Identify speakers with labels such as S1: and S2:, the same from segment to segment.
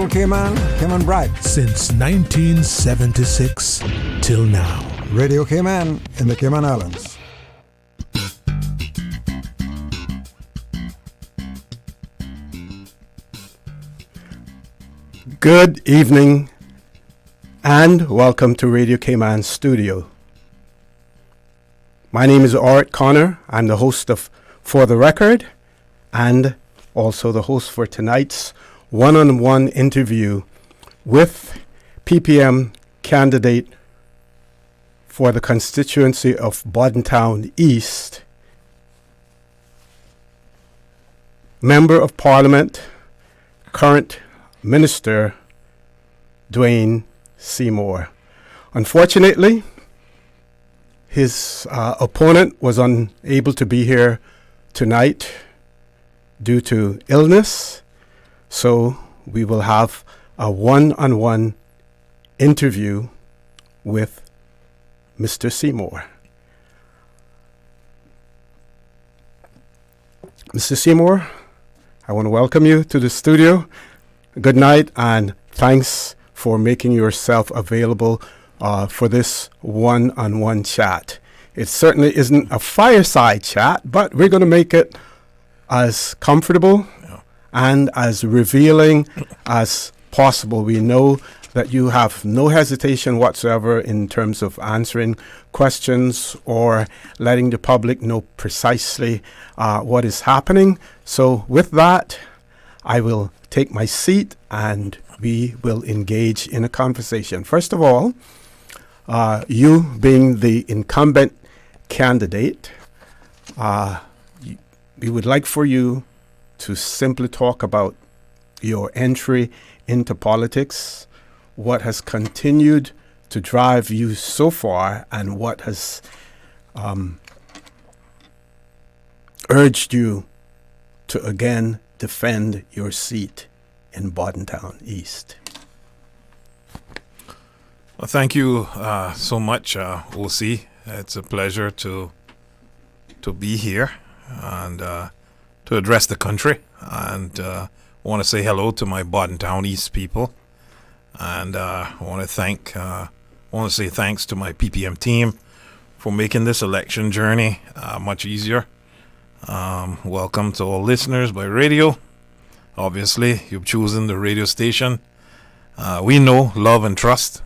S1: Little Cayman, Cayman Bright.
S2: Since 1976 till now.
S1: Radio Cayman in the Cayman Islands.
S3: Good evening and welcome to Radio Cayman Studio. My name is Art Connor. I'm the host of For the Record and also the host for tonight's one-on-one interview with PPM candidate for the constituency of Bodden Town East, Member of Parliament, current Minister Dwayne Seymour. Unfortunately, his opponent was unable to be here tonight due to illness, so we will have a one-on-one interview with Mr. Seymour. Mr. Seymour, I want to welcome you to the studio. Good night and thanks for making yourself available for this one-on-one chat. It certainly isn't a fireside chat, but we're going to make it as comfortable and as revealing as possible. We know that you have no hesitation whatsoever in terms of answering questions or letting the public know precisely what is happening. So with that, I will take my seat and we will engage in a conversation. First of all, you being the incumbent candidate, we would like for you to simply talk about your entry into politics, what has continued to drive you so far, and what has urged you to again defend your seat in Bodden Town East.
S4: Well, thank you so much, OC. It's a pleasure to be here and to address the country. And I want to say hello to my Bodden Town East people. And I want to say thanks to my PPM team for making this election journey much easier. Welcome to all listeners by radio. Obviously, you've chosen the radio station we know, love, and trust,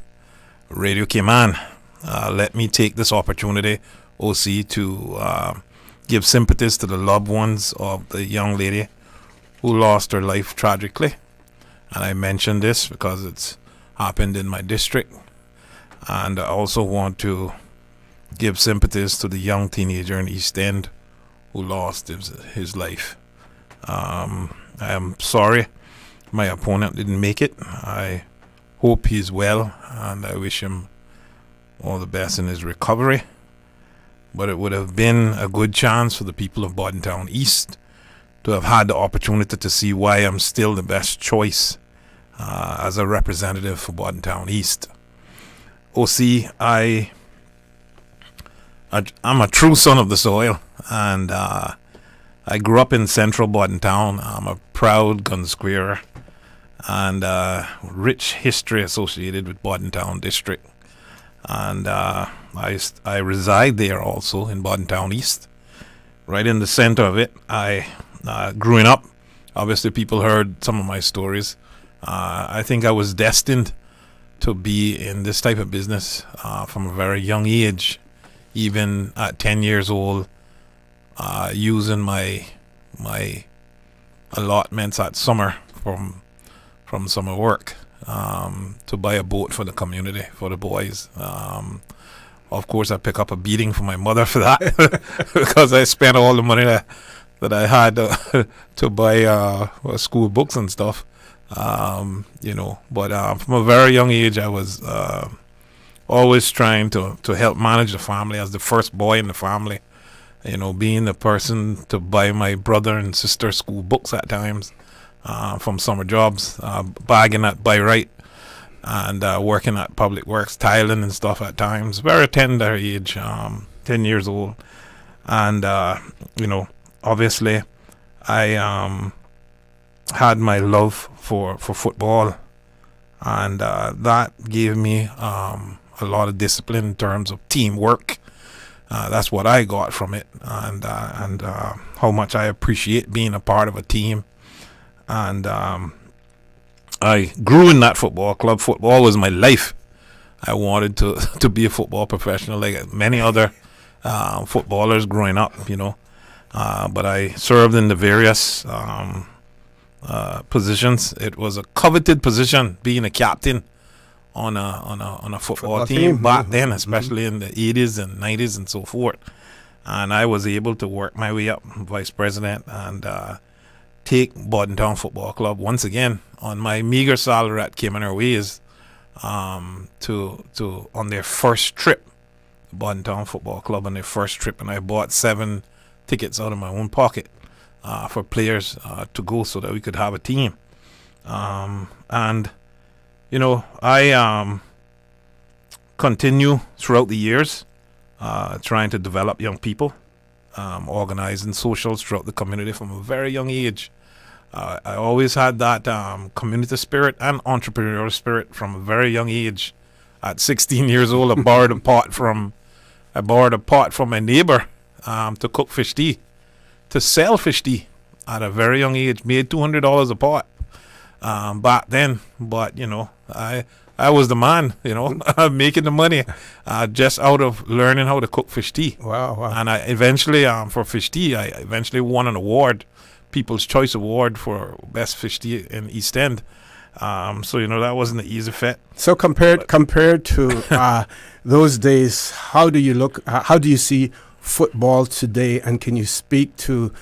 S4: Radio Cayman. Let me take this opportunity, OC, to give sympathies to the loved ones of the young lady who lost her life tragically. And I mention this because it's happened in my district. And I also want to give sympathies to the young teenager in East End who lost his life. I am sorry my opponent didn't make it. I hope he's well, and I wish him all the best in his recovery. But it would have been a good chance for the people of Bodden Town East to have had the opportunity to see why I'm still the best choice as a representative for Bodden Town East. OC, I'm a true son of the soil, and I grew up in central Bodden Town. I'm a proud gun squarer, and rich history associated with Bodden Town District. And I reside there also in Bodden Town East, right in the center of it. Growing up, obviously people heard some of my stories. I think I was destined to be in this type of business from a very young age, even at 10 years old, using my allotments at summer from summer work to buy a boat for the community, for the boys. Of course, I pick up a beating from my mother for that because I spent all the money that I had to buy school books and stuff. But from a very young age, I was always trying to help manage the family as the first boy in the family. Being the person to buy my brother and sister school books at times from summer jobs, bagging at Buy Right, and working at Public Works, tiling and stuff at times. Very tender age, 10 years old. And, obviously I had my love for football and that gave me a lot of discipline in terms of teamwork. That's what I got from it, and how much I appreciate being a part of a team. And I grew in that football club. Football was my life. I wanted to be a football professional like many other footballers growing up, but I served in the various positions. It was a coveted position, being a captain on a football team back then, especially in the 80s and 90s and so forth. And I was able to work my way up, vice president, and take Bodden Town Football Club once again on my meager salary at Cayman Airways to on their first trip, Bodden Town Football Club on their first trip, and I bought 7 tickets out of my own pocket for players to go so that we could have a team. And I continue throughout the years trying to develop young people, organizing socials throughout the community from a very young age. I always had that community spirit and entrepreneurial spirit from a very young age. At 16 years old, I borrowed a pot from my neighbor to cook fish tea, to sell fish tea at a very young age. Made $200 a pot back then, but I was the man, making the money just out of learning how to cook fish tea.
S3: Wow.
S4: And I eventually, for fish tea, I eventually won an award, People's Choice Award for best fish tea in East End. So that wasn't an easy fit.
S3: So compared to those days, how do you see football today, and can you speak to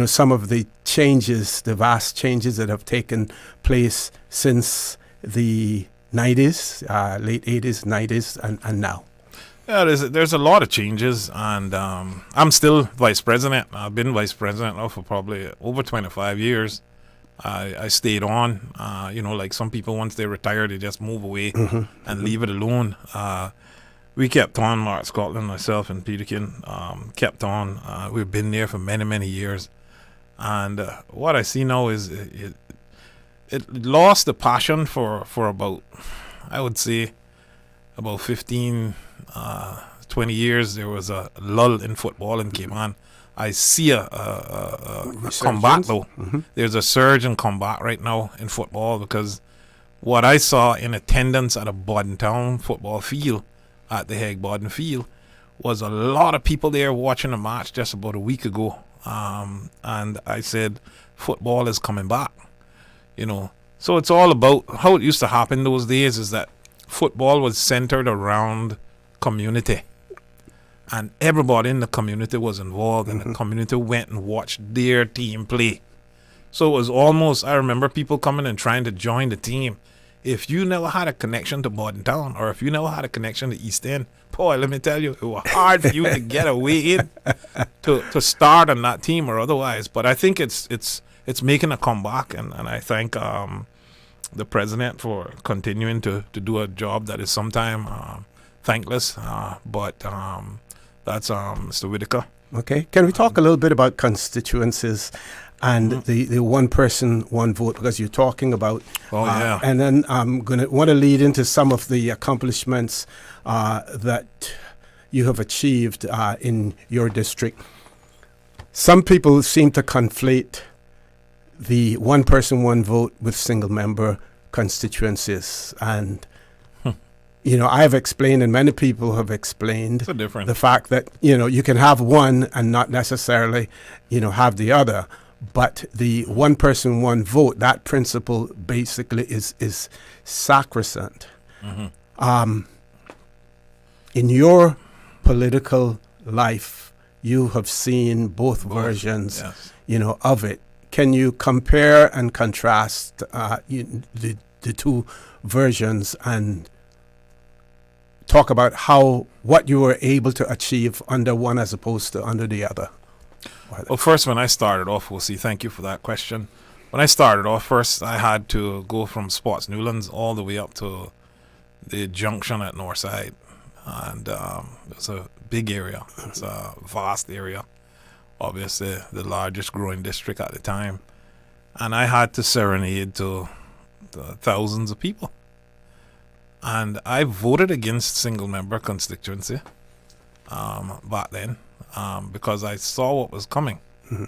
S3: some of the changes, the vast changes that have taken place since the 90s, late 80s, 90s, and now?
S4: Yeah, there's a lot of changes, and I'm still vice president. I've been vice president now for probably over 25 years. I stayed on, like some people, once they retire, they just move away and leave it alone. We kept on, Mark Scotland, myself, and Peterkin kept on. We've been there for many, many years. And what I see now is it lost the passion for about, I would say, about 15, 20 years. There was a lull in football in Cayman. I see a comeback, though. There's a surge in comeback right now in football, because what I saw in attendance at a Bodden Town football field, at the Hague Bodden field, was a lot of people there watching a match just about a week ago. And I said, football is coming back. So it's all about how it used to happen those days, is that football was centered around community. And everybody in the community was involved, and the community went and watched their team play. So it was almost, I remember people coming and trying to join the team. If you never had a connection to Bodden Town, or if you never had a connection to East End, boy, let me tell you, it was hard for you to get a way in to start on that team or otherwise. But I think it's making a comeback, and I thank the president for continuing to do a job that is sometimes thankless, but that's Mr. Whitaker.
S3: Okay. Can we talk a little bit about constituencies and the one person, one vote, because you're talking about, and then I'm going to want to lead into some of the accomplishments that you have achieved in your district. Some people seem to conflate the one person, one vote with single member constituencies, and I have explained, and many people have explained the fact that, you can have one and not necessarily, have the other. But the one person, one vote, that principle basically is sacrosanct. In your political life, you have seen both versions, of it. Can you compare and contrast the two versions and talk about what you were able to achieve under one as opposed to under the other?
S4: Well, first, when I started off, thank you for that question. When I started off, first, I had to go from Sports Newlands all the way up to the junction at Northside. And it's a big area. It's a vast area. Obviously, the largest growing district at the time. And I had to serenade to the thousands of people. And I voted against single member constituency back then because I saw what was coming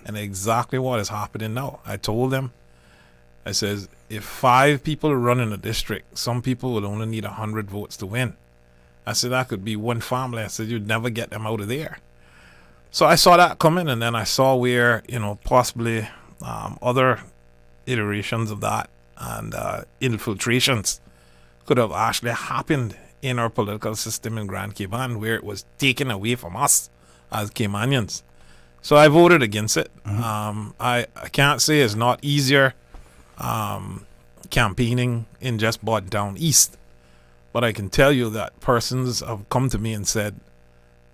S4: and exactly what is happening now. I told them, I says, if 5 people run in a district, some people will only need 100 votes to win. I said, that could be one family. I said, you'd never get them out of there. So I saw that coming, and then I saw where, possibly other iterations of that and infiltrations could have actually happened in our political system in Grand Cayman, where it was taken away from us as Caymanians. So I voted against it. I can't say it's not easier campaigning in just Bodden Town East, but I can tell you that persons have come to me and said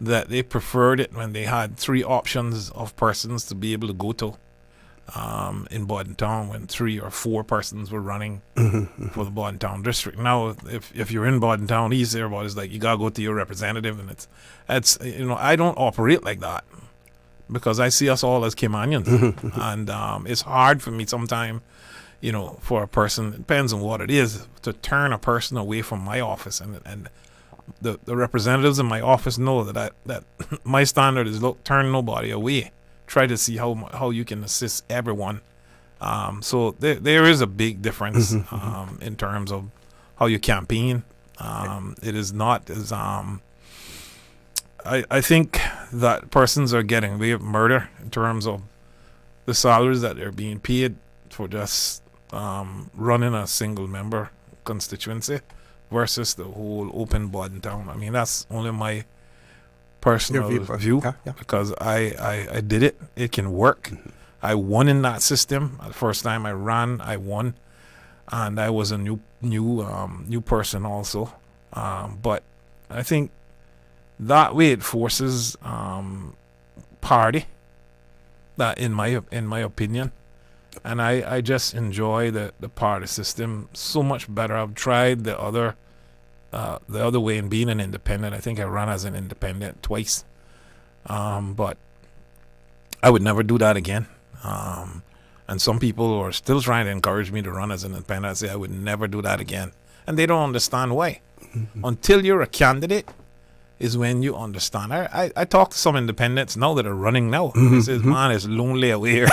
S4: that they preferred it when they had 3 options of persons to be able to go to in Bodden Town, when 3 or 4 persons were running for the Bodden Town district. Now, if you're in Bodden Town East, everybody's like, you gotta go to your representative, and it's I don't operate like that because I see us all as Caymanians, and it's hard for me sometimes, for a person, it depends on what it is, to turn a person away from my office, and the representatives in my office know that my standard is, look, turn nobody away. Try to see how you can assist everyone. So there is a big difference in terms of how you campaign. It is not as I think that persons are getting away with murder in terms of the salaries that they're being paid for just running a single member constituency versus the whole open Bodden Town. I mean, that's only my personal view. Because I did it. It can work. I won in that system. The first time I ran, I won, and I was a new person also. But I think that way it forces party. That in my opinion, and I just enjoy the party system so much better. I've tried the other way in being an independent. I think I ran as an independent twice, but I would never do that again. And some people are still trying to encourage me to run as an independent. I say I would never do that again, and they don't understand why. Until you're a candidate is when you understand. I talk to some independents now that are running now. They say, man, it's lonely out here.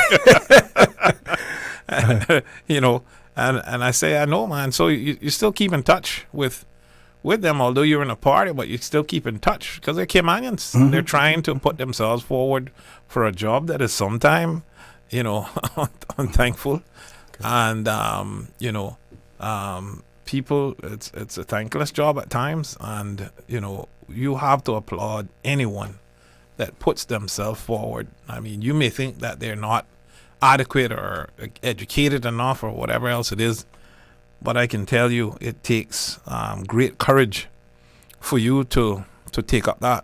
S4: And I say, I know, man. So you still keep in touch with them, although you're in a party, but you still keep in touch because they're Caymanians. They're trying to put themselves forward for a job that is sometime, unthankful. Okay. And, people, it's a thankless job at times. And, you have to applaud anyone that puts themselves forward. I mean, you may think that they're not adequate or educated enough or whatever else it is, but I can tell you it takes great courage for you to take up that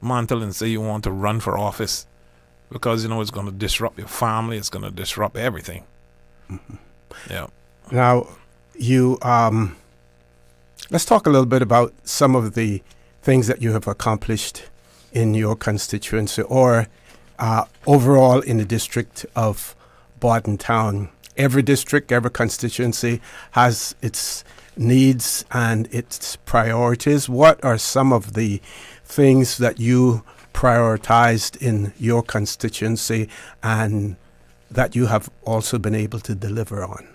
S4: mantle and say you want to run for office, because it's going to disrupt your family, it's going to disrupt everything. Yeah.
S3: Now, you let's talk a little bit about some of the things that you have accomplished in your constituency or overall in the district of Bodden Town. Every district, every constituency has its needs and its priorities. What are some of the things that you prioritized in your constituency and that you have also been able to deliver on?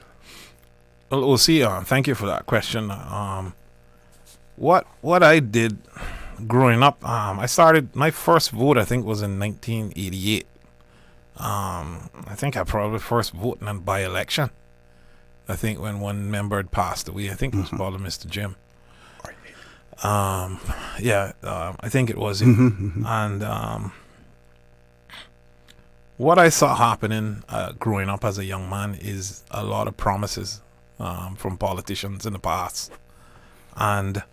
S4: Well, we'll see. Thank you for that question. What I did growing up, I started, my first vote I think was in 1988. I think I probably first voted in a by-election. I think when one member had passed away. I think it was probably Mr. Jim. I think it was him. And what I saw happening growing up as a young man is a lot of promises from politicians in the past. And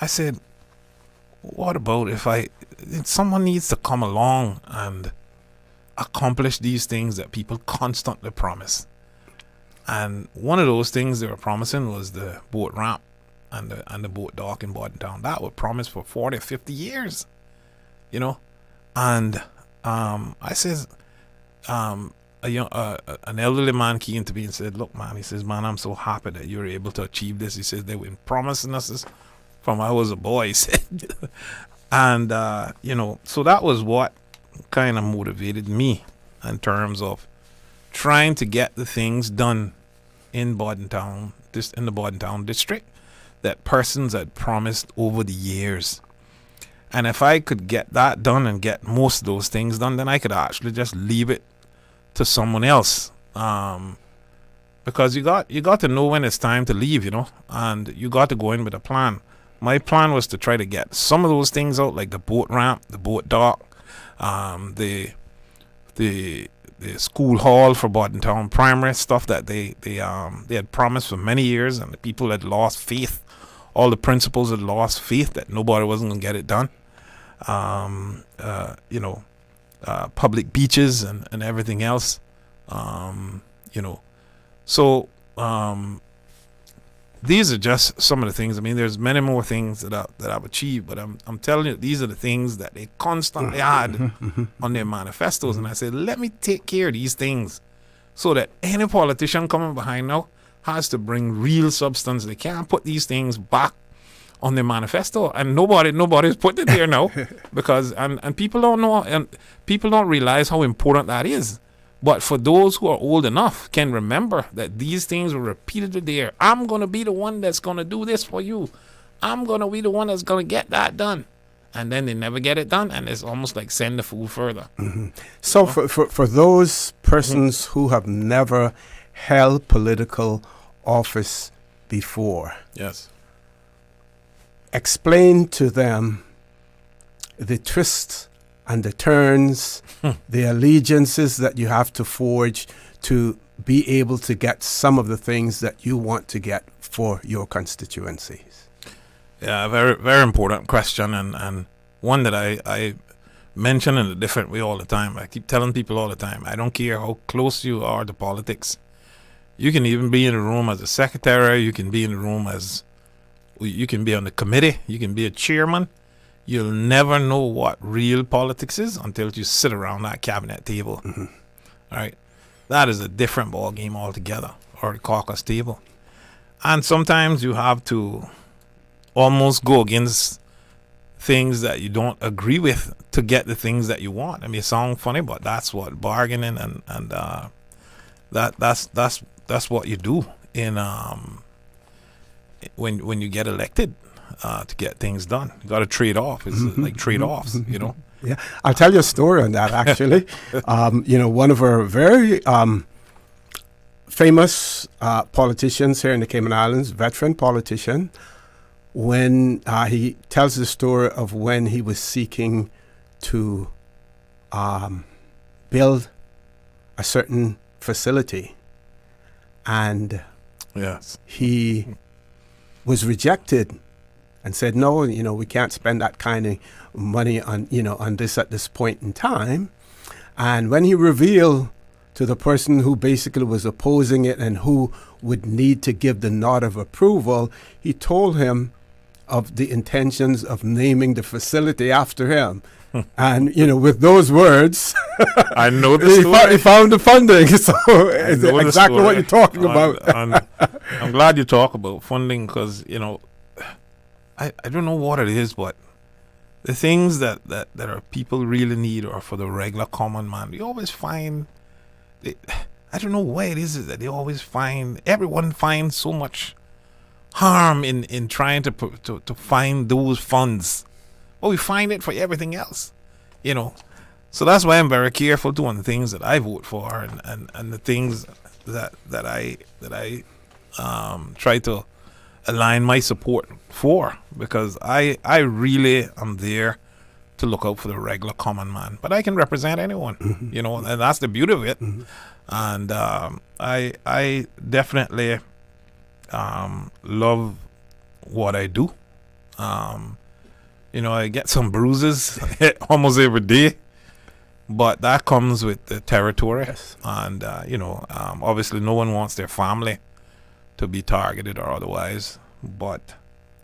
S4: I said, what about if someone needs to come along and accomplish these things that people constantly promise. And one of those things they were promising was the boat ramp and the boat dock in Bodden Town. That was promised for 40, 50 years, And I says, an elderly man came to me and said, "Look, man," he says, "man, I'm so happy that you're able to achieve this." He says, "They've been promising us this from I was a boy," he said. And, so that was what kind of motivated me in terms of trying to get the things done in Bodden Town, in the Bodden Town district, that persons had promised over the years. And if I could get that done and get most of those things done, then I could actually just leave it to someone else. Because you got to know when it's time to leave, and you got to go in with a plan. My plan was to try to get some of those things out, like the boat ramp, the boat dock, the school hall for Bodden Town Primary, stuff that they had promised for many years, and the people had lost faith. All the principals had lost faith that nobody wasn't going to get it done. Public beaches and everything else. So these are just some of the things. I mean, there's many more things that I've achieved, but I'm telling you, these are the things that they constantly had on their manifestos. And I said, let me take care of these things so that any politician coming behind now has to bring real substance. They can't put these things back on their manifesto, and nobody's put it there now because and people don't know, and people don't realize how important that is. But for those who are old enough can remember that these things were repeatedly there. I'm going to be the one that's going to do this for you. I'm going to be the one that's going to get that done. And then they never get it done, and it's almost like send the fool further.
S3: Mm-hmm. So for those persons who have never held political office before,
S4: yes,
S3: explain to them the twists and the turns, the allegiances that you have to forge to be able to get some of the things that you want to get for your constituencies.
S4: Yeah, very, very important question, and one that I mention in a different way all the time. I keep telling people all the time, I don't care how close you are to politics. You can even be in a room as a secretary, you can be in a room you can be on the committee, you can be a chairman. You'll never know what real politics is until you sit around that cabinet table. Mm-hmm. All right? That is a different ball game altogether, or the caucus table. And sometimes you have to almost go against things that you don't agree with to get the things that you want. I mean, it sounds funny, but that's what bargaining and that's what you do in when you get elected. To get things done, you got to trade off. It's like trade-offs,
S3: Yeah, I'll tell you a story on that. Actually, one of our very famous politicians here in the Cayman Islands, veteran politician, when he tells the story of when he was seeking to build a certain facility, and
S4: yes,
S3: he was rejected. And said, no, we can't spend that kind of money on this at this point in time. And when he revealed to the person who basically was opposing it and who would need to give the nod of approval, he told him of the intentions of naming the facility after him. And, with those words,
S4: I know the story.
S3: He found the funding. So it's exactly what you're talking about.
S4: I'm glad you talk about funding because, I don't know what it is, but the things that our people really need are for the regular common man. We always find, I don't know why it is that they always find, everyone finds so much harm in trying to find those funds. Well, we find it for everything else, So that's why I'm very careful doing the things that I vote for and the things that I try to align my support for, because I really am there to look out for the regular common man, but I can represent anyone, and that's the beauty of it. And I definitely love what I do. I get some bruises almost every day, but that comes with the territory.
S3: Yes.
S4: And obviously no one wants their family to be targeted or otherwise, but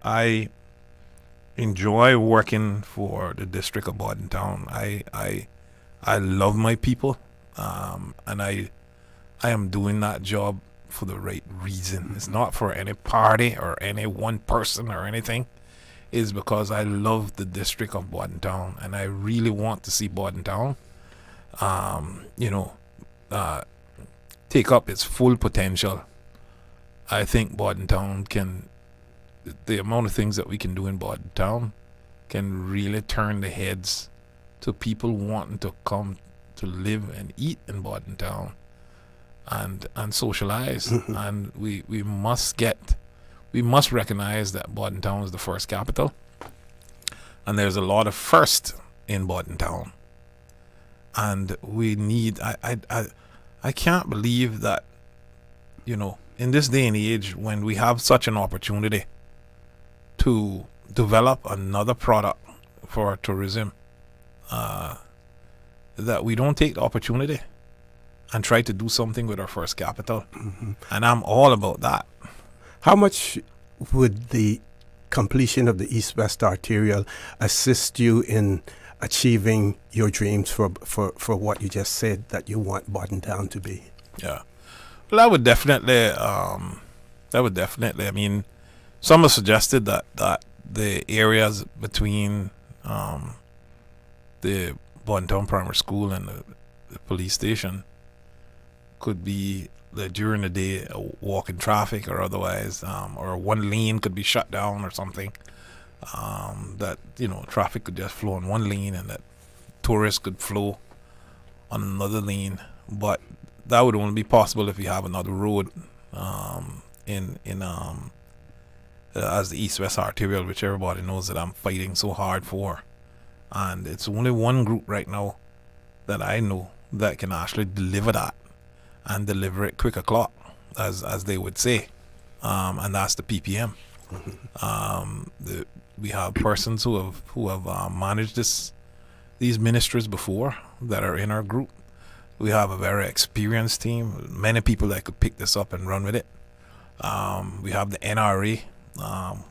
S4: I enjoy working for the district of Bodden Town. I love my people. And I am doing that job for the right reason. It's not for any party or any one person or anything. It's because I love the district of Bodden Town, and I really want to see Bodden Town, take up its full potential. I think Bodden Town the amount of things that we can do in Bodden Town can really turn the heads to people wanting to come to live and eat in Bodden Town and socialize. And we must recognize that Bodden Town is the first capital, and there's a lot of first in Bodden Town, and we need. I can't believe that, in this day and age, when we have such an opportunity to develop another product for tourism, that we don't take the opportunity and try to do something with our first capital. And I'm all about that.
S3: How much would the completion of the East-West Arterial assist you in achieving your dreams for what you just said that you want Bodden Town to be?
S4: Yeah. Well, that would definitely, I mean, some have suggested that the areas between the Bodden Town Primary School and the police station could be during the day walking traffic or otherwise, or one lane could be shut down or something, that traffic could just flow in one lane and that tourists could flow on another lane. But that would only be possible if you have another road as the East-West Arterial, which everybody knows that I'm fighting so hard for. And it's only one group right now that I know that can actually deliver that, and deliver it quick o'clock, as they would say, and that's the PPM. We have persons who have managed these ministries before that are in our group. We have a very experienced team, many people that could pick this up and run with it. We have the NRA,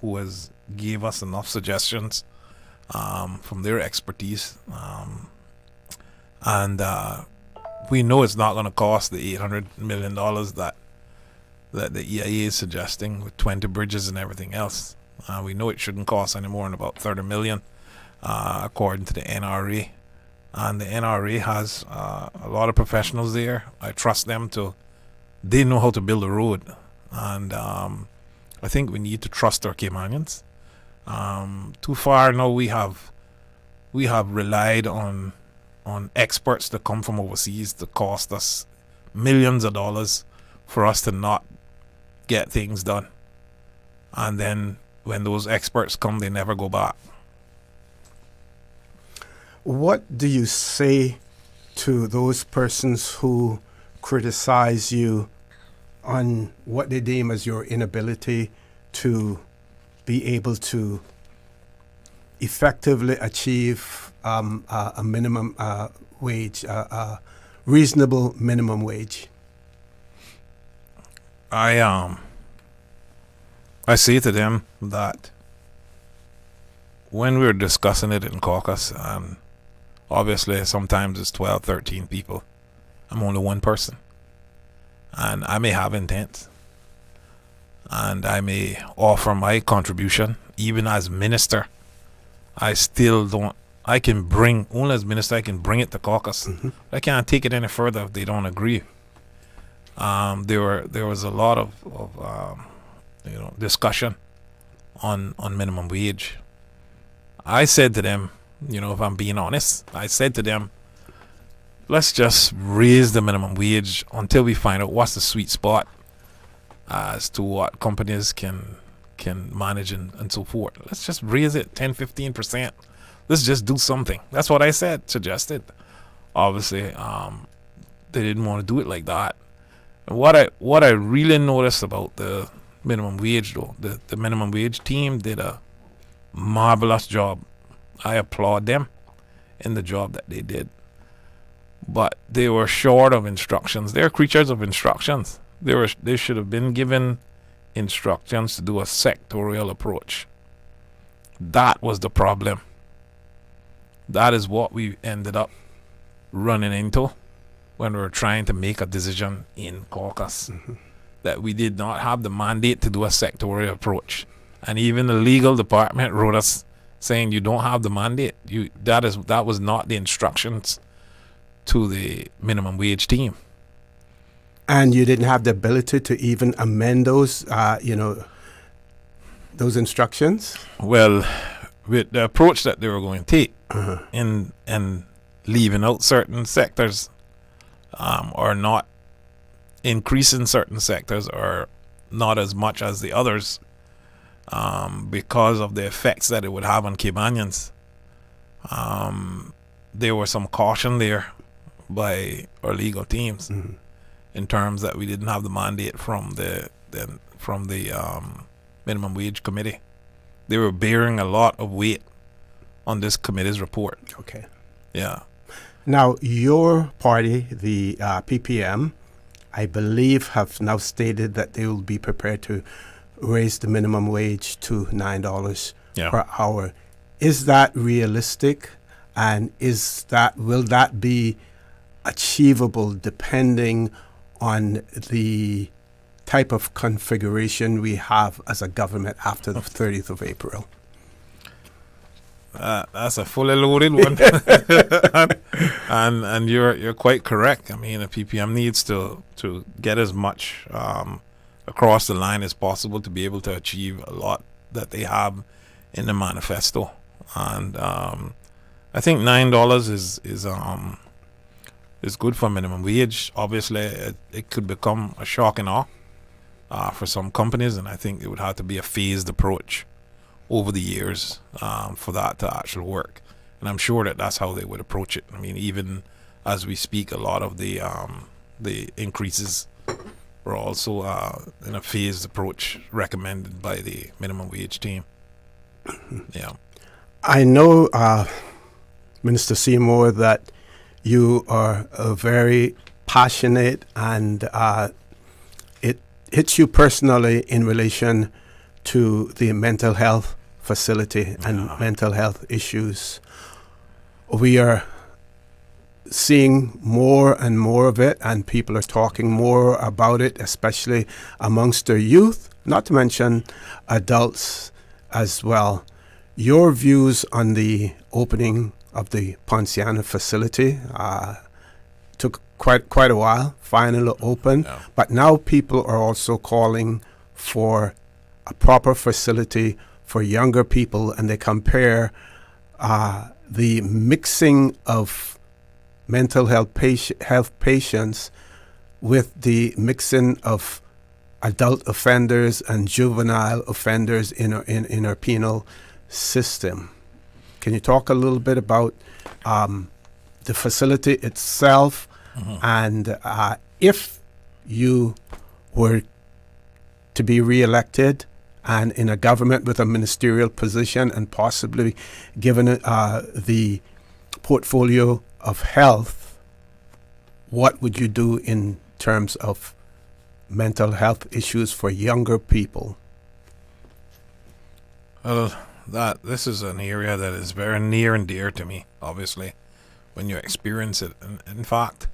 S4: who has gave us enough suggestions from their expertise, and we know it's not going to cost the $800 million that the EIA is suggesting, with 20 bridges and everything else. We know it shouldn't cost any more than about $30 million, according to the NRA. And the NRA has a lot of professionals there. I trust them they know how to build a road. And I think we need to trust our Caymanians. Too far now we have relied on experts to come from overseas to cost us millions of dollars for us to not get things done. And then when those experts come, they never go back.
S3: What do you say to those persons who criticize you on what they deem as your inability to be able to effectively achieve a minimum wage, a reasonable minimum wage?
S4: I say to them that when we were discussing it in caucus, and obviously sometimes it's 12, 13 people, I'm only one person, and I may have intent, and I may offer my contribution. Even as minister, I still don't. I can bring, only as minister, I can bring it to caucus. I can't take it any further if they don't agree. There was a lot of discussion on minimum wage. I said to them, if I'm being honest, I said to them, let's just raise the minimum wage until we find out what's the sweet spot as to what companies can manage and so forth. Let's just raise it 10-15%. Let's just do something. That's what I suggested. Obviously, they didn't want to do it like that. And what I really noticed about the minimum wage, though, the minimum wage team did a marvelous job. I applaud them in the job that they did. But they were short of instructions. They're creatures of instructions. They should have been given instructions to do a sectorial approach. That was the problem. That is what we ended up running into. when we were trying to make a decision in caucus, that we did not have the mandate to do a sectorial approach. And even the legal department wrote us saying you don't have the mandate. That was not the instructions to the minimum wage team.
S3: And you didn't have the ability to even amend those, those instructions?
S4: Well, with the approach that they were going to take in leaving out certain sectors, or not increasing certain sectors, or not as much as the others, because of the effects that it would have on Caymanians. There was some caution there by our legal teams in terms that we didn't have the mandate from the minimum wage committee. They were bearing a lot of weight on this committee's report.
S3: Okay.
S4: Yeah.
S3: Now, your party, the PPM, I believe have now stated that they will be prepared to raise the minimum wage to $9 per hour. Is that realistic? And will that be achievable depending on the type of configuration we have as a government after the 30th of April?
S4: That's a fully loaded one. and you're quite correct. I mean, the PPM needs to get as much across the line as possible to be able to achieve a lot that they have in the manifesto. And I think $9 is good for minimum wage. Obviously, it could become a shock and awe for some companies, and I think it would have to be a phased approach over the years for that to actually work. And I'm sure that that's how they would approach it. I mean, even as we speak, a lot of the increases were also in a phased approach recommended by the minimum wage team. Yeah.
S3: I know, Minister Seymour, that you are very passionate, and it hits you personally in relation to the mental health facility and mental health issues. We are seeing more and more of it, and people are talking more about it, especially amongst their youth, not to mention adults as well. Your views on the opening of the Ponciana facility took quite a while, finally open, but now people are also calling for a proper facility for younger people, and they compare the mixing of mental health patients with the mixing of adult offenders and juvenile offenders in our penal system. Can you talk a little bit about the facility itself, and if you were to be reelected and in a government with a ministerial position and possibly given the portfolio of health, what would you do in terms of mental health issues for younger people?
S4: Well, this is an area that is very near and dear to me, obviously, when you experience it. And in fact,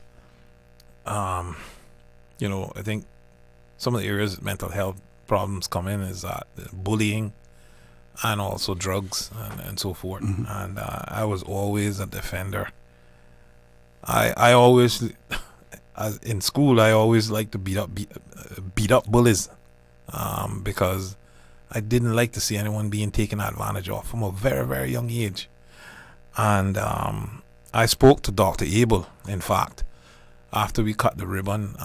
S4: I think some of the areas that mental health problems come in is that bullying and also drugs and so forth. And I was always a defender. I always, in school, I always liked to beat up bullies because I didn't like to see anyone being taken advantage of from a very, very young age. And I spoke to Dr. Abel, in fact, after we cut the ribbon.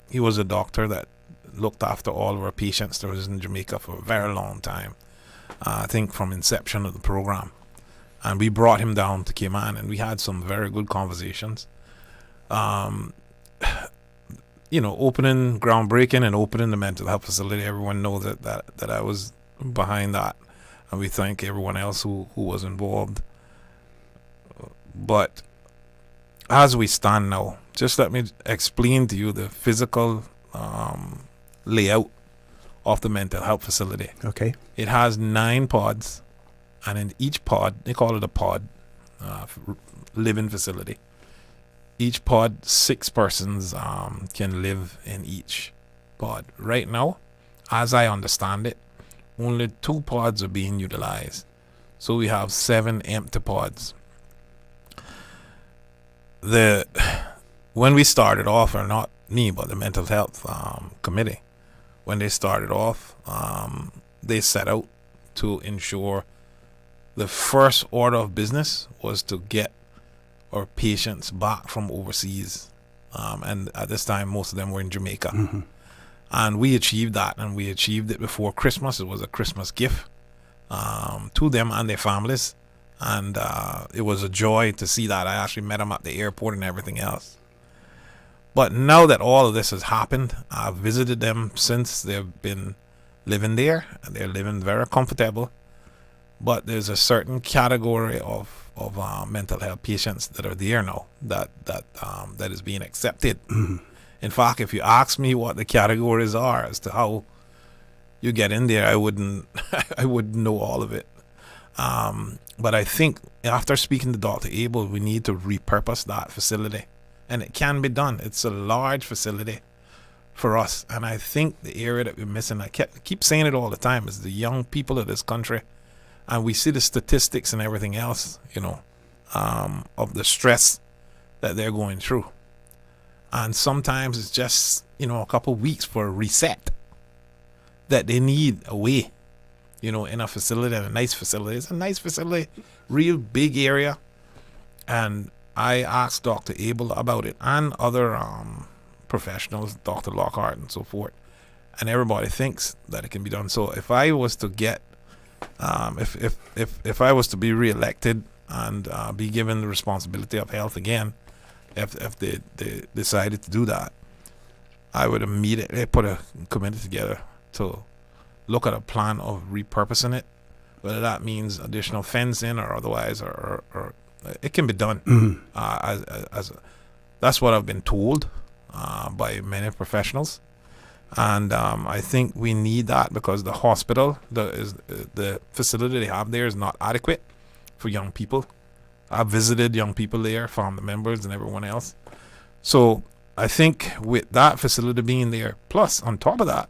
S4: He was a doctor that looked after all of our patients that was in Jamaica for a very long time, I think from inception of the program. And we brought him down to Cayman, and we had some very good conversations. Opening, groundbreaking, and opening the mental health facility, everyone knows that I was behind that, and we thank everyone else who was involved. But as we stand now, just let me explain to you the physical layout of the mental health facility.
S3: Okay.
S4: It has 9 pods, and in each pod, they call it a pod, living facility. each pod, 6 persons can live in each pod. Right now, as I understand it, only 2 pods are being utilized. So we have 7 empty pods. When we started off, or not me, but the mental health committee, when they started off, they set out to ensure the first order of business was to get our patients back from overseas. And at this time, most of them were in Jamaica.
S3: Mm-hmm.
S4: And we achieved that, and we achieved it before Christmas. It was a Christmas gift to them and their families. And it was a joy to see that. I actually met them at the airport and everything else. But now that all of this has happened, I've visited them since. They've been living there, and they're living very comfortable. But there's a certain category of mental health patients that are there now that is being accepted.
S3: Mm-hmm.
S4: In fact, if you ask me what the categories are as to how you get in there, I wouldn't know all of it. But I think after speaking to Dr. Abel, we need to repurpose that facility. And it can be done. It's a large facility for us. And I think the area that we're missing, I keep saying it all the time, is the young people of this country. And we see the statistics and everything else, of the stress that they're going through. And sometimes it's just, a couple of weeks for a reset that they need away, in a facility, and a nice facility. It's a nice facility, real big area. And I asked Dr. Abel about it and other professionals, Dr. Lockhart and so forth. And everybody thinks that it can be done. So if I was to get, if I was to be reelected and be given the responsibility of health again, if they decided to do that, I would immediately put a committee together to look at a plan of repurposing it, whether that means additional fencing or otherwise, or it can be done.
S3: Mm-hmm.
S4: That's what I've been told by many professionals, and I think we need that because the hospital, the facility they have there is not adequate for young people. I've visited young people there, family members and everyone else. So I think with that facility being there, plus on top of that,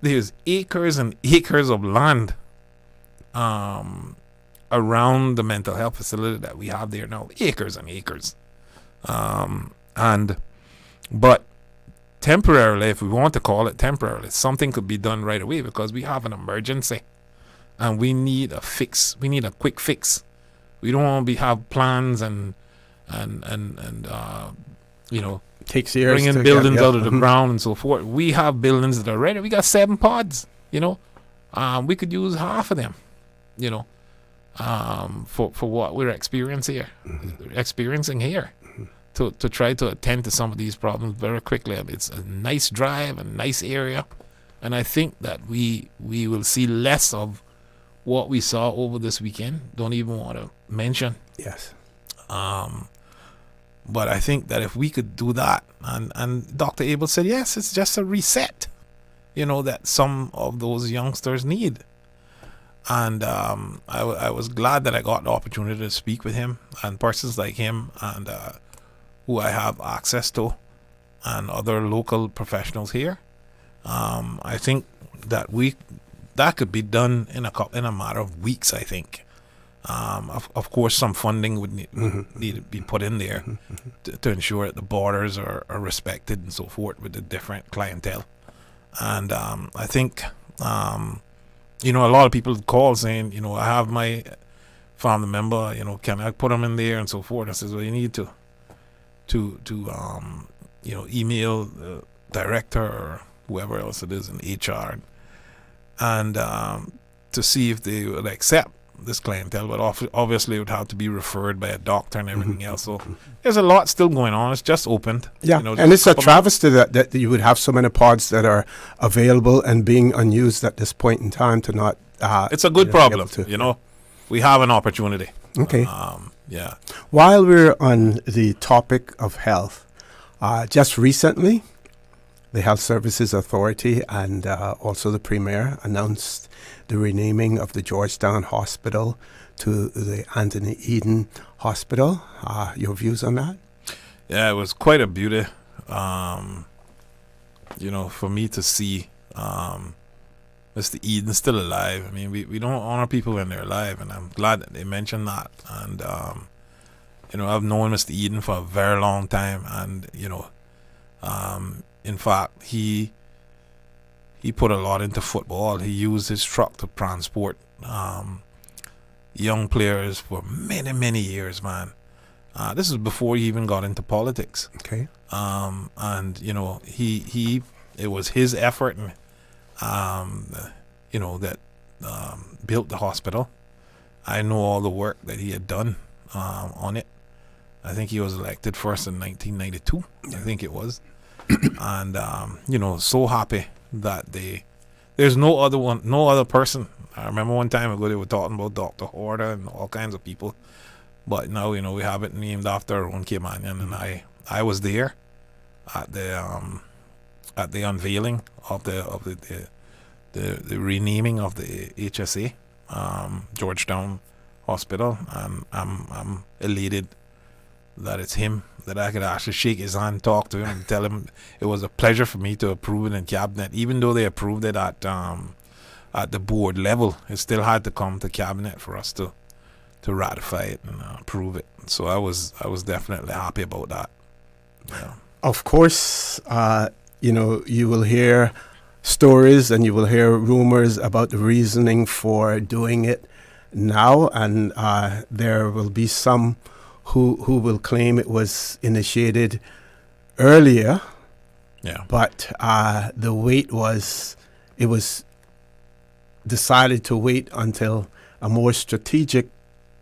S4: there's acres and acres of land around the mental health facility that we have there now. Acres and acres. But temporarily, if we want to call it temporarily, something could be done right away because we have an emergency and we need a fix. We need a quick fix. We don't want to have plans and
S3: takes years
S4: bringing
S3: to
S4: buildings
S3: get,
S4: out of the ground and so forth. We have buildings that are ready. We got 7 pods, we could use half of them, for what we're experiencing here to try to attend to some of these problems very quickly. And it's a nice drive, a nice area. And I think that we will see less of what we saw over this weekend. Don't even want to mention.
S3: Yes.
S4: But I think that if we could do that, and Dr. Abel said, yes, it's just a reset, that some of those youngsters need. And I was glad that I got the opportunity to speak with him and persons like him and who I have access to and other local professionals here. I think that could be done in a matter of weeks, I think. Of course, some funding would need to be put in there to ensure that the borders are respected and so forth with the different clientele. And I think, a lot of people call saying, I have my family member, can I put them in there and so forth. I says, well, you need to email the director or whoever else it is in HR and to see if they would accept this clientele, but obviously it would have to be referred by a doctor and everything else. So there's a lot still going on. It's just opened.
S3: Yeah, and it's a travesty that you would have so many pods that are available and being unused at this point in time to not.
S4: It's a good problem. We have an opportunity.
S3: Okay.
S4: Yeah.
S3: While we're on the topic of health, just recently, the Health Services Authority and also the Premier announced the renaming of the Georgetown Hospital to the Anthony Eden Hospital. Your views on that?
S4: Yeah, it was quite a beauty, for me to see Mr. Eden still alive. I mean, we don't honor people when they're alive, and I'm glad that they mentioned that. And, I've known Mr. Eden for a very long time, and, in fact, he put a lot into football. He used his truck to transport young players for many, many years, man. This is before he even got into politics.
S3: Okay.
S4: It was his effort, that built the hospital. I know all the work that he had done on it. I think he was elected first in 1992. I think it was. And, so happy that there's no other person. I remember one time ago they were talking about Dr. Horta and all kinds of people. But now, we have it named after our own Cayman, and I was there at the unveiling of the renaming of the HSA, Georgetown Hospital. I'm elated that it's him, that I could actually shake his hand, talk to him, and tell him it was a pleasure for me to approve it in cabinet. Even though they approved it at the board level, it still had to come to cabinet for us to ratify it and approve it. So I was definitely happy about that. Yeah.
S3: Of course, you will hear stories and you will hear rumors about the reasoning for doing it now, and there will be some who will claim it was initiated earlier.
S4: Yeah.
S3: But the wait was decided to wait until a more strategic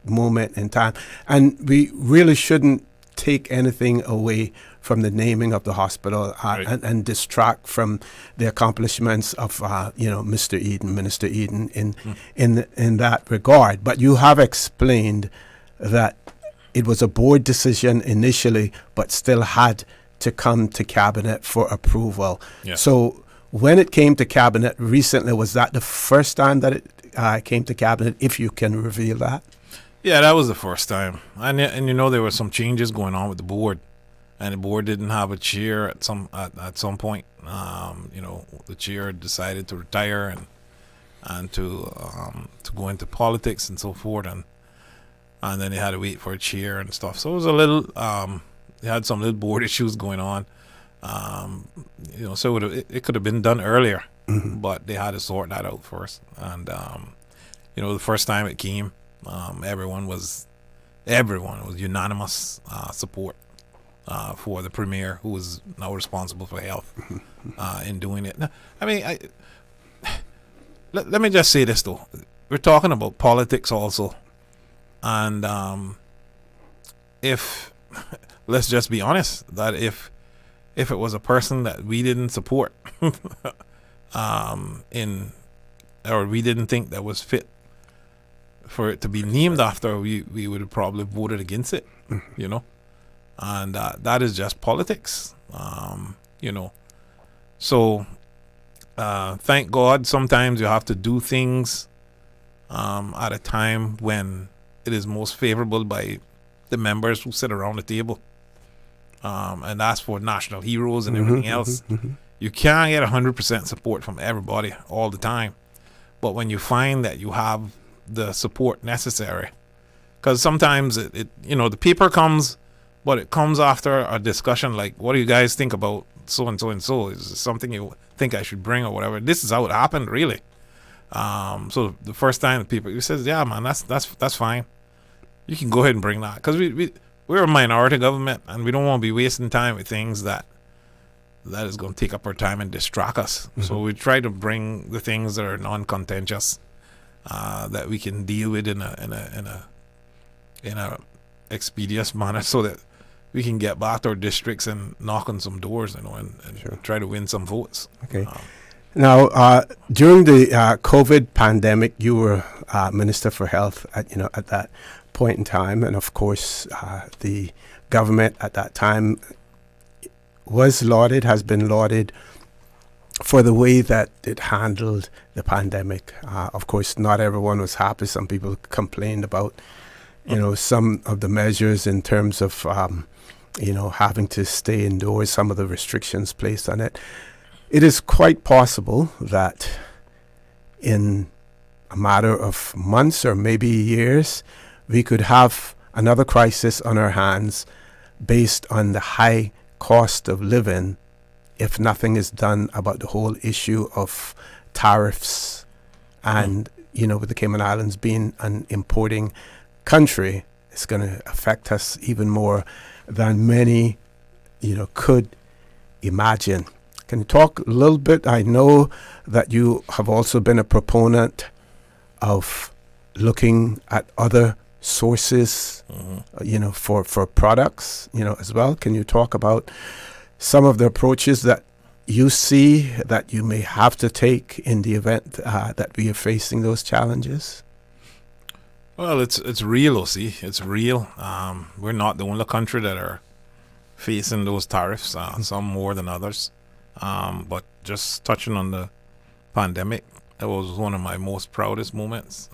S3: moment in time. And we really shouldn't take anything away from the naming of the hospital and distract from the accomplishments of Minister Eden in that regard. But you have explained that it was a board decision initially, but still had to come to cabinet for approval.
S4: Yeah.
S3: So when it came to cabinet recently, was that the first time that it came to cabinet, if you can reveal that?
S4: Yeah, that was the first time. And there were some changes going on with the board. And the board didn't have a chair at some point. The chair decided to retire and to go into politics and so forth, and then they had to wait for a chair and stuff. So it was a little. They had some little board issues going on. So it could have been done earlier, but they had to sort that out first. And the first time it came, everyone was unanimous support. For the premier, who is now responsible for health, in doing it. Now, I mean, let me just say this though: we're talking about politics also, and if let's just be honest, that if it was a person that we didn't support, or we didn't think that was fit for it to be named after, we would have probably voted against it, And that is just politics, So, thank God, sometimes you have to do things at a time when it is most favorable by the members who sit around the table. And that's for national heroes and everything else. You can't get 100% support from everybody all the time. But when you find that you have the support necessary, because sometimes the paper comes, but it comes after a discussion like, what do you guys think about so and so and so? Is this something you think I should bring or whatever? This is how it happened, really. So the first time he says, yeah, man, that's fine. You can go ahead and bring that. Because we're a minority government, and we don't want to be wasting time with things that is going to take up our time and distract us. So we try to bring the things that are non-contentious, that we can deal with in a expeditious manner, so that we can get back to our districts and knock on some doors, and sure, try to win some votes.
S3: Okay. Now, during the COVID pandemic, you were Minister for Health at that point in time, and of course, the government at that time has been lauded for the way that it handled the pandemic. Of course, not everyone was happy. Some people complained about some of the measures in terms of having to stay indoors, some of the restrictions placed on it, it is quite possible that in a matter of months or maybe years, we could have another crisis on our hands based on the high cost of living if nothing is done about the whole issue of tariffs. And, with the Cayman Islands being an importing country, it's going to affect us even more than many, could imagine. Can you talk a little bit? I know that you have also been a proponent of looking at other sources, for products, as well. Can you talk about some of the approaches that you see that you may have to take in the event that we are facing those challenges?
S4: Well, it's real, OC. It's real. We're not the only country that are facing those tariffs, some more than others. But just touching on the pandemic, that was one of my most proudest moments.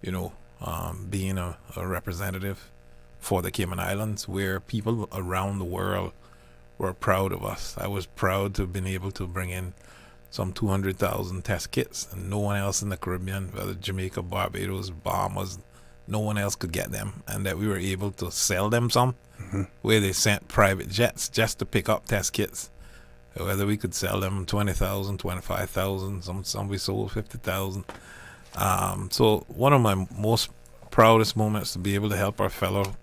S4: Being a representative for the Cayman Islands, where people around the world were proud of us. I was proud to have been able to bring in some 200,000 test kits, and no one else in the Caribbean, whether Jamaica, Barbados, Bahamas, no one else could get them, and that we were able to sell them some, where they sent private jets just to pick up test kits. Whether we could sell them 20,000, 25,000, some we sold 50,000. So one of my most proudest moments to be able to help our fellow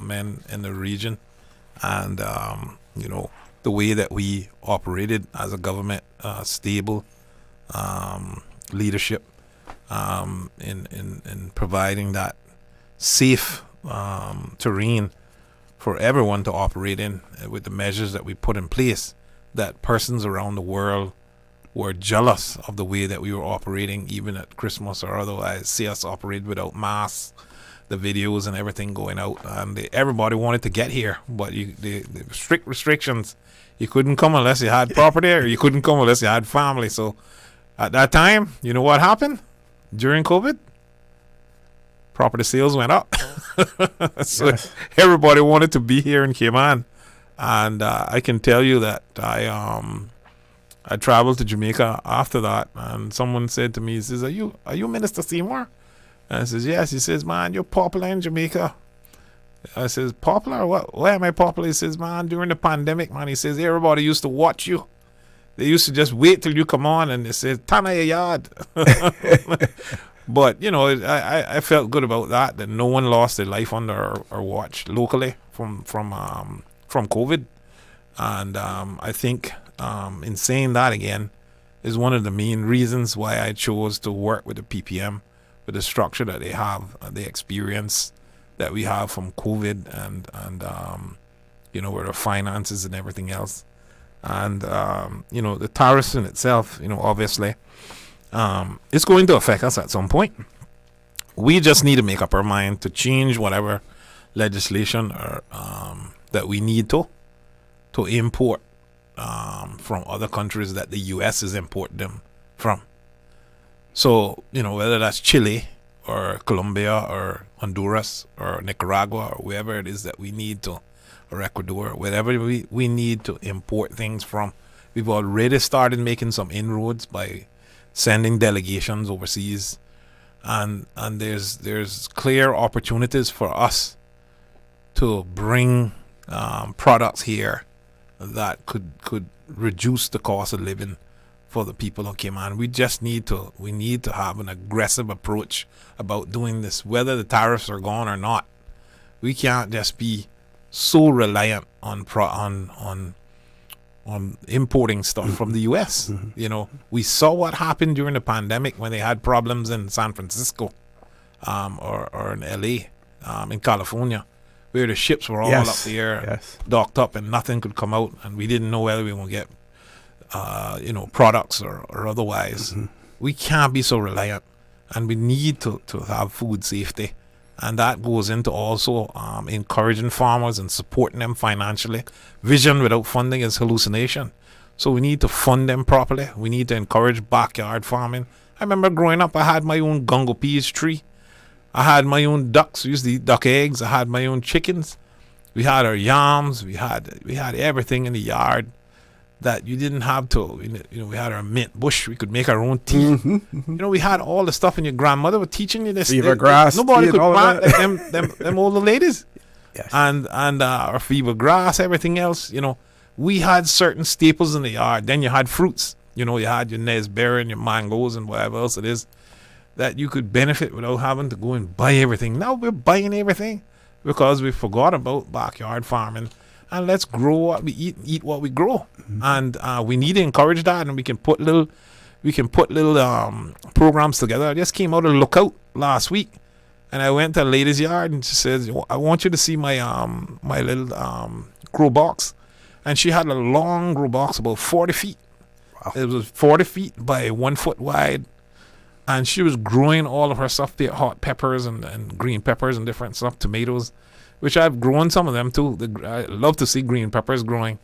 S4: men in the region, and the way that we operated as a government, stable leadership in providing that safe terrain for everyone to operate in, with the measures that we put in place, that persons around the world were jealous of the way that we were operating, even at Christmas or otherwise, see us operate without masks, the videos and everything going out, and everybody wanted to get here, but the strict restrictions, you couldn't come unless you had property, or you couldn't come unless you had family. So at that time, you know what happened during COVID? Property sales went up. So yes. Everybody wanted to be here in Cayman, and I can tell you that I traveled to Jamaica after that, and someone said to me, he says, are you Minister Seymour? And I says, yes. He says, man, you're popular in Jamaica. I says, popular? Why am I popular? He says, man, during the pandemic, man, he says, everybody used to watch you. They used to just wait till you come on, and they said, Tana your yard. But, I felt good about that no one lost their life under our watch locally from COVID. And I think in saying that again is one of the main reasons why I chose to work with the PPM, with the structure that they have, the experience that we have from COVID, and with the finances and everything else. And, the tariffs in itself, obviously, it's going to affect us at some point. We just need to make up our mind to change whatever legislation or that we need to import from other countries that the U.S. is importing them from. So, whether that's Chile or Colombia or Honduras or Nicaragua or wherever it is that we need to, or Ecuador, wherever we need to import things from, we've already started making some inroads by sending delegations overseas, and there's clear opportunities for us to bring products here that could reduce the cost of living for the people of Cayman. We need to have an aggressive approach about doing this, whether the tariffs are gone or not. We can't just be so reliant on importing stuff from the U.S. We saw what happened during the pandemic when they had problems in San Francisco, or in L.A., in California, where the ships were all up there, docked up, and nothing could come out, and we didn't know whether we were going to get products or otherwise. We can't be so reliant, and we need to have food safety, and that goes into also encouraging farmers and supporting them financially. Vision without funding is hallucination, so we need to fund them properly. We need to encourage backyard farming. I remember growing up, I had my own gungo peas tree. I had my own ducks. We used to eat duck eggs. I had my own chickens. We had our yams. We had everything in the yard that you didn't have to. We had our mint bush. We could make our own tea. We had all the stuff, and your grandmother was teaching you this.
S3: Fever grass.
S4: Nobody
S3: tea
S4: could
S3: and all
S4: plant
S3: that.
S4: like them older ladies.
S3: Yes.
S4: And our fever grass, everything else. We had certain staples in the yard. Then you had fruits. You had your nesberry and your mangoes and whatever else it is that you could benefit without having to go and buy everything. Now we're buying everything because we forgot about backyard farming. And let's grow what we eat what we grow. And we need to encourage that. And we can put little programs together. I just came out of Lookout last week, and I went to a lady's yard, and she says, "I want you to see my my little grow box." And she had a long grow box, about 40 feet.
S3: Wow.
S4: It was 40 feet by 1 foot wide. And she was growing all of her stuff there, hot peppers and green peppers and different stuff, tomatoes, which I've grown some of them too. I love to see green peppers growing.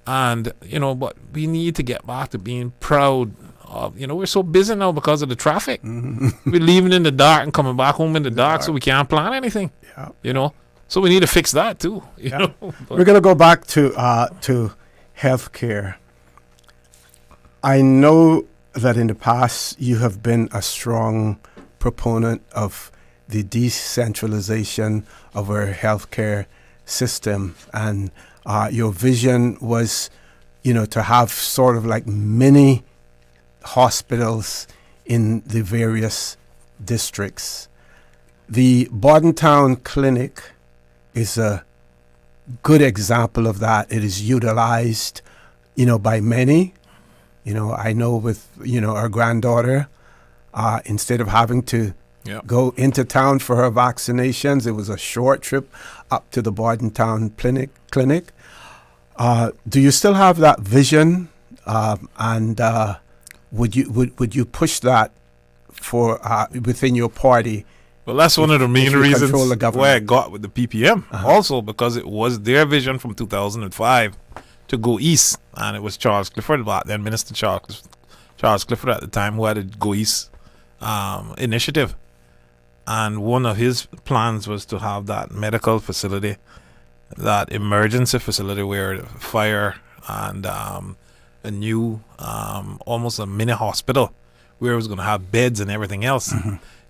S4: And, but we need to get back to being proud of, we're so busy now because of the traffic. We're leaving in the dark and coming back home in the dark, so we can't plan anything, So we need to fix that too,
S3: We're going to go back to healthcare. I know that in the past you have been a strong proponent of the decentralization of our healthcare system, and your vision was, to have sort of like mini hospitals in the various districts. The Bodden Town Clinic is a good example of that. It is utilized, by many. I know with, our granddaughter, instead of having to go into town for her vaccinations, it was a short trip up to the Bodden Town Clinic. Do you still have that vision? And would you push that for within your party?
S4: Well, that's one of the main reasons why I got with the PPM. Also, because it was their vision from 2005 to go east, and it was Charles Clifford, then Minister Charles Clifford at the time, who had a Go East initiative. And one of his plans was to have that medical facility, that emergency facility where fire and a new, almost a mini hospital where it was going to have beds and everything else.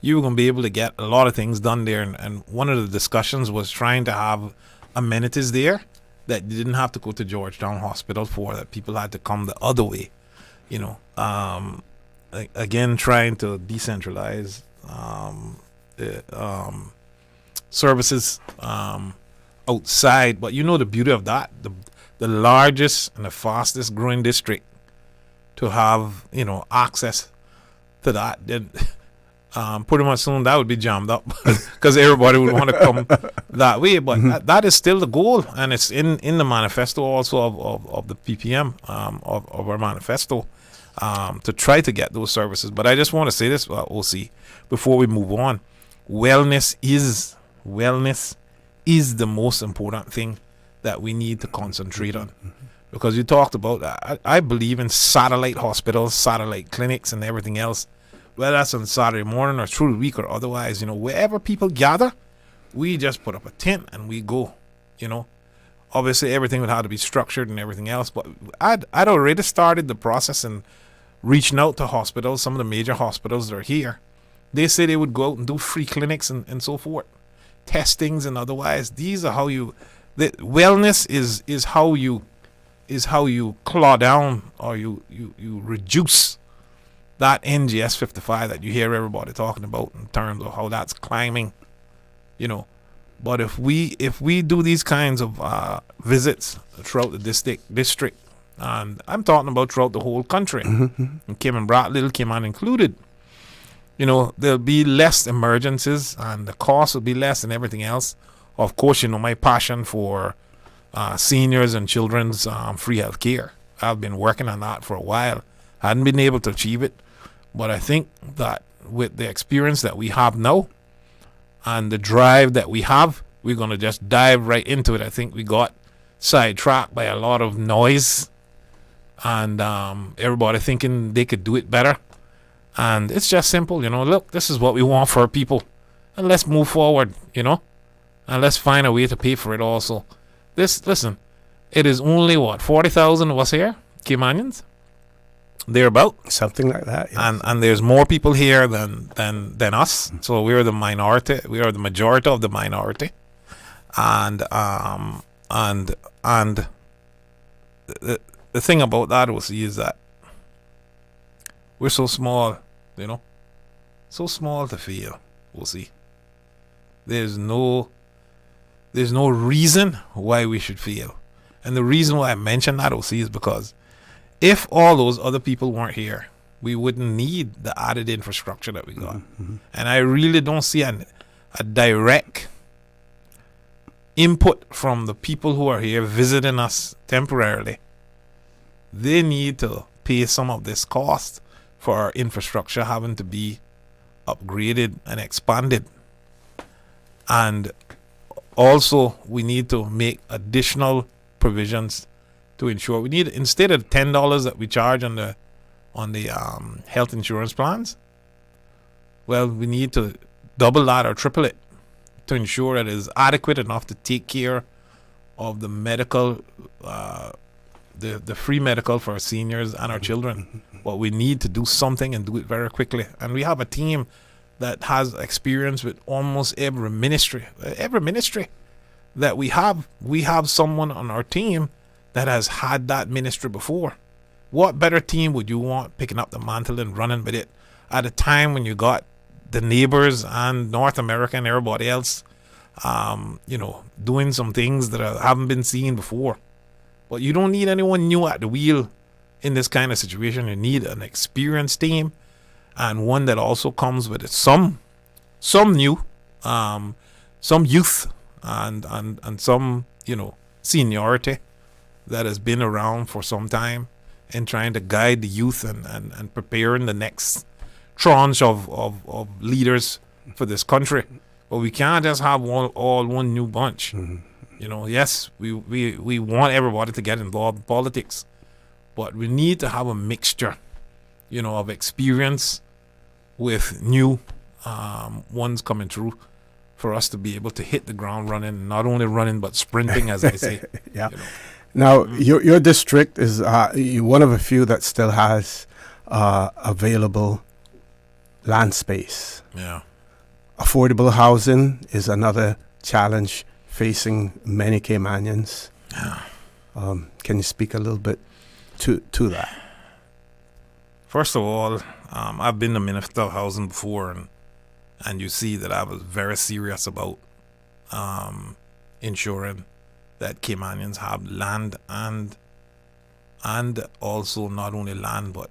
S4: You were going to be able to get a lot of things done there. And one of the discussions was trying to have amenities there that you didn't have to go to Georgetown Hospital for, that people had to come the other way. Again, trying to decentralize services outside. But the beauty of that, the largest and the fastest growing district to have, access to that, then pretty much soon that would be jammed up because everybody would want to come that way. But that is still the goal, and it's in the manifesto also of the PPM, of our manifesto, to try to get those services. But I just want to say this, OC, before we move on. Wellness is the most important thing that we need to concentrate on. Because you talked about, I believe in satellite hospitals, satellite clinics, and everything else. Whether that's on Saturday morning or through the week or otherwise, wherever people gather, we just put up a tent and we go, Obviously, everything would have to be structured and everything else. But I'd already started the process and reaching out to hospitals, some of the major hospitals that are here. They say they would go out and do free clinics and so forth, testings and otherwise. These are how the wellness is how you claw down, or you reduce that NGS 55 that you hear everybody talking about in terms of how that's climbing, But if we do these kinds of visits throughout the district, and I'm talking about throughout the whole country, and Cayman, Little Cayman included, there'll be less emergencies and the cost will be less and everything else. Of course, my passion for seniors and children's free health care. I've been working on that for a while. I hadn't been able to achieve it, but I think that with the experience that we have now and the drive that we have, we're going to just dive right into it. I think we got sidetracked by a lot of noise and everybody thinking they could do it better. And it's just simple, look, this is what we want for our people. And let's move forward, and let's find a way to pay for it also. Listen, it is only 40,000 of us here, Caymanians, thereabout.
S3: Something like that. Yes.
S4: And there's more people here than us. So we're the minority. We are the majority of the minority. And the thing about that is that we're so small, so small to fail. We'll see. There's no reason why we should fail. And the reason why I mention that, is because if all those other people weren't here, we wouldn't need the added infrastructure that we got.
S3: Mm-hmm.
S4: And I really don't see a direct input from the people who are here visiting us temporarily. They need to pay some of this cost for our infrastructure having to be upgraded and expanded. And also, we need to make additional provisions to ensure we need, instead of $10 that we charge on the health insurance plans, well, we need to double that or triple it to ensure that it is adequate enough to take care of the medical, the free medical for our seniors and our children. But we need to do something and do it very quickly. And we have a team that has experience with almost every ministry that we have. We have someone on our team that has had that ministry before. What better team would you want picking up the mantle and running with it at a time when you got the neighbors and North America and everybody else, doing some things that haven't been seen before? But you don't need anyone new at the wheel in this kind of situation. You need an experienced team, and one that also comes with some new, some youth, and some seniority that has been around for some time in trying to guide the youth and preparing the next tranche of leaders for this country. But we can't just have one new bunch. Mm-hmm. Yes, we want everybody to get involved in politics, but we need to have a mixture, of experience with new ones coming through for us to be able to hit the ground running, not only running but sprinting, as I say.
S3: Yeah. Now, your district is one of a few that still has available land space.
S4: Yeah.
S3: Affordable housing is another challenge facing many Caymanians.
S4: Yeah.
S3: Can you speak a little bit to that?
S4: First of all, I've been the Minister of Housing before, and you see that I was very serious about ensuring that Caymanians have land and also not only land but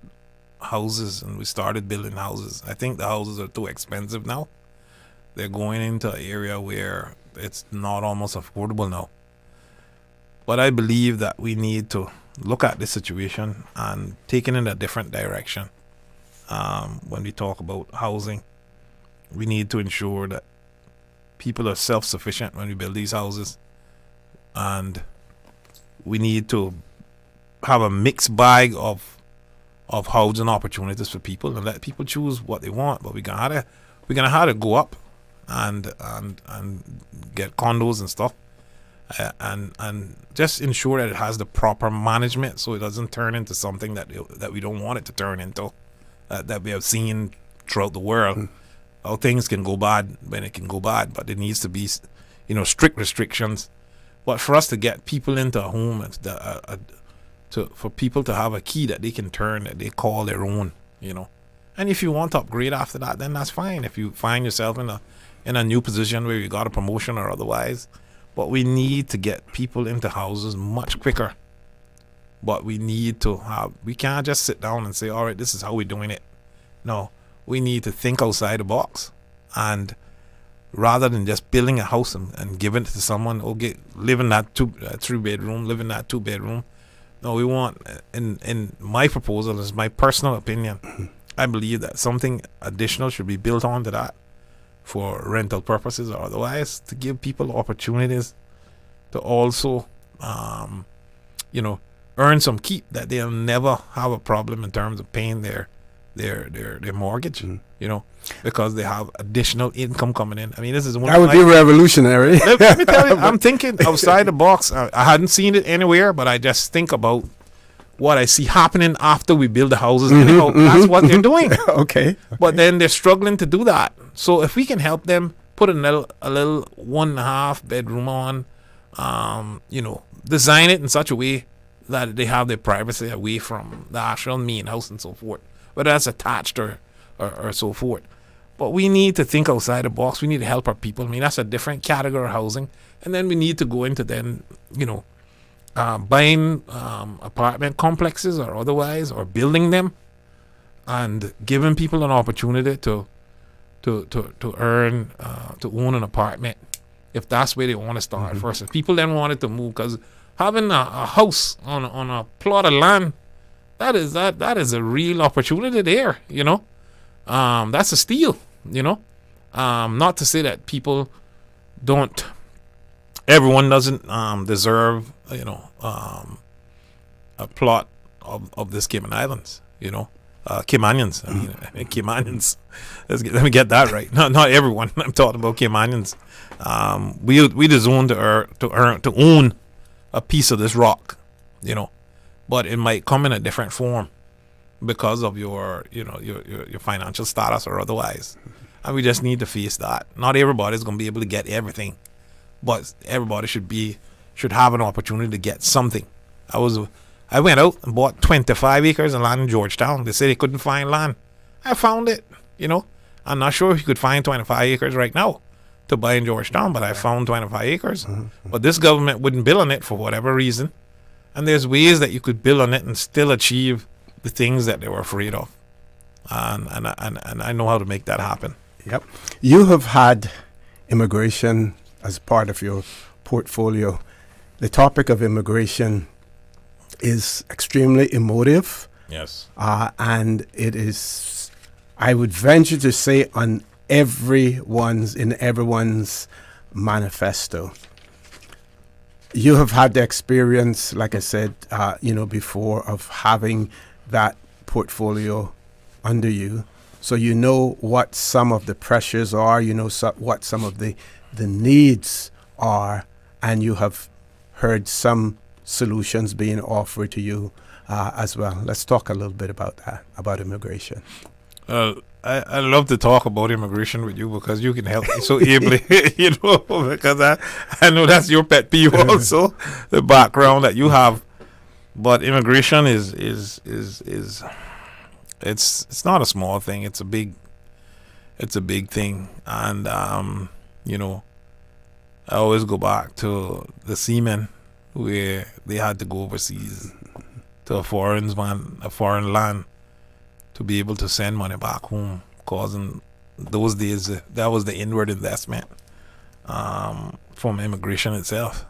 S4: houses, and we started building houses. I think the houses are too expensive now. They're going into an area where it's not almost affordable now. But I believe that we need to look at this situation and take it in a different direction. When we talk about housing, we need to ensure that people are self-sufficient when we build these houses, and we need to have a mixed bag of housing opportunities for people and let people choose what they want. But we're gonna have to go up and get condos and stuff, and just ensure that it has the proper management so it doesn't turn into something that we don't want it to turn into, that we have seen throughout the world. How things can go bad when it can go bad, but there needs to be strict restrictions. But for us to get people into a home, for people to have a key that they can turn, that they call their own, and if you want to upgrade after that, then that's fine. If you find yourself in a new position where you got a promotion or otherwise, but we need to get people into houses much quicker. But we can't just sit down and say, all right, this is how we're doing it. No, we need to think outside the box, and rather than just building a house and giving it to someone, live in that 3-bedroom, live in that 2-bedroom. No, we want, in my proposal, is my personal opinion, I believe that something additional should be built onto that for rental purposes or otherwise, to give people opportunities to also, earn some keep, that they'll never have a problem in terms of paying their mortgage. you know, because they have additional income coming in. I mean, this is one
S3: That would be revolutionary.
S4: let me tell you, I'm thinking outside the box. I hadn't seen it anywhere, but I just think about what I see happening after we build the houses. Anyhow, that's what they're doing.
S3: Okay.
S4: But then they're struggling to do that. So if we can help them put a little 1.5 bedroom on, you know, design it in such a way that they have their privacy away from the actual main house and so forth, whether that's attached or so forth. But we need to think outside the box. We need to help our people. I mean, that's a different category of housing. And then we need to go into then, you know, buying apartment complexes or otherwise, or building them and giving people an opportunity to earn, to own an apartment if that's where they want to start first. If people then wanted to move, because having a house on a plot of land, that is a real opportunity there, you know. That's a steal, you know. Not to say that people don't, everyone doesn't deserve, you know, a plot of this Cayman Islands, you know. Caymanians, I mean Caymanians. Let me get that right. Not everyone. I'm talking about Caymanians. We deserve to own a piece of this rock, you know, but it might come in a different form because of your, you know, your financial status or otherwise, and we just need to face that. Not everybody's gonna be able to get everything, but everybody should have an opportunity to get something. I went out and bought 25 acres of land in Georgetown. They said they couldn't find land. I found it, you know. I'm not sure if you could find 25 acres right now to buy in Georgetown, but I found 25 acres. But this government wouldn't bill on it for whatever reason. And there's ways that you could bill on it and still achieve the things that they were afraid of. And I know how to make that happen.
S3: Yep. You have had immigration as part of your portfolio. The topic of immigration is extremely emotive.
S4: Yes.
S3: And it is, I would venture to say, on everyone's manifesto. You have had the experience, like I said, you know, before, of having that portfolio under you. So you know what some of the pressures are, you know what some of the needs are, and you have heard some solutions being offered to you as well. Let's talk a little bit about that, about immigration.
S4: I love to talk about immigration with you because you can help me so ably, you know, because I know that's your pet peeve also, the background that you have. But immigration is it's not a small thing. It's a big thing. And you know, I always go back to the seamen where they had to go overseas to a foreign land to be able to send money back home, because in those days that was the inward investment from immigration itself.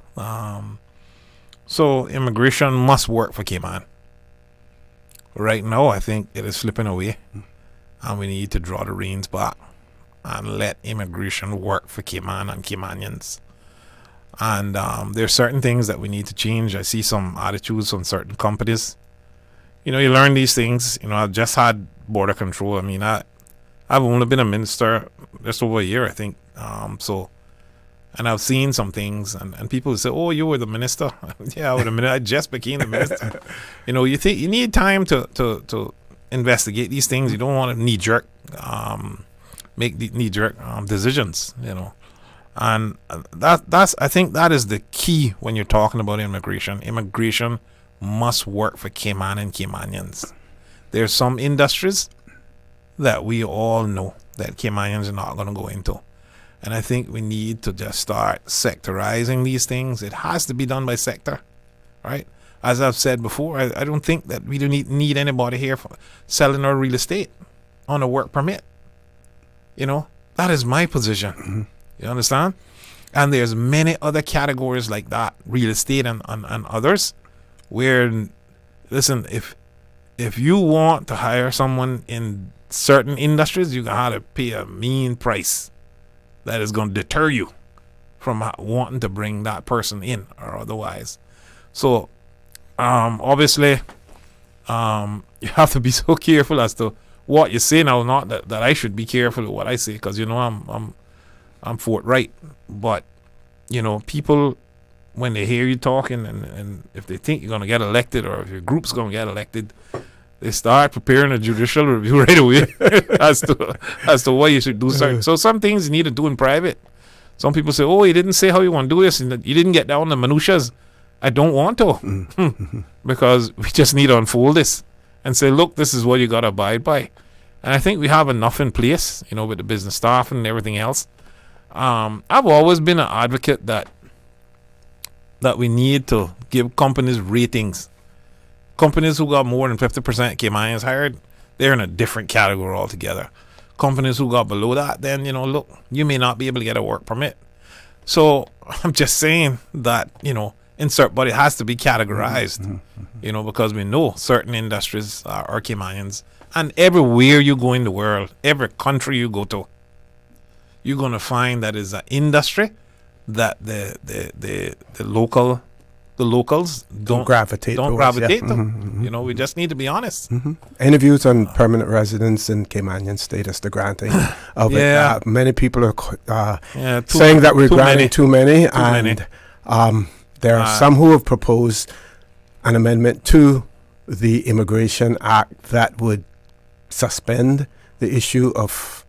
S4: So immigration must work for Cayman. Right now, I think it is slipping away, and we need to draw the reins back and let immigration work for Cayman and Caymanians. And there are certain things that we need to change. I see some attitudes from certain companies. You know, you learn these things. You know, I've just had border control. I mean, I've only been a minister just over a year, I think. And I've seen some things, and people say, "Oh, you were the minister." Yeah, I was the minister. I just became the minister. You know, you think you need time to investigate these things. You don't want to make knee-jerk decisions. You know. And that's I think that is the key when you're talking about immigration. Immigration must work for Cayman and Caymanians. There's some industries that we all know that Caymanians are not going to go into. And I think we need to just start sectorizing these things. It has to be done by sector, right? As I've said before, I don't think that we don't need anybody here for selling our real estate on a work permit. You know, that is my position. You understand? And there's many other categories like that, real estate and others, where, listen, if you want to hire someone in certain industries, you're going to have to pay a mean price that is going to deter you from wanting to bring that person in or otherwise. So, obviously, you have to be so careful as to what you say now, not that I should be careful with what I say, because I'm forthright. But people, when they hear you talking, and if they think you're going to get elected, or if your group's going to get elected, they start preparing a judicial review right away as to what you should do. So some things you need to do in private. Some people say, "Oh, you didn't say how you want to do this, and you didn't get down the minutiae." I don't want to, because we just need to unfold this and say, "Look, this is what you got to abide by." And I think we have enough in place, with the business staff and everything else. I've always been an advocate that we need to give companies ratings. Companies who got more than 50% Caymanians hired, they're in a different category altogether. Companies who got below that, then, look, you may not be able to get a work permit. So I'm just saying that, but it has to be categorized, because we know certain industries are Caymanians. And everywhere you go in the world, every country you go to, you're going to find that is an industry that the locals don't gravitate to. We just need to be honest.
S3: Any views on permanent residence and Caymanian status, the granting of it? Many people are saying that we're granting too many. There are some who have proposed an amendment to the Immigration Act that would suspend the issue of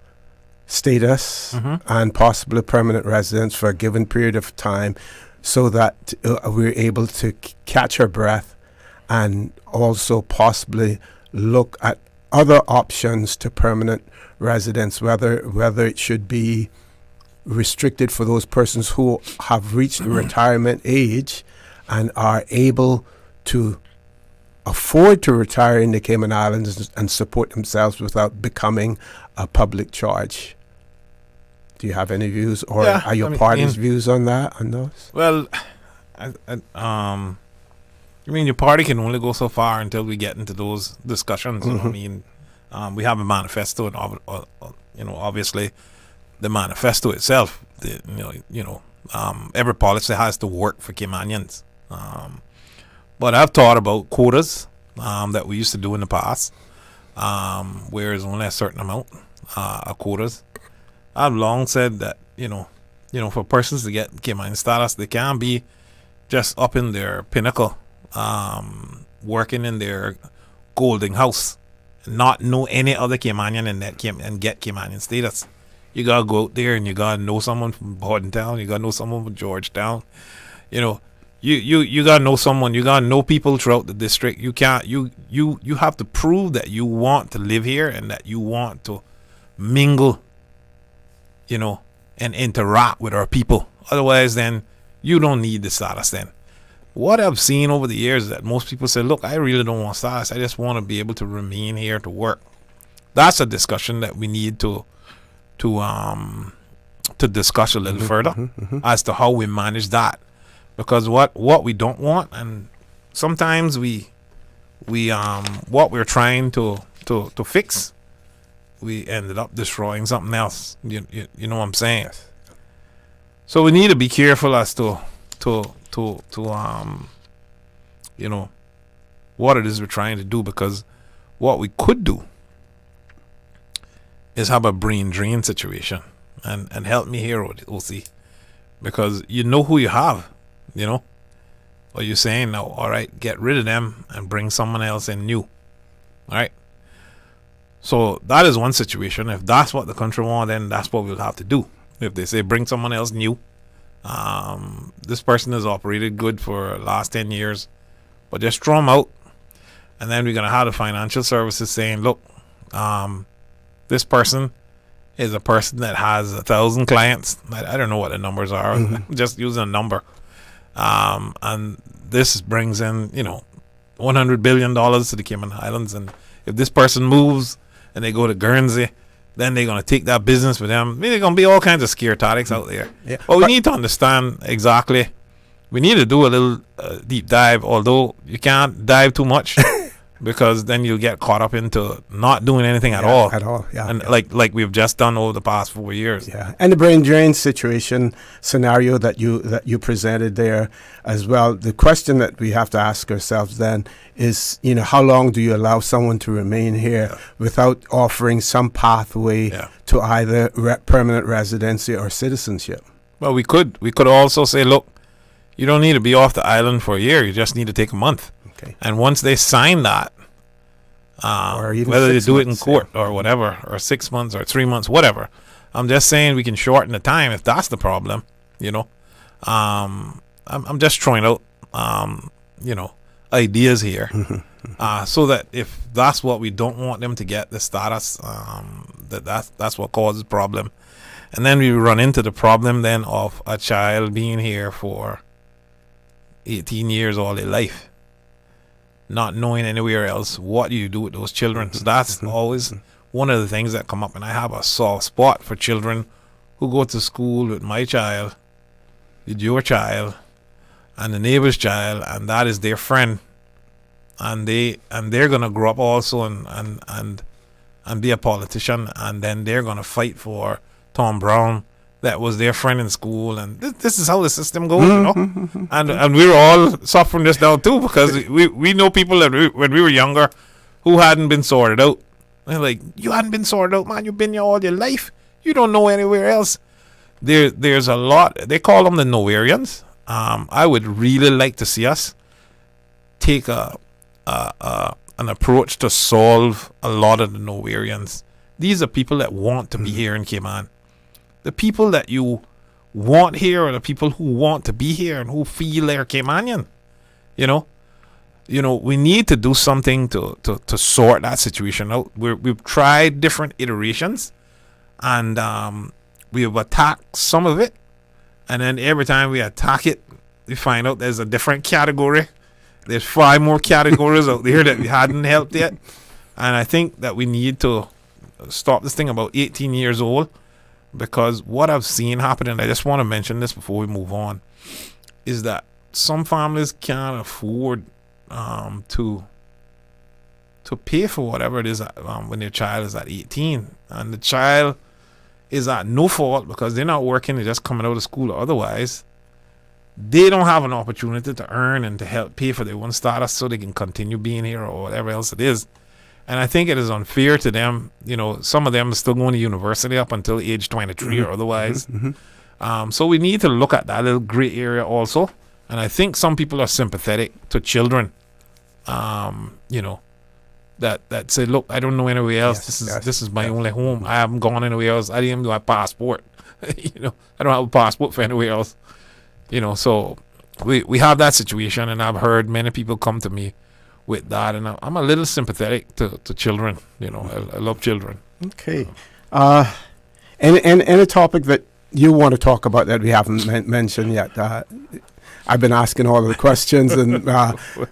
S3: status and possibly permanent residence for a given period of time, so that we're able to catch our breath and also possibly look at other options to permanent residence, whether it should be restricted for those persons who have reached the retirement age and are able to afford to retire in the Cayman Islands and support themselves without becoming a public charge. Do you have any views, or are your party's views on those?
S4: Well, your party can only go so far until we get into those discussions. We have a manifesto, and obviously, the manifesto itself, every policy has to work for Caymanians. But I've thought about quotas that we used to do in the past, where there's only a certain amount of quotas. I've long said that, for persons to get Cayman status, they can't be just up in their pinnacle, working in their golden house, and not know any other Caymanian and get Caymanian status. You gotta go out there and you gotta know someone from Bodden town. You gotta know someone from Georgetown. You gotta know someone. You gotta know people throughout the district. You can't. You have to prove that you want to live here and that you want to mingle, and interact with our people. Otherwise, then you don't need the status. Then what I've seen over the years is that most people say, "Look, I really don't want status. I just want to be able to remain here to work." That's a discussion that we need to discuss a little further as to how we manage that. Because what we don't want, and sometimes we what we're trying to fix, we ended up destroying something else. You know what I'm saying? So we need to be careful as to what it is we're trying to do, because what we could do is have a brain drain situation, and help me here, OC, because you know who you have. What you're saying now, all right, get rid of them and bring someone else in new. All right. So that is one situation. If that's what the country wants, then that's what we'll have to do. If they say bring someone else new, this person has operated good for the last 10 years, but just throw them out. And then we're going to have the financial services saying, look, this person is a person that has 1,000 clients. I don't know what the numbers are. Just using a number. And this brings in, $100 billion to the Cayman Islands. And if this person moves and they go to Guernsey, then they're going to take that business with them. There's going to be all kinds of scare tactics out there. Yeah. But we need to understand exactly. We need to do a little deep dive, although you can't dive too much because then you'll get caught up into not doing anything at all.
S3: At all, yeah.
S4: And
S3: yeah.
S4: like we've just done over the past 4 years.
S3: Yeah, and the brain drain scenario that you presented there as well. The question that we have to ask ourselves then is, how long do you allow someone to remain here without offering some pathway to either permanent residency or citizenship?
S4: Well, we could also say, look, you don't need to be off the island for a year. You just need to take a month.
S3: Okay.
S4: And once they sign that,
S3: or even
S4: whether they
S3: 6
S4: do it in
S3: months,
S4: court or whatever, or 6 months or 3 months, whatever. I'm just saying we can shorten the time if that's the problem. I'm just throwing out, ideas here, so that if that's what we don't want them to get, the status, that's what causes problem. And then we run into the problem then of a child being here for 18 years all their life, not knowing anywhere else. What do you do with those children? So that's always one of the things that come up. And I have a soft spot for children who go to school with my child, with your child, and the neighbor's child, and that is their friend. And they're gonna grow up also and be a politician, and then they're gonna fight for Tom Brown, that was their friend in school, and this is how the system goes, and we were all suffering this now too, because we know people that when we were younger who hadn't been sorted out. They're like, you hadn't been sorted out, man. You've been here all your life. You don't know anywhere else. There's a lot. They call them the nowhereans. I would really like to see us take an approach to solve a lot of the nowhereans. These are people that want to be here in Cayman. The people that you want here are the people who want to be here and who feel they're Caymanian. We need to do something to sort that situation out. We've tried different iterations, and we've attacked some of it, and then every time we attack it, we find out there's a different category. There's 5 more categories out there that we hadn't helped yet, and I think that we need to stop this thing about 18 years old. Because what I've seen happen, and I just want to mention this before we move on, is that some families can't afford to pay for whatever it is when their child is at 18. And the child is at no fault because they're not working, they're just coming out of school or otherwise. They don't have an opportunity to earn and to help pay for their own status so they can continue being here or whatever else it is. And I think it is unfair to them. Some of them are still going to university up until age 23 or otherwise. So we need to look at that little gray area also. And I think some people are sympathetic to children, that say, look, I don't know anywhere else. This is my only home. I haven't gone anywhere else. I didn't even do my passport. I don't have a passport for anywhere else. So we have that situation, and I've heard many people come to me with that, and I'm a little sympathetic to children. I love children.
S3: Okay. And a topic that you want to talk about that we haven't mentioned yet. I've been asking all of the questions and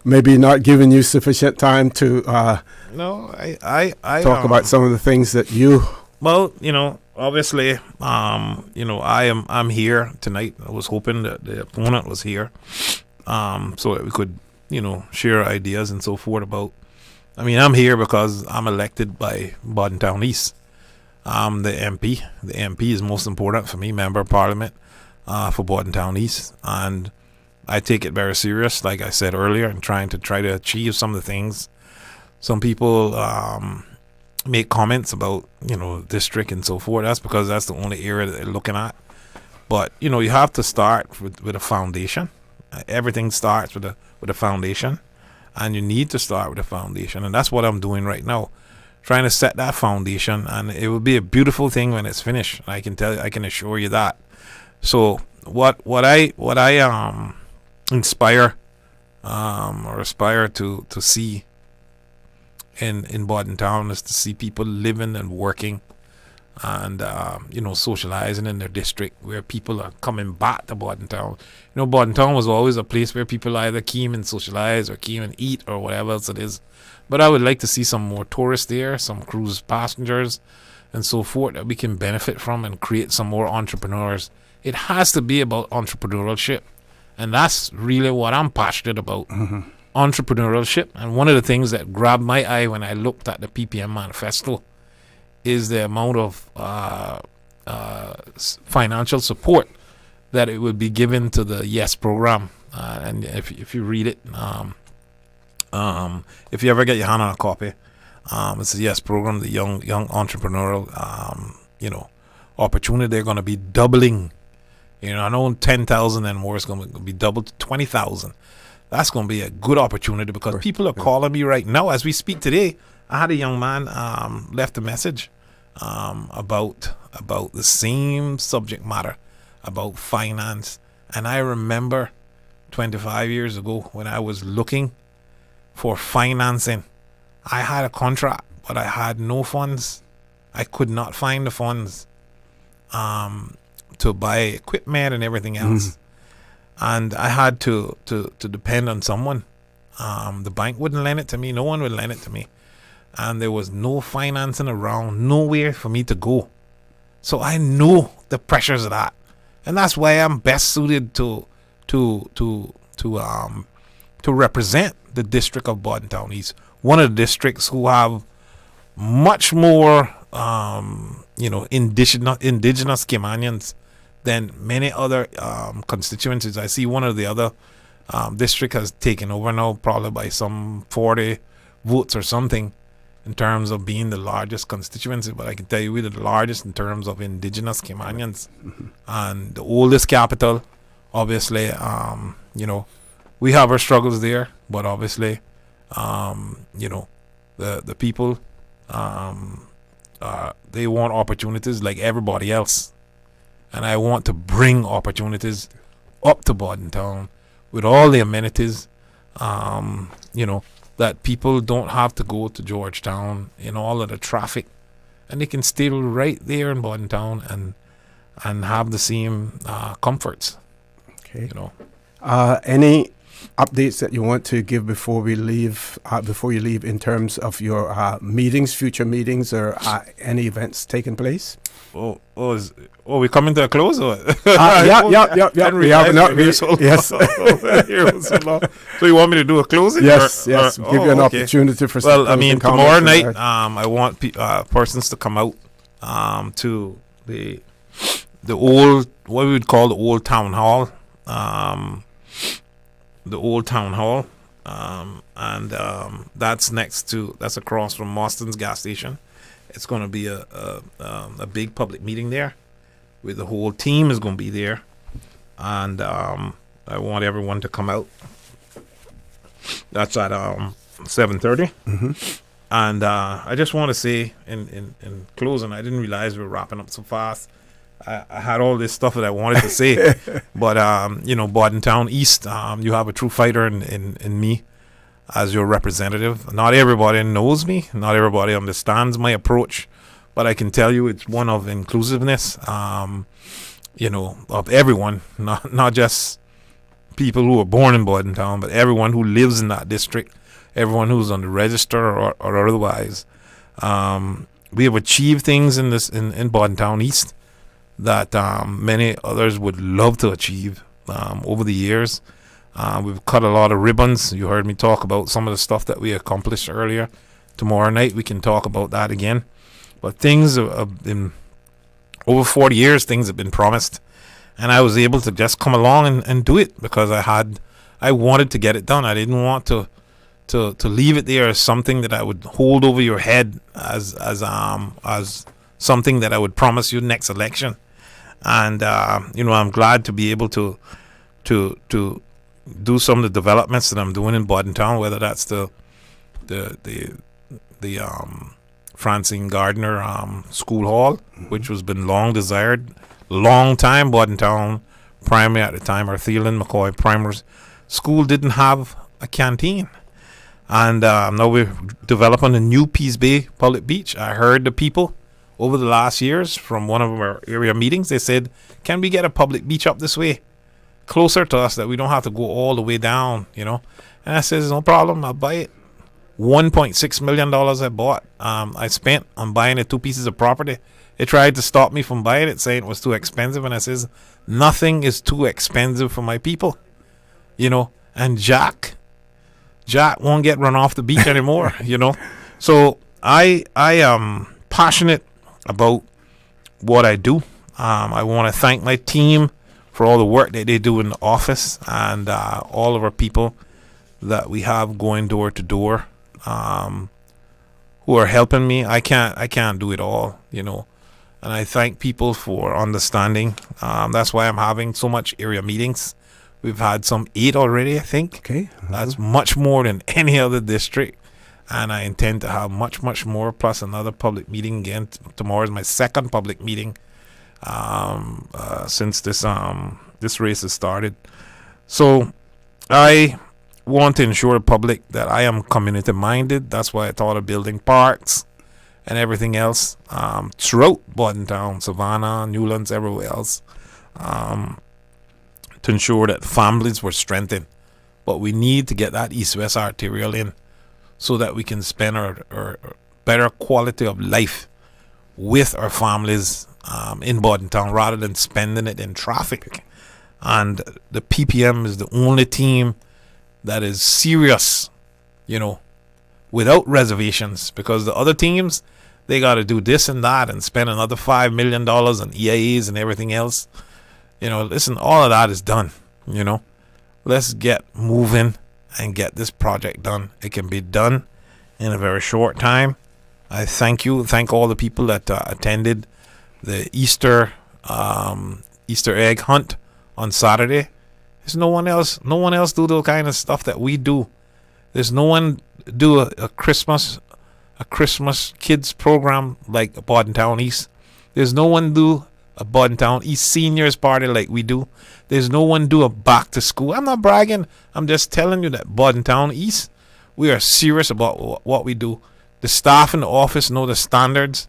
S3: maybe not giving you sufficient time to
S4: I
S3: talk about some of the things that you.
S4: Well, obviously, I'm here tonight. I was hoping that the opponent was here, so that we could share ideas and so forth about. I'm here because I'm elected by Bodden Town East. I'm the MP. The MP is most important for me, Member of Parliament for Bodden Town East. And I take it very serious, like I said earlier, and try to achieve some of the things. Some people make comments about, district and so forth. That's because that's the only area that they're looking at. But, you have to start with a foundation. Everything starts with a foundation, and you need to start with a foundation, and that's what I'm doing right now, trying to set that foundation, and it will be a beautiful thing when it's finished. I can assure you that. So what I inspire or aspire to see in Bodden Town is to see people living and working and socializing in their district, where people are coming back to Bodden Town. Bodden Town was always a place where people either came and socialize or came and eat or whatever else it is. But I would like to see some more tourists there, some cruise passengers and so forth that we can benefit from and create some more entrepreneurs. It has to be about entrepreneurship, and that's really what I'm passionate about. entrepreneurship. And one of the things that grabbed my eye when I looked at the PPM manifesto is the amount of financial support that it would be given to the YES program. And if you read it, if you ever get your hand on a copy, it's the YES program, the young entrepreneurial, opportunity. They're going to be doubling. I know 10,000 and more is going to be doubled to 20,000. That's going to be a good opportunity because people are calling me right now as we speak today. I had a young man left a message about the same subject matter, about finance. And I remember 25 years ago when I was looking for financing. I had a contract, but I had no funds. I could not find the funds to buy equipment and everything else. And I had to depend on someone. The bank wouldn't lend it to me. No one would lend it to me. And there was no financing around, nowhere for me to go. So I know the pressures of that. And that's why I'm best suited to represent the district of Bodden Town East, one of the districts who have much more, indigenous Caymanians than many other constituencies. I see one of the other district has taken over now, probably by some 40 votes or something, in terms of being the largest constituency. But I can tell you we're the largest in terms of indigenous Caymanians. And the oldest capital, obviously, we have our struggles there, but obviously, the people, they want opportunities like everybody else. And I want to bring opportunities up to Bodden Town with all the amenities, that people don't have to go to Georgetown in all of the traffic. And they can stay right there in Bodden Town and have the same comforts.
S3: Okay. Any updates that you want to give before we leave? Before you leave, in terms of your meetings, future meetings, or any events taking place?
S4: We coming to a close? Or?
S3: Yeah. We have enough. Yes.
S4: So you want me to do a closing?
S3: Yes. Give you an opportunity for.
S4: Well, tomorrow night, I want persons to come out to the old, what we would call the old town hall. The old town hall, and that's across from Mostyn's gas station. It's going to be a big public meeting there, where the whole team is going to be there, and I want everyone to come out. That's at 7:30, and I just want to say in closing, I didn't realize we were wrapping up so fast. I had all this stuff that I wanted to say, but Bodden Town East, you have a true fighter in me as your representative. Not everybody knows me, not everybody understands my approach, but I can tell you it's one of inclusiveness, of everyone, not just people who are born in Bodden Town, but everyone who lives in that district, everyone who's on the register or otherwise. We have achieved things in Bodden Town East that many others would love to achieve over the years. We've cut a lot of ribbons. You heard me talk about some of the stuff that we accomplished earlier. Tomorrow night we can talk about that again. But things have been, over 40 years, things have been promised. And I was able to just come along and do it because I wanted to get it done. I didn't want to leave it there as something that I would hold over your head as something that I would promise you next election. And I'm glad to be able to do some of the developments that I'm doing in Bodden Town, whether that's the Francine Gardner School Hall, which was been long desired, long time. Bodden Town Primary at the time, or Thielen McCoy Primary School didn't have a canteen. And now we're developing a new Peace Bay Public Beach. I heard the people over the last years from one of our area meetings, they said, can we get a public beach up this way, closer to us, that we don't have to go all the way down, And I says, no problem, I'll buy it. $1.6 million I bought. I spent on buying the 2 pieces of property. They tried to stop me from buying it, saying it was too expensive. And I says, nothing is too expensive for my people, And Jack, Jack won't get run off the beach anymore, you know. So I am passionate about what I do. I want to thank my team for all the work that they do in the office, and all of our people that we have going door to door, who are helping me. I can't do it all, you know. And I thank people for understanding. That's why I'm having so much area meetings. We've had some 8 already, I think.
S3: Okay.
S4: That's much more than any other district. And I intend to have much, much more, plus another public meeting again. Tomorrow is my second public meeting since this race has started. So I want to ensure the public that I am community minded. That's why I thought of building parks and everything else throughout Bodden Town, Savannah, Newlands, everywhere else, to ensure that families were strengthened. But we need to get that east-west arterial in so that we can spend our better quality of life with our families in Bodden Town rather than spending it in traffic. And the PPM is the only team that is serious, you know, without reservations, because the other teams, they got to do this and that and spend another $5 million on EIAs and everything else. You know, listen, all of that is done, you know. Let's get moving and get this project done. It can be done in a very short time. I thank all the people that attended the Easter egg hunt on Saturday. There's no one else do the kind of stuff that we do. There's no one do a Christmas kids program like Bodden Town East. There's no one do a Bodden Town East seniors party like we do. There's no one do a back to school. I'm not bragging. I'm just telling you that Bodden Town East, we are serious about what we do. The staff in the office know the standards.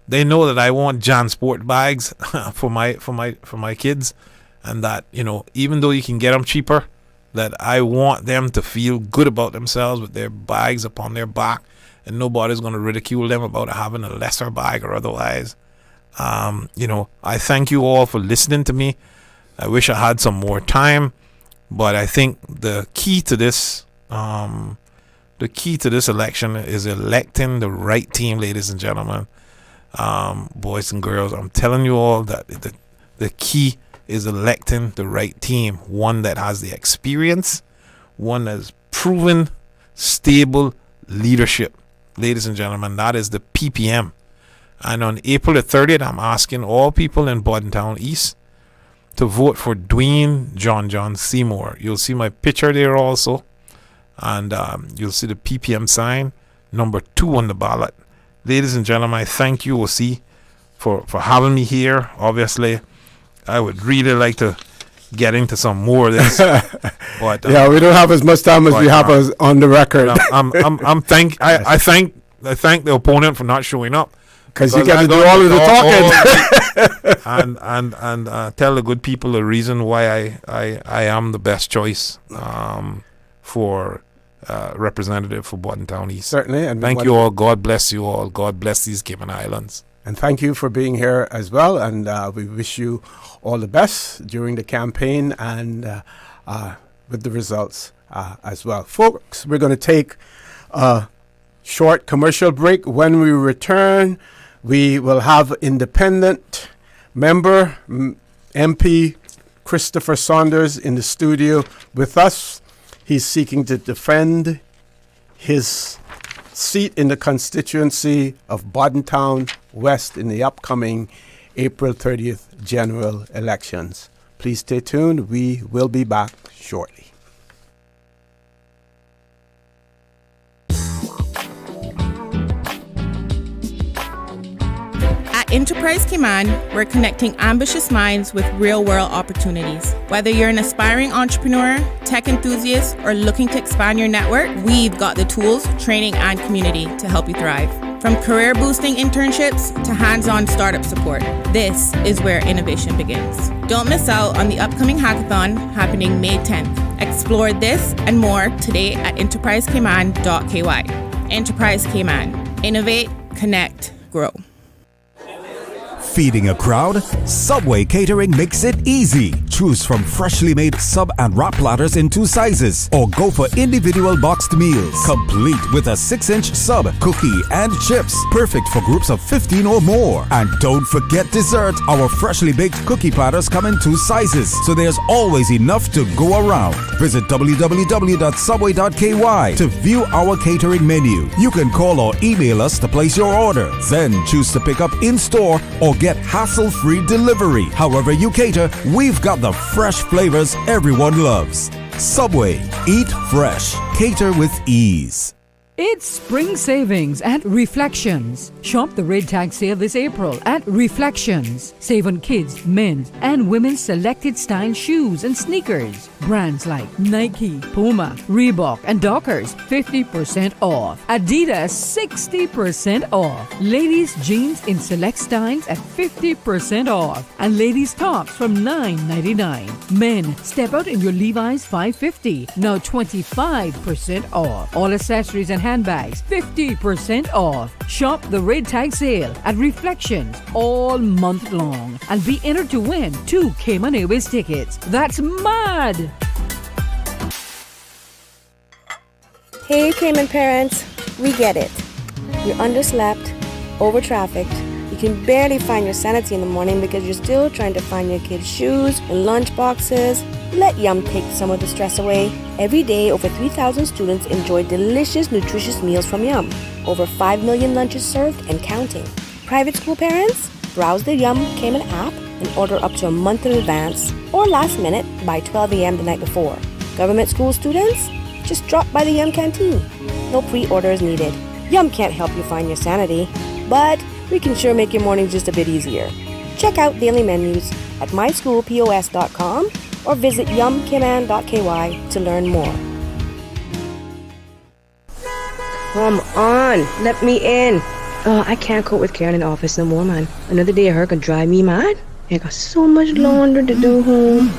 S4: They know that I want JanSport bags for my kids, and that, you know, even though you can get them cheaper, that I want them to feel good about themselves with their bags upon their back, and nobody's going to ridicule them about having a lesser bag or otherwise. You know, I thank you all for listening to me. I wish I had some more time, but I think the key to this election is electing the right team, ladies and gentlemen, boys and girls. I'm telling you all that the key is electing the right team, one that has the experience, one that's proven stable leadership. Ladies and gentlemen, that is the PPM. And on April the 30th, I'm asking all people in Bodden Town East to vote for Dwayne John Seymour. You'll see my picture there also, and you'll see the PPM sign, number 2 on the ballot. Ladies and gentlemen, I thank you, OC, for having me here. Obviously, I would really like to get into some more of this, but
S3: yeah, we don't have as much time as we have on the record.
S4: I thank the opponent for not showing up,
S3: because you got to do all of the talking
S4: and tell the good people the reason why I am the best choice for representative for Bodden Town East.
S3: Certainly, and
S4: thank you all. God bless you all. God bless these Cayman Islands.
S3: And thank you for being here as well. And we wish you all the best during the campaign and with the results as well. Folks, we're going to take a short commercial break. When we return, we will have independent member, MP Christopher Saunders, in the studio with us. He's seeking to defend his seat in the constituency of Bodden Town West in the upcoming April 30th general elections. Please stay tuned. We will be back shortly.
S5: At Enterprise Cayman, we're connecting ambitious minds with real-world opportunities. Whether you're an aspiring entrepreneur, tech enthusiast, or looking to expand your network, we've got the tools, training, and community to help you thrive. From career-boosting internships to hands-on startup support, this is where innovation begins. Don't miss out on the upcoming hackathon happening May 10th. Explore this and more today at enterprisecayman.ky. Enterprise Cayman. Innovate, connect, grow.
S6: feeding a crowd? Subway Catering makes it easy. Choose from freshly made sub and wrap platters in 2 sizes, or go for individual boxed meals, complete with a 6-inch sub, cookie, and chips. Perfect for groups of 15 or more. And don't forget dessert. Our freshly baked cookie platters come in 2 sizes, so there's always enough to go around. Visit www.subway.ky to view our catering menu. You can call or email us to place your order. Then choose to pick up in-store or get hassle-free delivery. However you cater, we've got the fresh flavors everyone loves. Subway. Eat fresh. Cater with ease.
S7: It's spring savings at Reflections. Shop the red tag sale this April at Reflections. Save on kids, men's, and women's selected style shoes and sneakers. Brands like Nike, Puma, Reebok, and Dockers 50% off. Adidas 60% off. Ladies jeans in select styles at 50% off. And ladies tops from $9.99. Men, step out in your Levi's $5.50. Now 25% off. All accessories and handbags 50% off. Shop the red tag sale at Reflections all month long and be entered to win 2 Cayman Airways tickets. That's mad!
S8: Hey Cayman parents, we get it. You're underslept, over-trafficked, you can barely find your sanity in the morning because you're still trying to find your kids' shoes and lunch boxes. Let Yum take some of the stress away. Every day, over 3,000 students enjoy delicious, nutritious meals from Yum. Over 5 million lunches served and counting. Private school parents? Browse the Yum Cayman app and order up to a month in advance or last minute by 12 a.m. the night before. Government school students? Just drop by the Yum canteen. No pre-orders needed. Yum can't help you find your sanity, but we can sure make your mornings just a bit easier. Check out daily menus at myschoolpos.com or visit yumcayman.ky to learn more. Come on, let me in. I can't cope with Karen in the office no more, man. Another day of her can drive me mad. I got so much laundry to do home.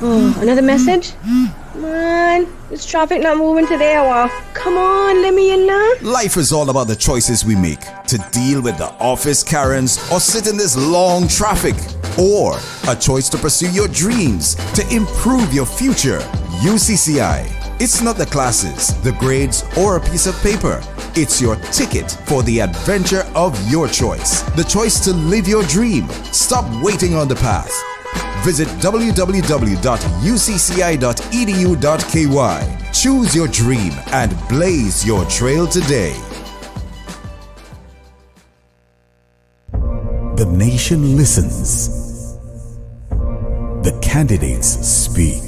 S8: Oh, another message? Man, this traffic not moving today, or come on, let me in now.
S6: Life is all about the choices we make to deal with the office Karens or sit in this long traffic, or a choice to pursue your dreams to improve your future. UCCI. It's not the classes, the grades, or a piece of paper. It's your ticket for the adventure of your choice. The choice to live your dream. Stop waiting on the path. Visit www.ucci.edu.ky. Choose your dream and blaze your trail today. The nation listens. The candidates speak.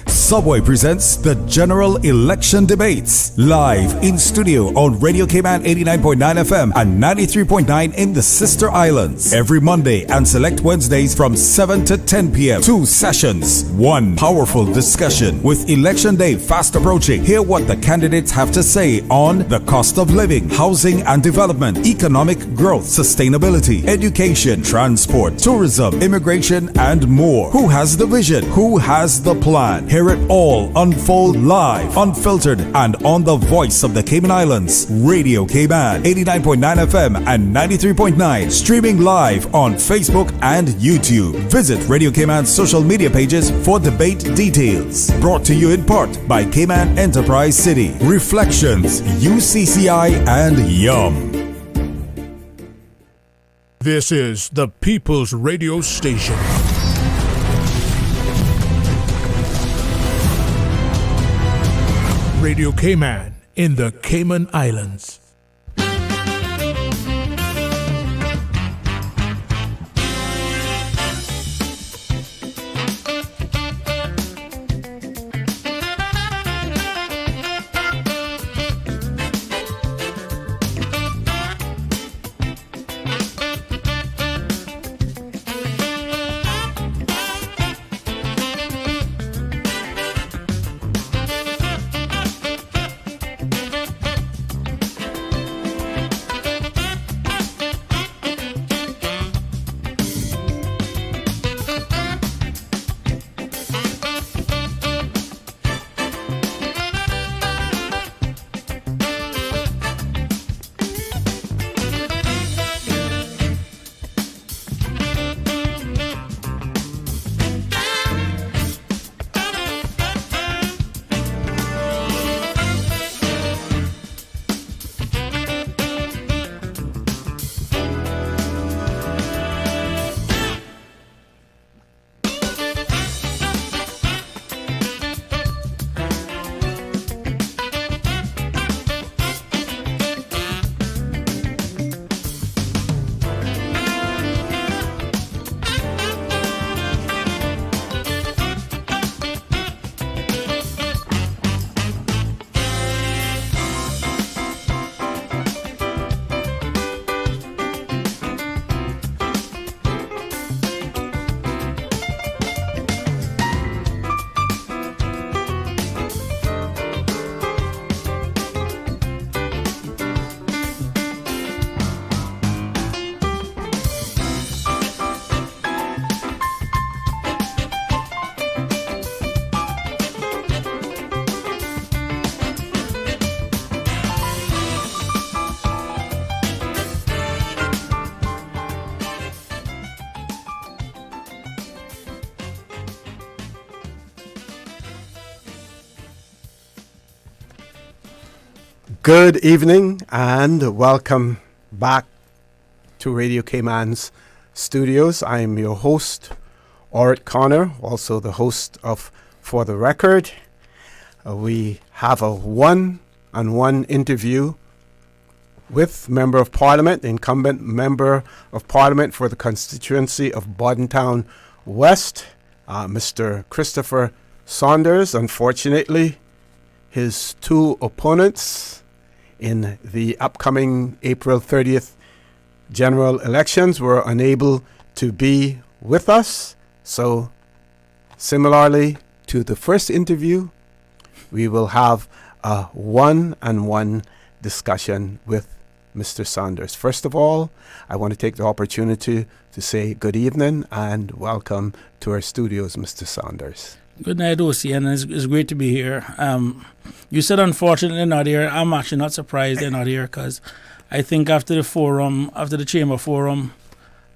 S6: Subway presents the General Election Debates live in studio on Radio Cayman 89.9 FM and 93.9 in the Sister Islands every Monday and select Wednesdays from 7 to 10 p.m. 2 sessions, 1 powerful discussion. With Election Day fast approaching, hear what the candidates have to say on the cost of living, housing and development, economic growth, sustainability, education, transport, tourism, immigration, and more. Who has the vision? Who has the plan? Hear it all unfold live, unfiltered, and on the voice of the Cayman Islands. Radio Cayman 89.9 FM and 93.9, streaming live on Facebook and YouTube. Visit Radio Cayman's social media pages for debate details. Brought to you in part by Cayman Enterprise City, Reflections, UCCI, and Yum.
S2: This is the People's Radio Station. Radio Cayman in the Cayman Islands.
S3: Good evening and welcome back to Radio Cayman's studios. I am your host, Orrit Connor, also the host of For the Record. We have a one-on-one interview with Member of Parliament, incumbent Member of Parliament for the Constituency of Bodden Town West, Mr. Christopher Saunders. Unfortunately, his two opponents in the upcoming April 30th general elections were unable to be with us. So, similarly to the first interview, we will have a one-on-one discussion with Mr. Saunders. First of all, I want to take the opportunity to say good evening and welcome to our studios, Mr. Saunders.
S9: Good night, OC, and it's great to be here. You said unfortunately not here. I'm actually not surprised they're not here because I think after the Chamber Forum,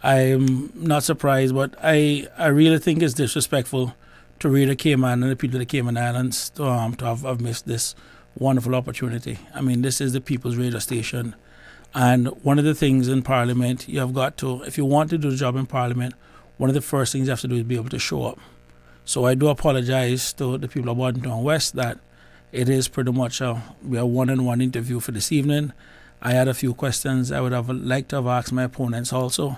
S9: I'm not surprised, but I really think it's disrespectful to Radio Cayman and the people of the Cayman Islands to have missed this wonderful opportunity. I mean, this is the people's radio station, and one of the things in Parliament, you have got to, if you want to do the job in Parliament, one of the first things you have to do is be able to show up. So I do apologize to the people of Bodden Town West that it is pretty much a one-on-one interview for this evening. I had a few questions I would have liked to have asked my opponents also,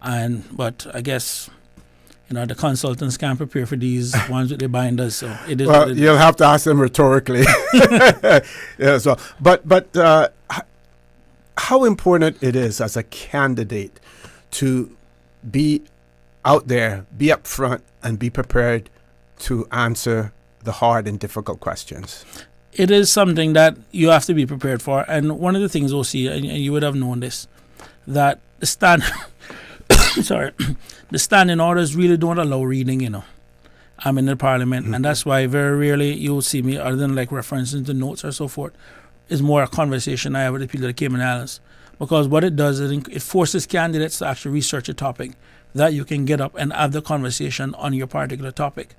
S9: but I guess the consultants can't prepare for these ones with the binders. So it is.
S3: Well, you'll have to ask them rhetorically. Yeah, so, but how important it is as a candidate to be out there, be up front, and be prepared to answer the hard and difficult questions.
S9: It is something that you have to be prepared for. And one of the things, OC, and you would have known this, that the standing orders really don't allow reading, I'm in the Parliament. And that's why very rarely you'll see me, other than like references to notes or so forth, is more a conversation I have with the people of the Cayman Islands. Because what it does is it forces candidates to actually research a topic that you can get up and have the conversation on your particular topic.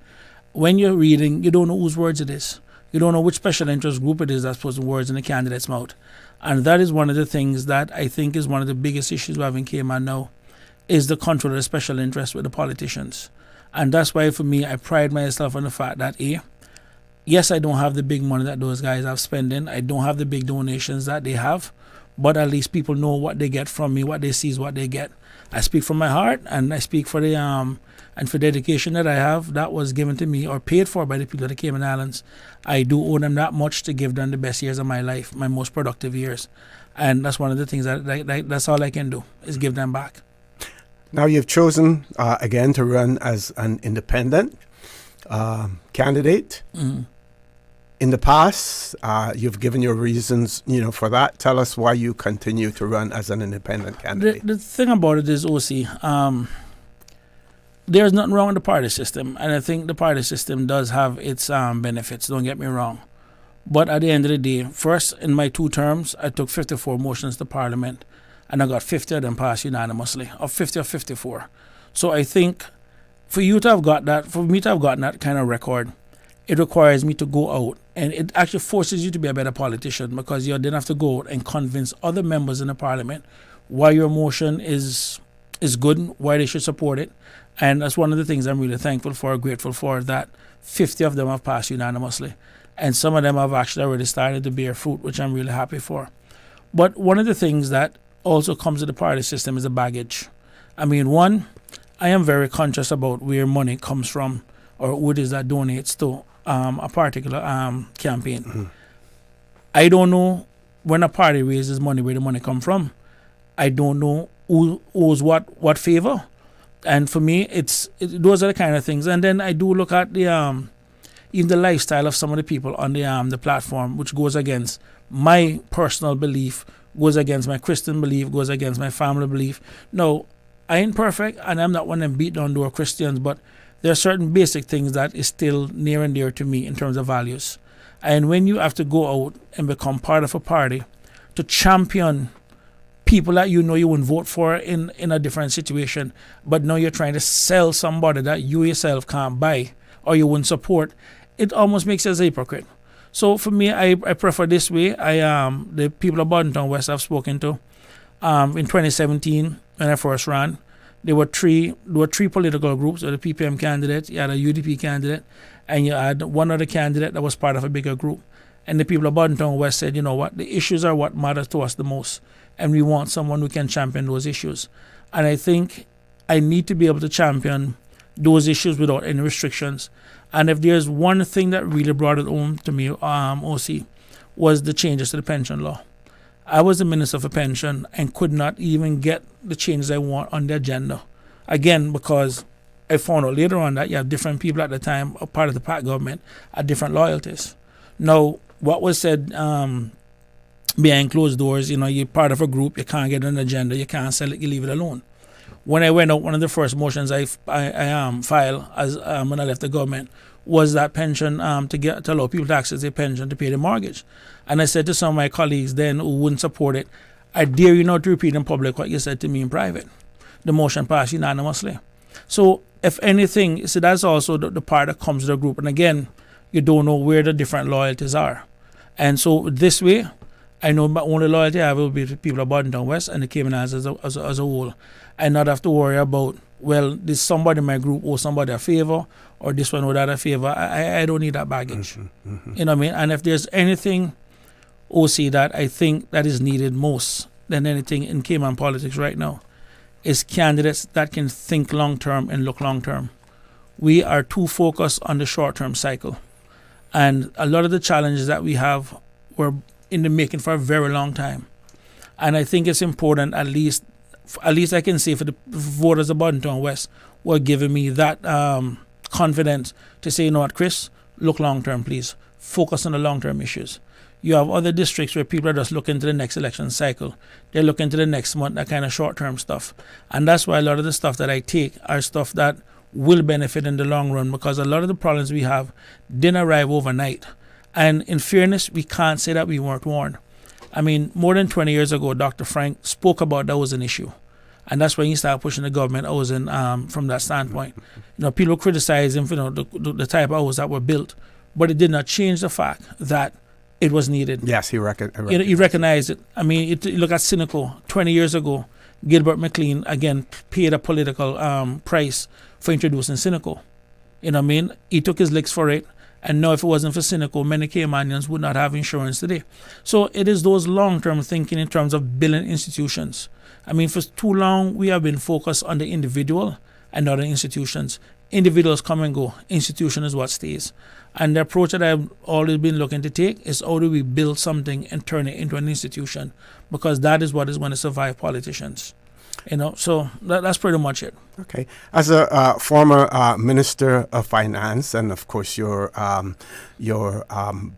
S9: When you're reading, you don't know whose words it is. You don't know which special interest group it is that's putting words in the candidate's mouth. And that is one of the things that I think is one of the biggest issues we have in Cayman now, is the control of the special interest with the politicians. And that's why for me, I pride myself on the fact that yes, I don't have the big money that those guys have spending. I don't have the big donations that they have. But at least people know what they get from me, what they see is what they get. I speak from my heart, and I speak for the and for the education that I have that was given to me or paid for by the people of the Cayman Islands. I do owe them that much to give them the best years of my life, my most productive years, and that's one of the things that's all I can do is give them back.
S3: Now you've chosen again to run as an independent candidate.
S9: Mm-hmm.
S3: In the past, you've given your reasons, for that. Tell us why you continue to run as an independent candidate.
S9: The thing about it is, OC, there's nothing wrong with the party system, and I think the party system does have its benefits, don't get me wrong. But at the end of the day, first, in my 2 terms, I took 54 motions to Parliament, and I got 50 of them passed unanimously, or 50 or 54. So I think for me to have gotten that kind of record, it requires me to go out, and it actually forces you to be a better politician, because you then have to go out and convince other members in the Parliament why your motion is good, why they should support it. And that's one of the things I'm really thankful for, grateful for, that 50 of them have passed unanimously. And some of them have actually already started to bear fruit, which I'm really happy for. But one of the things that also comes with the party system is the baggage. I mean, one, I am very conscious about where money comes from, or who it is that donates to a particular campaign.
S3: Mm-hmm.
S9: I don't know when a party raises money where the money come from. I don't know who owes what favor. And for me, those are the kind of things. And then I do look at the even the lifestyle of some of the people on the platform, which goes against my personal belief, goes against my Christian belief, goes against my family belief. No, I ain't perfect, and I'm not one of them beat down door Christians, but there are certain basic things that is still near and dear to me in terms of values. And when you have to go out and become part of a party to champion people that you know you wouldn't vote for in a different situation, but now you're trying to sell somebody that you yourself can't buy or you wouldn't support, it almost makes you as a hypocrite. So for me, I prefer this way. The people of Bodden West I've spoken to in 2017 when I first ran, there were three political groups. So the PPM candidate, you had a UDP candidate, and you had one other candidate that was part of a bigger group. And the people of Bodden West said, you know what, the issues are what matter to us the most, and we want someone who can champion those issues. And I think I need to be able to champion those issues without any restrictions. And if there's one thing that really brought it home to me, OC, was the changes to the pension law. I was the Minister for Pension and could not even get the changes I want on the agenda. Again, because I found out later on that you have different people at the time, a part of the PAC government, had different loyalties. Now, what was said behind closed doors, you're part of a group, you can't get an agenda, you can't sell it, you leave it alone. When I went out, one of the first motions I filed as when I left the government was that pension to allow people to access their pension to pay their mortgage. And I said to some of my colleagues then who wouldn't support it, I dare you not to repeat in public what you said to me in private. The motion passed unanimously. So if anything, so that's also the part that comes to the group. And again, you don't know where the different loyalties are. And so this way, I know my only loyalty I have will be the people of Bodden West and the Cayman Islands as a whole. I not have to worry about, well, this somebody in my group owe somebody a favor, or this one owe that a favor. I don't need that baggage. You know what I mean? And if there's anything, OC, that I think that is needed most than anything in Cayman politics right now, is candidates that can think long-term and look long-term. We are too focused on the short-term cycle. And a lot of the challenges that we have were in the making for a very long time. And I think it's important, at least I can say for the voters of Bodden West, were giving me that confidence to say, you know what, Chris, look long-term, please. Focus on the long-term issues. You have other districts where people are just looking to the next election cycle. They're looking to the next month, that kind of short-term stuff. And that's why a lot of the stuff that I take are stuff that will benefit in the long run, because a lot of the problems we have didn't arrive overnight. And in fairness, we can't say that we weren't warned. I mean, more than 20 years ago, Dr. Frank spoke about that was an issue. And that's when he started pushing the government housing from that standpoint. People criticize him for the type of houses that were built, but it did not change the fact that it was needed.
S3: Yes, he recognized
S9: He recognized it. I mean, you look at Cynical, 20 years ago, Gilbert McLean, again, paid a political price for introducing Cynical. You know what I mean? He took his licks for it. And now if it wasn't for Cynical, many Caymanians would not have insurance today. So it is those long-term thinking in terms of building institutions. I mean, for too long, we have been focused on the individual and not the institutions. Individuals come and go. Institution is what stays. And the approach that I've always been looking to take is how do we build something and turn it into an institution? Because that is what is going to survive politicians. So that's pretty much it.
S3: Okay. As a former Minister of Finance, and of course your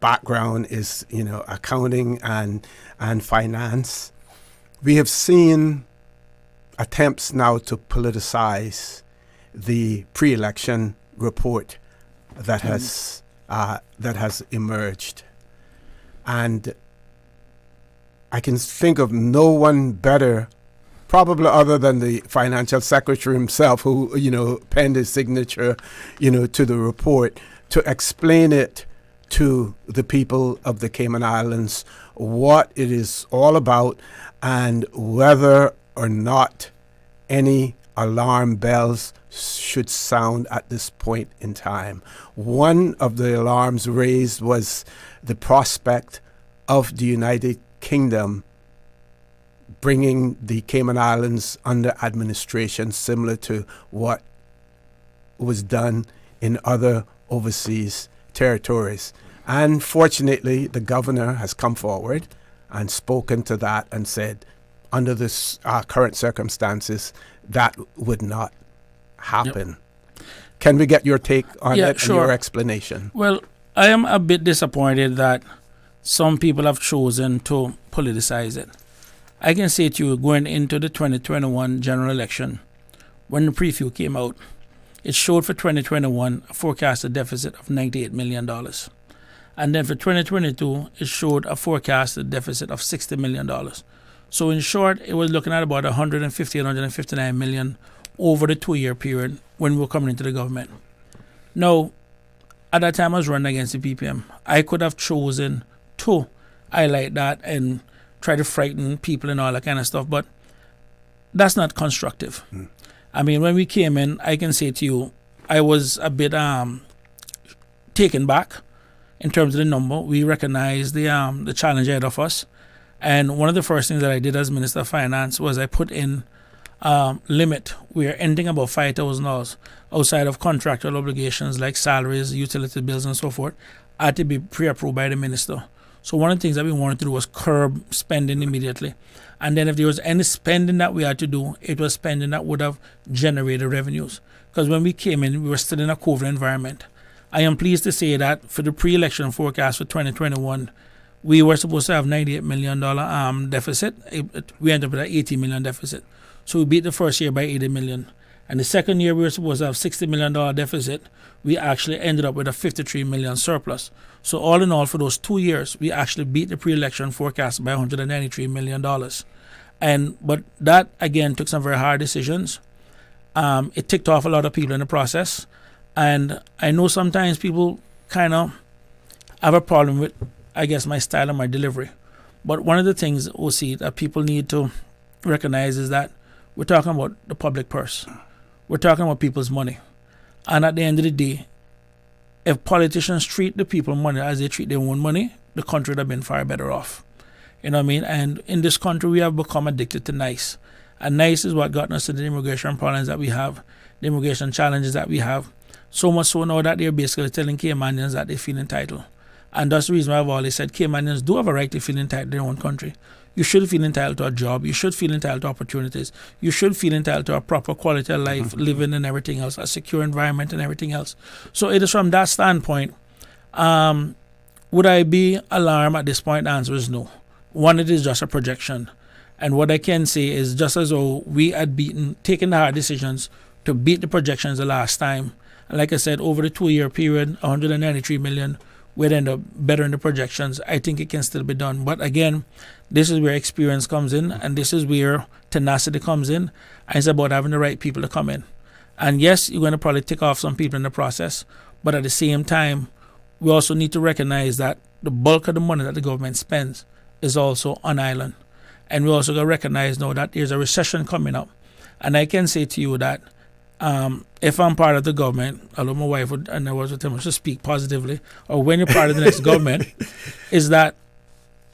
S3: background is accounting and finance, we have seen attempts now to politicize the pre-election report that has emerged, and I can think of no one better, probably other than the financial secretary himself, who penned his signature to the report, to explain it to the people of the Cayman Islands, what it is all about, and whether or not any alarm bells should sound at this point in time. One of the alarms raised was the prospect of the United Kingdom bringing the Cayman Islands under administration similar to what was done in other overseas territories. And fortunately, the governor has come forward and spoken to that and said, under this current circumstances, that would not happen. Yep. Can we get your take on it and your explanation?
S9: Well, I am a bit disappointed that some people have chosen to politicize it. I can say to you, going into the 2021 general election, when the preview came out, it showed for 2021 a forecasted deficit of $98 million. And then for 2022, it showed a forecasted deficit of $60 million. So in short, it was looking at about 159 million over the 2-year period when we were coming into the government. Now, at that time I was running against the PPM. I could have chosen to highlight that and try to frighten people and all that kind of stuff, but that's not constructive. I mean, when we came in, I can say to you, I was a bit taken back in terms of the number. We recognized the challenge ahead of us. And one of the first things that I did as Minister of Finance was I put in limit. We are ending about $5,000 outside of contractual obligations like salaries, utility bills, and so forth, had to be pre-approved by the minister. So one of the things that we wanted to do was curb spending immediately. And then if there was any spending that we had to do, it was spending that would have generated revenues. Because when we came in, we were still in a COVID environment. I am pleased to say that for the pre-election forecast for 2021, we were supposed to have $98 million deficit. We ended up with an $80 million deficit. So we beat the first year by $80 million. And the second year we were supposed to have $60 million deficit. We actually ended up with a $53 million surplus. So all in all, for those 2 years, we actually beat the pre-election forecast by $193 million. But that, again, took some very hard decisions. It ticked off a lot of people in the process. And I know sometimes people kind of have a problem with, I guess, my style and my delivery. But one of the things, OC, that people need to recognize is that we're talking about the public purse. We're talking about people's money. And at the end of the day, if politicians treat the people money as they treat their own money, the country would have been far better off. You know what I mean? And in this country, we have become addicted to nice. And nice is what got us to the immigration problems that we have, the immigration challenges that we have. So much so now that they're basically telling Caymanians that they feel entitled. And that's the reason why I've always said Caymanians do have a right to feel entitled to their own country. You should feel entitled to a job. You should feel entitled to opportunities. You should feel entitled to a proper quality of life, living and everything else, a secure environment and everything else. So it is from that standpoint, would I be alarmed at this point? The answer is no. One, it is just a projection. And what I can say is just as though we had taken the hard decisions to beat the projections the last time. And like I said, over the 2-year period, $193 million, we'd end up better in the projections. I think it can still be done. But again, this is where experience comes in, and this is where tenacity comes in. And it's about having the right people to come in. And yes, you're going to probably tick off some people in the process. But at the same time, we also need to recognize that the bulk of the money that the government spends is also on island. And we also got to recognize now that there's a recession coming up. And I can say to you that if I'm part of the government, although my wife would, and I was with him, to speak positively, or when you're part of the next government, is that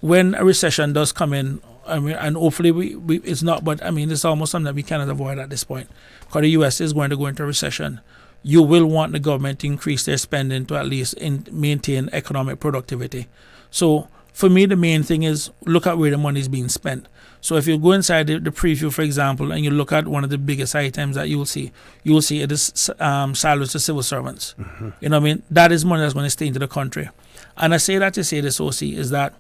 S9: when a recession does come in, I mean, and hopefully we it's not, but I mean, it's almost something that we cannot avoid at this point. Because the U.S. is going to go into a recession. You will want the government to increase their spending to at least maintain economic productivity. So for me, the main thing is look at where the money is being spent. So if you go inside the preview, for example, and you look at one of the biggest items that you will see it is salaries to civil servants. You know what I mean? That is money that's going to stay into the country. And I say that to say this, OC, is that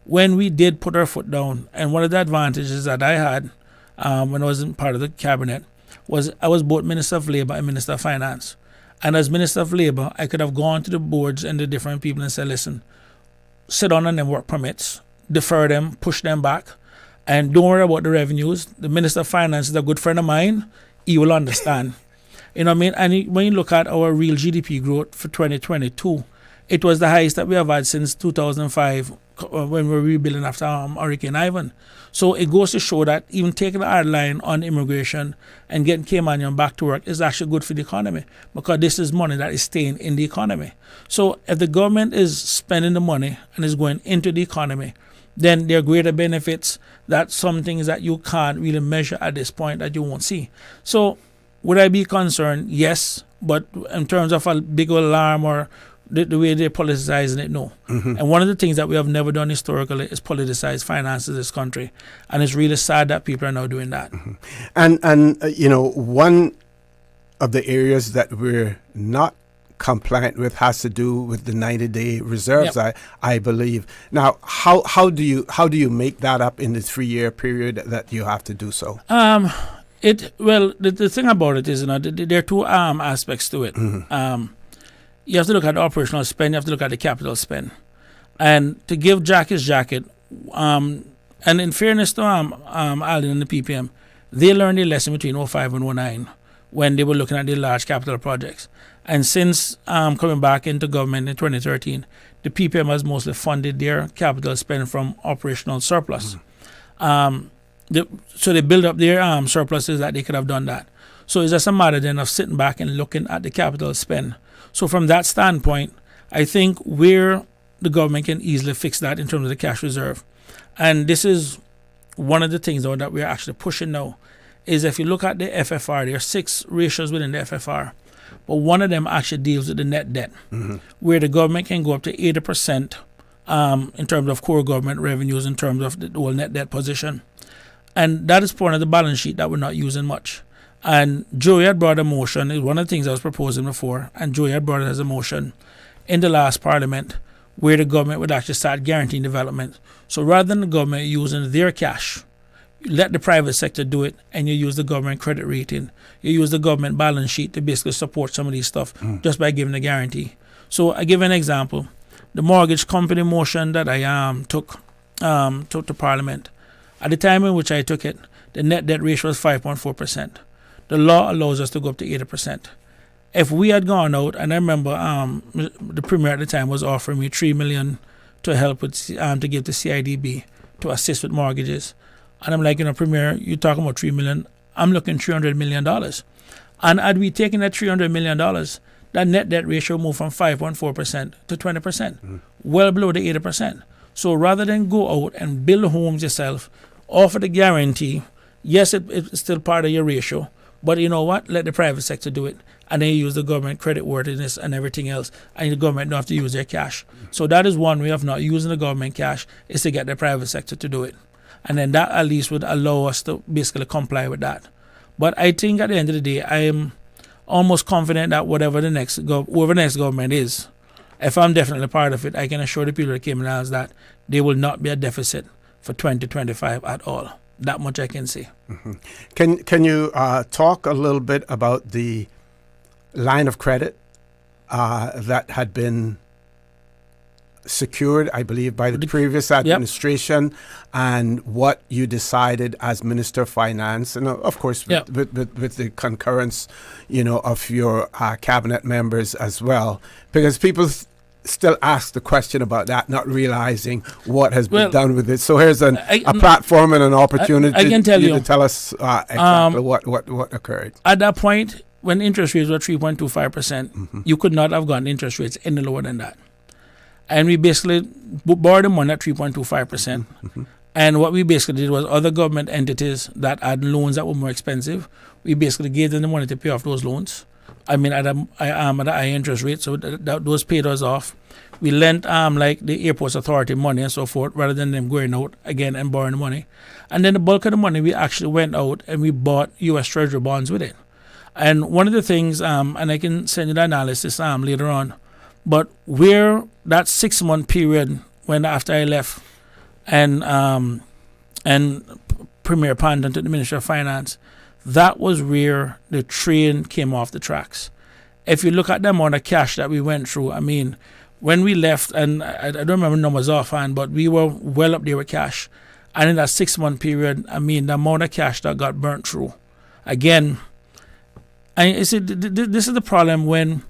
S9: when we did put our foot down, and one of the advantages that I had when I was in part of the cabinet was I was both Minister of Labour and Minister of Finance. And as Minister of Labour, I could have gone to the boards and the different people and said, listen, sit down on them work permits, defer them, push them back, and don't worry about the revenues. The Minister of Finance is a good friend of mine. He will understand. You know what I mean? And when you look at our real GDP growth for 2022, it was the highest that we have had since 2005 when we were rebuilding after Hurricane Ivan. So it goes to show that even taking the hard line on immigration and getting Caymanian back to work is actually good for the economy, because this is money that is staying in the economy. So if the government is spending the money and is going into the economy, then there are greater benefits that some things that you can't really measure at this point that you won't see. So would I be concerned? Yes. But in terms of a big alarm or the way they're politicizing it, no. And one of the things that we have never done historically is politicize finances in this country. And it's really sad that people are now doing that.
S3: And you know, one of the areas that we're not compliant with has to do with the 90-day reserves, I believe. Now, how do you make that up in the 3-year period that you have to do so?
S9: The thing about it is, you know, there are two aspects to it. You have to look at the operational spend, you have to look at the capital spend. And to give Jack his jacket, and in fairness to Alden and the PPM, they learned a lesson between 05 and 09, when they were looking at the large capital projects. And since coming back into government in 2013, the PPM has mostly funded their capital spend from operational surplus. So they build up their surpluses that they could have done that. So it's just a matter then of sitting back and looking at the capital spend. So from that standpoint, I think where the government can easily fix that in terms of the cash reserve. And this is one of the things though that we're actually pushing now, is if you look at the FFR, there are 6 ratios within the FFR, but one of them actually deals with the net debt, where the government can go up to 80% in terms of core government revenues, in terms of the whole net debt position. And that is part of the balance sheet that we're not using much. And Joey had brought a motion, it's one of the things I was proposing before, and Joey had brought it as a motion in the last parliament, where the government would actually start guaranteeing development. So rather than the government using their cash, let the private sector do it, and you use the government credit rating. You use the government balance sheet to basically support some of these stuff just by giving a guarantee. So I give an example. The mortgage company motion that I took to Parliament, at the time in which I took it, the net debt ratio was 5.4%. The law allows us to go up to 80%. If we had gone out, and I remember the Premier at the time was offering me $3 million to help with to give to CIDB to assist with mortgages. And I'm like, Premier, you're talking about $3 million. I'm looking $300 million. And had we taken that $300 million, that net debt ratio moved from 5.4% to 20%, well below the 80%. So rather than go out and build homes yourself, offer the guarantee, yes, it's still part of your ratio, but you know what? Let the private sector do it. And then you use the government credit worthiness and everything else, and the government don't have to use their cash. So that is one way of not using the government cash, is to get the private sector to do it. And then that at least would allow us to basically comply with that. But I think at the end of the day, I am almost confident that whoever the next government is, if I'm definitely part of it, I can assure the people of the Cayman Islands that there will not be a deficit for 2025 at all. That much I can say.
S3: Can you talk a little bit about the line of credit that had been secured, I believe, by the previous administration, and what you decided as Minister of Finance, and of course with the concurrence, of your cabinet members as well, because people still ask the question about that, not realizing what has been done with it. So here's a platform and an opportunity
S9: I can tell you
S3: to tell us exactly what occurred.
S9: At that point, when interest rates were 3.25%, you could not have gotten interest rates any lower than that. And we basically borrowed the money at 3.25%. And what we basically did was other government entities that had loans that were more expensive, we basically gave them the money to pay off those loans. I mean, at a high interest rate, so those paid us off. We lent like the Airports Authority money and so forth, rather than them going out again and borrowing money. And then the bulk of the money, we actually went out and we bought U.S. Treasury bonds with it. And one of the things, and I can send you the analysis later on, but where that 6-month period when after I left and Premier Pandon to the Ministry of Finance, that was where the train came off the tracks. If you look at the amount of cash that we went through, I mean, when we left, and I don't remember numbers offhand, but we were well up there with cash. And in that 6-month period, I mean, the amount of cash that got burnt through. Again, and you see, this is the problem when,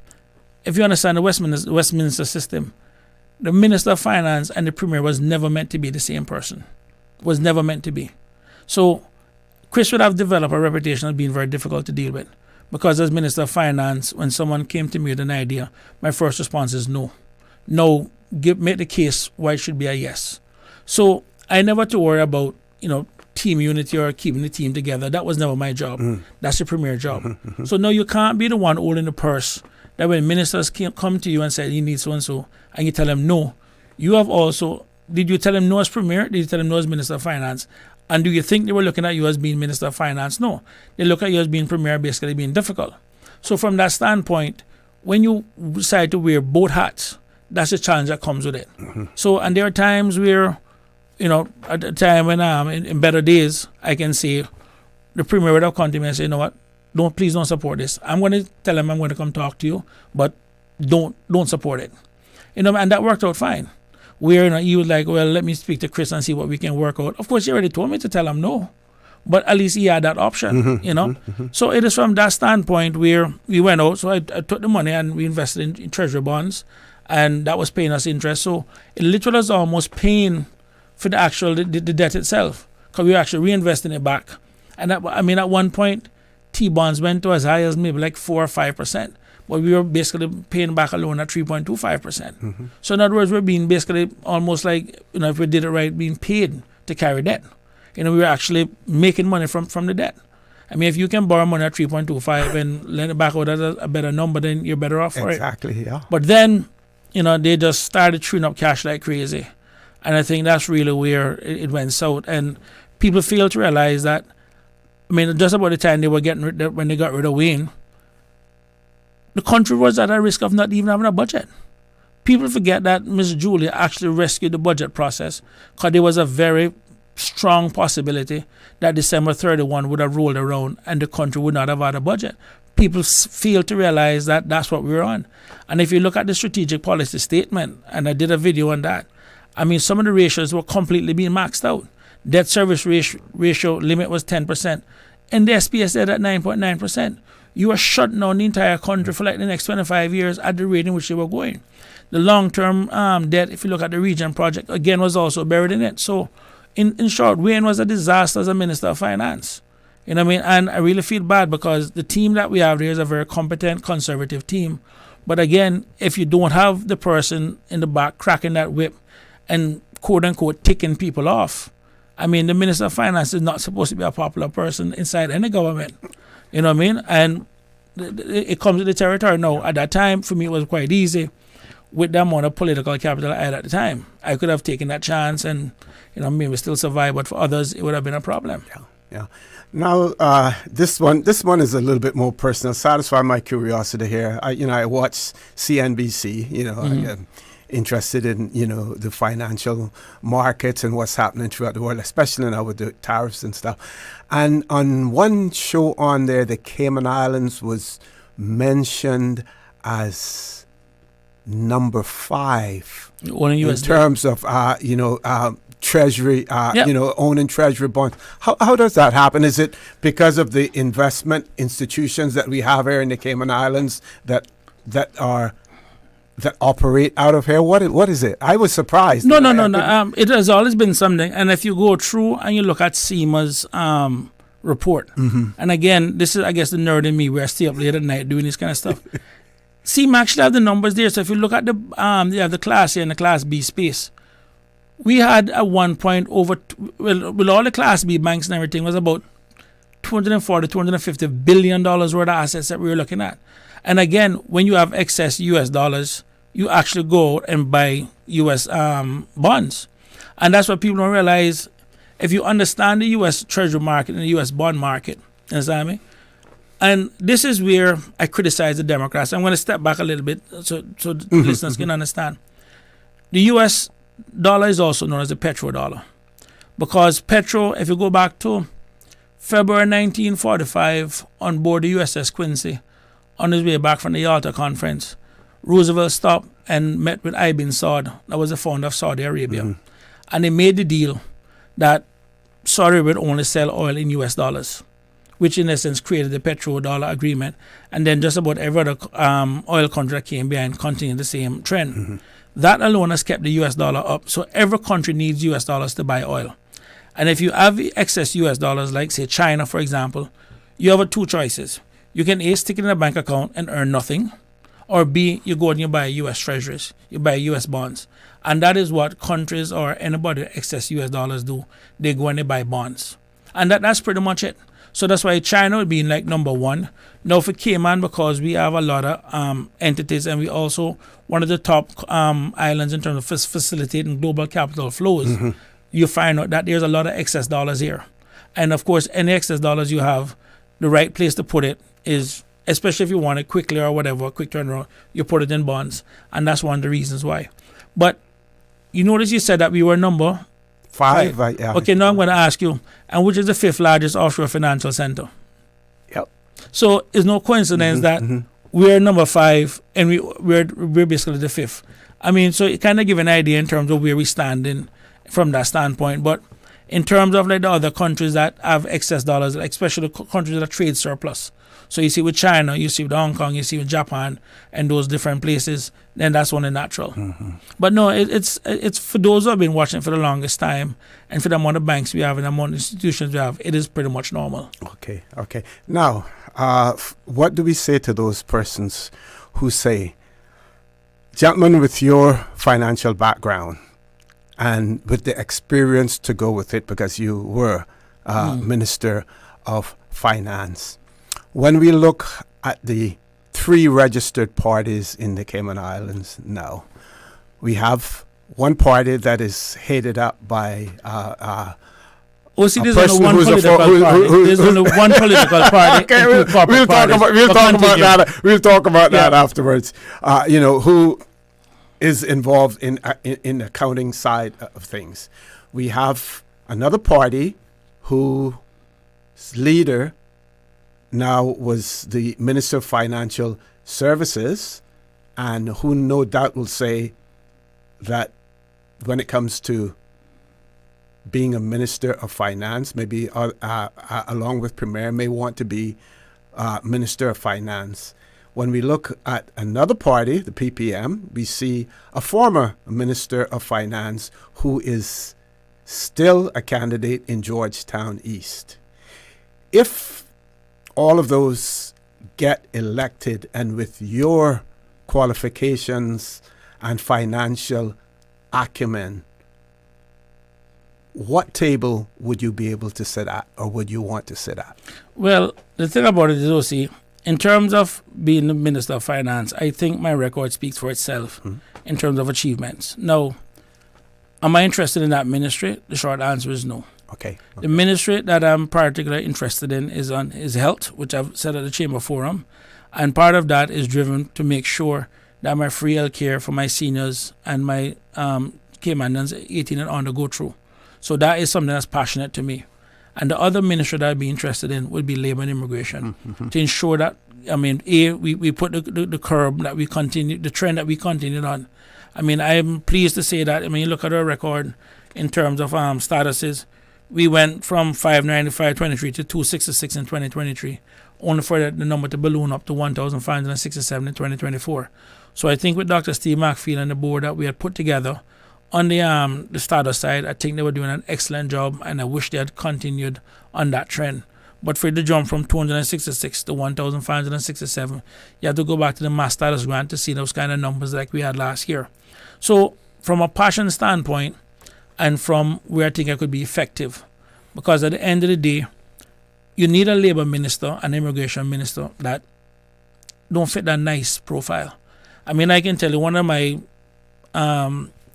S9: if you understand the Westminster system, the Minister of Finance and the Premier was never meant to be the same person. Was never meant to be. So Chris would have developed a reputation of being very difficult to deal with, because as Minister of Finance, when someone came to me with an idea, my first response is no. No, make the case why it should be a yes. So I never had to worry about, team unity or keeping the team together. That was never my job. That's the Premier job. So no, you can't be the one holding the purse that when ministers come to you and say you need so-and-so, and you tell them no. You have also, did you tell them no as Premier? Did you tell them no as Minister of Finance? And do you think they were looking at you as being Minister of Finance? No. They look at you as being Premier, basically being difficult. So from that standpoint, when you decide to wear both hats, that's the challenge that comes with it. So, and there are times where, at the time when in better days, I can say the Premier would have come to me and say, you know what, please don't support this. I'm going to tell him I'm going to come talk to you, but don't support it. And that worked out fine. Where he was like, well, let me speak to Chris and see what we can work out. Of course, he already told me to tell him no. but at least he had that option, you know. So it is from that standpoint where we went out. So I took the money and we invested in treasury bonds, and that was paying us interest. So it literally was almost paying for the actual the debt itself, because we were actually reinvesting it back. And at one point, T-bonds went to as high as maybe like 4 or 5%, but we were basically paying back a loan at 3.25%. So in other words, we're being basically almost like, you know, if we did it right, being paid to carry debt. You know, we were actually making money from the debt. I mean, if you can borrow money at 3.25 and lend it back out at a better number, then you're better off for it.
S3: Exactly, yeah.
S9: But then, you know, they just started chewing up cash like crazy. And I think that's really where it went south. And people fail to realize that, I mean, just about the time they were when they got rid of Wayne, the country was at a risk of not even having a budget. People forget that Ms. Julia actually rescued the budget process, because there was a very strong possibility that December 31 would have rolled around and the country would not have had a budget. People fail to realize that that's what we were on. And if you look at the strategic policy statement, and I did a video on that, I mean, some of the ratios were completely being maxed out. Debt service ratio limit was 10%, and the SPS said at 9.9%. You are shutting down the entire country for like the next 25 years at the rate in which they were going. The long-term debt, if you look at the region project, again, was also buried in it. So, in short, Wayne was a disaster as a Minister of Finance. You know what I mean? And I really feel bad, because the team that we have there is a very competent conservative team. But again, if you don't have the person in the back cracking that whip and quote-unquote ticking people off, I mean, the Minister of Finance is not supposed to be a popular person inside any government. You know what I mean? And it comes to the territory. Now, at that time, for me, it was quite easy with the amount of political capital I had at the time. I could have taken that chance and, you know, maybe still survive, but for others, it would have been a problem.
S3: Yeah. Now, this one is a little bit more personal. Satisfy my curiosity here. I watch CNBC. You know, I get interested in, you know, the financial markets and what's happening throughout the world, especially now with the tariffs and stuff. And on one show on there, the Cayman Islands was mentioned as number 5 in terms of treasury, owning treasury bonds. How does that happen? Is it because of the investment institutions that we have here in the Cayman Islands that operate out of here? What is it? I was surprised.
S9: No. It has always been something. And if you go through and you look at Seymour's report, and again, this is, I guess, the nerd in me where I stay up late at night doing this kind of stuff. Seymour actually have the numbers there. So if you look at they have the Class A and the Class B space. We had at one point with all the Class B banks and everything, was about $240, $250 billion worth of assets that we were looking at. And again, when you have excess US dollars, you actually go out and buy US bonds. And that's what people don't realize. If you understand the US treasury market and the US bond market, you understand me? And this is where I criticize the Democrats. I'm going to step back a little bit so the listeners can understand. The US dollar is also known as the petrodollar, because petro, if you go back to February 1945 on board the USS Quincy, on his way back from the Yalta Conference, Roosevelt stopped and met with Ibn Saud, that was the founder of Saudi Arabia. And they made the deal that Saudi would only sell oil in US dollars, which in essence created the petrodollar agreement. And then just about every other oil country that came behind continued the same trend. That alone has kept the US dollar up. So every country needs US dollars to buy oil. And if you have excess US dollars, like say China, for example, you have two choices. You can A, stick it in a bank account and earn nothing, or B, you go and you buy US treasuries, you buy US bonds. And that is what countries or anybody with excess US dollars do. They go and they buy bonds. And that's pretty much it. So that's why China would be like number 1. Now for Cayman, because we have a lot of entities, and we also one of the top islands in terms of facilitating global capital flows, you find out that there's a lot of excess dollars here. And of course, any excess dollars you have, the right place to put it is, especially if you want it quickly or whatever, quick turnaround, you put it in bonds. And that's one of the reasons why. But you notice you said that we were number
S3: 5. Yeah.
S9: Okay, now I'm going to ask you, and which is the 5th largest offshore financial center?
S3: Yep.
S9: So it's no coincidence that we're number 5 and we're basically the 5th. I mean, so it kind of give an idea in terms of where we stand in from that standpoint. But In terms of like the other countries that have excess dollars, like especially the countries that trade surplus. So you see with China, you see with Hong Kong, you see with Japan, and those different places, then that's only natural. But no, it's for those who have been watching for the longest time, and for the amount of banks we have and the amount of institutions we have, it is pretty much normal.
S3: Okay. Now, what do we say to those persons who say, gentlemen, with your financial background and with the experience to go with it, because you were Minister of Finance, when we look at the 3 registered parties in the Cayman Islands now, we have one party that is headed up by
S9: there's only one political party. There's only one political party.
S3: Okay, we'll talk about that afterwards. Who is involved in the accounting side of things. We have another party whose leader now was the Minister of Financial Services, and who no doubt will say that when it comes to being a Minister of Finance, maybe along with Premier, may want to be Minister of Finance. When we look at another party, the PPM, we see a former Minister of Finance who is still a candidate in Georgetown East. If all of those get elected, and with your qualifications and financial acumen, what table would you be able to sit at, or would you want to sit at?
S9: Well, the thing about it is, OC, in terms of being the Minister of Finance, I think my record speaks for itself in terms of achievements. Now, am I interested in that ministry? The short answer is no.
S3: Okay.
S9: The ministry that I'm particularly interested in is health, which I've said at the Chamber Forum. And part of that is driven to make sure that my free health care for my seniors and my Caymanians 18 and under go through. So that is something that's passionate to me. And the other ministry that I'd be interested in would be labor and immigration, to ensure that, we put the curb that we continue, the trend that we continued on. I'm pleased to say that, you look at our record in terms of statuses, we went from 595.23 to 266 in 2023, only for the number to balloon up to 1,567 in 2024. So I think with Dr. Steve McField and the board that we had put together, on the status side, I think they were doing an excellent job, and I wish they had continued on that trend. But for it to jump from 266 to 1,567, you have to go back to the mass status grant to see those kind of numbers like we had last year. So from a passion standpoint, and from where I think I could be effective, because at the end of the day, you need a labor minister and immigration minister that don't fit that nice profile. I can tell you, one of my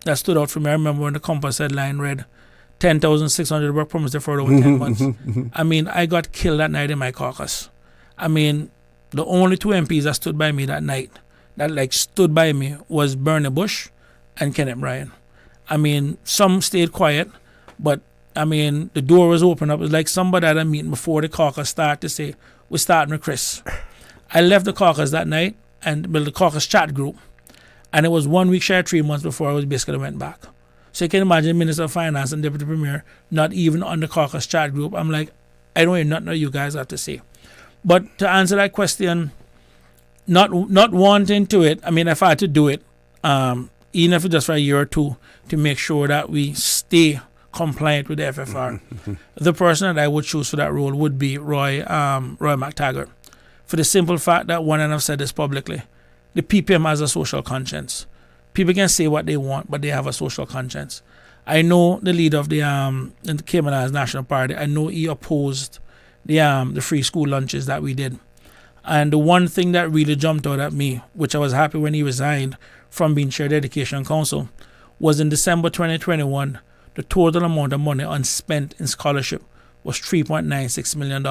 S9: that stood out for me, I remember when the Compass headline read 10,600 work permits deferred over 10 months. I got killed that night in my caucus. The only 2 MPs that stood by me that night, that stood by me, was Bernie Bush and Kenneth Bryan. Some stayed quiet, but the door was open up. It was like somebody at a meeting before the caucus started to say, we're starting with Chris. I left the caucus that night and built the caucus chat group. And it was 1 week shy of 3 months before I was basically went back. So you can imagine Minister of Finance and Deputy Premier not even on the caucus chat group. I'm like, I don't even know you guys have to say. But to answer that question, not wanting to it, if I had to do it, even if it's just for a year or two, to make sure that we stay compliant with the FFR, the person that I would choose for that role would be Roy McTaggart. For the simple fact that, one, and I've said this publicly, the PPM has a social conscience. People can say what they want, but they have a social conscience. I know the leader of the Cayman Islands National Party. I know he opposed the free school lunches that we did. And the one thing that really jumped out at me, which I was happy when he resigned from being chair of the Education Council, was in December 2021, the total amount of money unspent in scholarship was $3.96 million.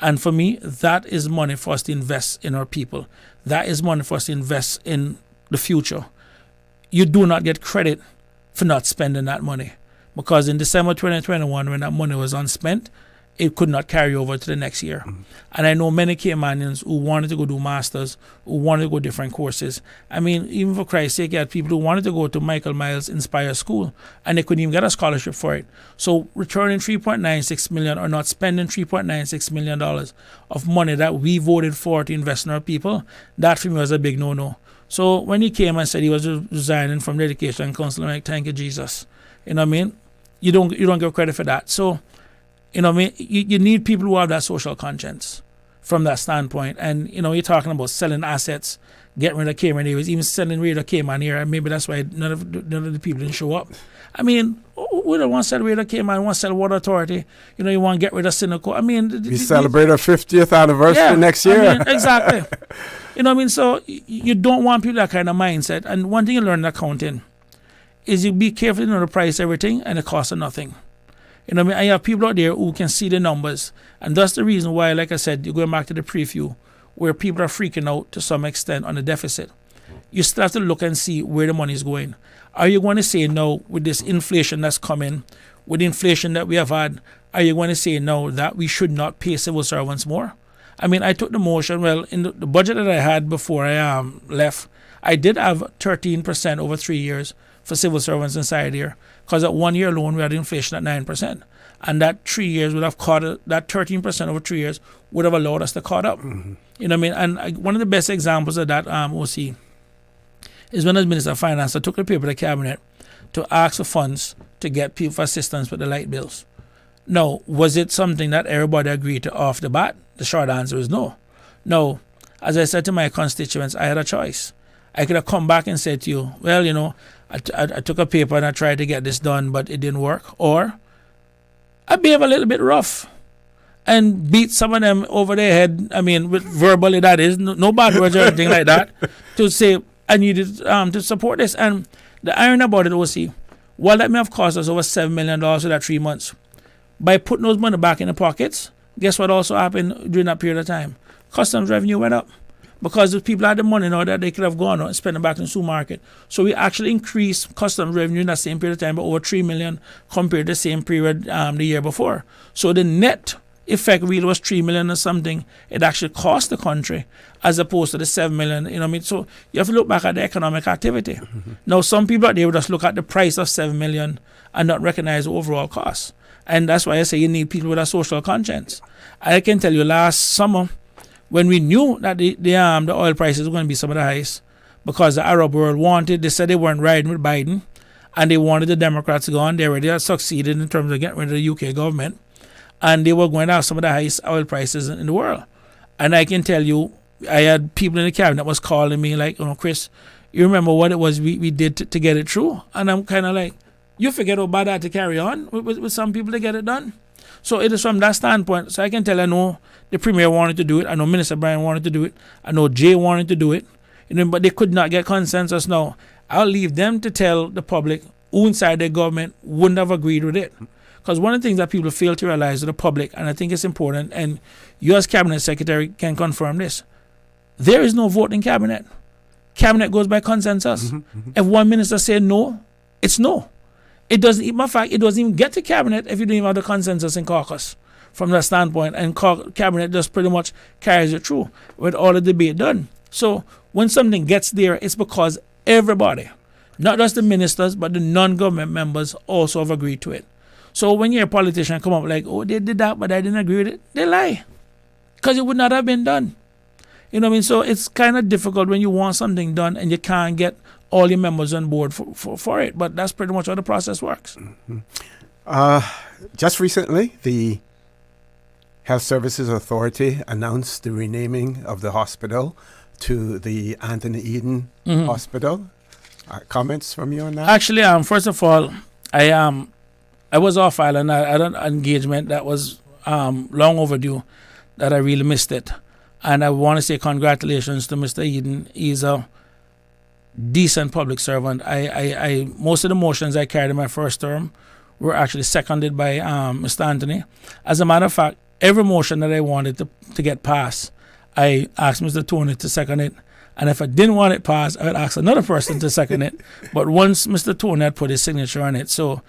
S9: And for me, that is money for us to invest in our people. That is money for us to invest in the future. You do not get credit for not spending that money. Because in December 2021, when that money was unspent, it could not carry over to the next year. And I know many Caymanians who wanted to go do masters, who wanted to go different courses. I mean, even for Christ's sake, you had people who wanted to go to Michael Miles Inspire School, and they couldn't even get a scholarship for it. So returning $3.96 million or not spending $3.96 million of money that we voted for to invest in our people, that for me was a big no-no. So when he came and said he was resigning from the Education Council, I'm like, thank you, Jesus. You know what I mean? You don't give credit for that. So, you know what I mean? You need people who have that social conscience from that standpoint. And, you know, you're talking about selling assets, getting rid of Cayman Airways, even selling rid of Cayman here. And maybe that's why none of the people didn't show up. I mean, we don't want to sell rid of Cayman. We want to sell Water Authority. You know, you want to get rid of Cynical. I mean...
S3: We celebrate our 50th anniversary next year.
S9: I mean, exactly. You know what I mean? So you don't want people that kind of mindset. And one thing you learn in accounting is you be careful, you know, to price everything and the cost of nothing. You know what I mean? And you have people out there who can see the numbers. And that's the reason why, like I said, you're going back to the preview, where people are freaking out to some extent on the deficit. You still have to look and see where the money is going. Are you going to say no with this inflation that's coming, with the inflation that we have had? Are you going to say no that we should not pay civil servants more? I mean, I took the motion, well, in the budget that I had before I left, I did have 13% over 3 years for civil servants inside here, because at 1 year alone we had inflation at 9%, and that 3 years would have caught that 13% over 3 years would have allowed us to caught up. You know what I mean? And one of the best examples of that, OC, is when I was Minister of Finance, I took the paper to the cabinet to ask for funds to get people for assistance with the light bills. Now, was it something that everybody agreed to off the bat? The short answer is no. No, as I said to my constituents, I had a choice. I could have come back and said to you, well, you know, I took a paper and I tried to get this done, but it didn't work. Or I behave a little bit rough and beat some of them over their head. I mean, with verbally, that is, no bad words or anything like that, to say I needed to support this. And the irony about it, OC, while that may have cost us over $7 million for that 3 months, by putting those money back in the pockets, guess what also happened during that period of time? Customs revenue went up. Because the people had the money now that they could have gone out and spent it back in the supermarket. So we actually increased customs revenue in that same period of time by over $3 million compared to the same period the year before. So the net effect really was $3 million or something it actually cost the country, as opposed to the $7 million. You know what I mean? So you have to look back at the economic activity. Now, some people out there will just look at the price of $7 million and not recognize the overall cost. And that's why I say you need people with a social conscience. I can tell you last summer, when we knew that the oil prices were going to be some of the highest, because the Arab world wanted, they said they weren't riding with Biden, and they wanted the Democrats to go on. They already had succeeded in terms of getting rid of the UK government, and they were going to have some of the highest oil prices in the world. And I can tell you, I had people in the cabinet that was calling me like, you know, Chris, you remember what it was we did to get it through? And I'm kind of like, you forget about that to carry on with some people to get it done. So it is from that standpoint. So I can tell, I know the Premier wanted to do it. I know Minister Brian wanted to do it. I know Jay wanted to do it. You know, but they could not get consensus. Now, I'll leave them to tell the public who inside their government wouldn't have agreed with it. Because one of the things that people fail to realize to the public, and I think it's important, and you as Cabinet Secretary can confirm this, there is no vote in Cabinet. Cabinet goes by consensus. If one minister said no, it's no. It doesn't, in fact, it doesn't even get to Cabinet if you don't even have the consensus in caucus from that standpoint. And Cabinet just pretty much carries it through with all the debate done. So when something gets there, it's because everybody, not just the ministers, but the non-government members also have agreed to it. So when you're a politician come up like, oh, they did that, but I didn't agree with it, they lie. Because it would not have been done. You know what I mean? So it's kind of difficult when you want something done and you can't get all your members on board for it. But that's pretty much how the process works.
S3: Just recently, the Health Services Authority announced the renaming of the hospital to the Anthony Eden Hospital. Comments from you on that?
S9: Actually, first of all, I was off island. I had an engagement that was long overdue, that I really missed it. And I want to say congratulations to Mr. Eden. He's a decent public servant. I most of the motions I carried in my first term were actually seconded by Mr. Anthony. As a matter of fact, every motion that I wanted to get passed, I asked Mr. Tony to second it. And if I didn't want it passed, I would ask another person to second it. But once Mr. Tony had put his signature on it, so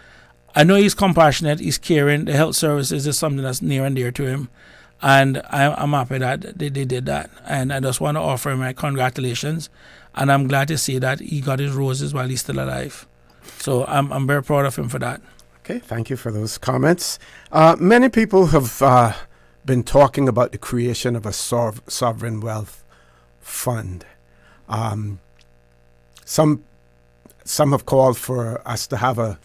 S9: I know he's compassionate, he's caring. The health services is something that's near and dear to him. And I'm happy that they did that. And I just want to offer him my congratulations. And I'm glad to see that he got his roses while he's still alive. So I'm very proud of him for that.
S3: Okay, thank you for those comments. Many people have been talking about the creation of a sovereign wealth fund. Some have called for us to have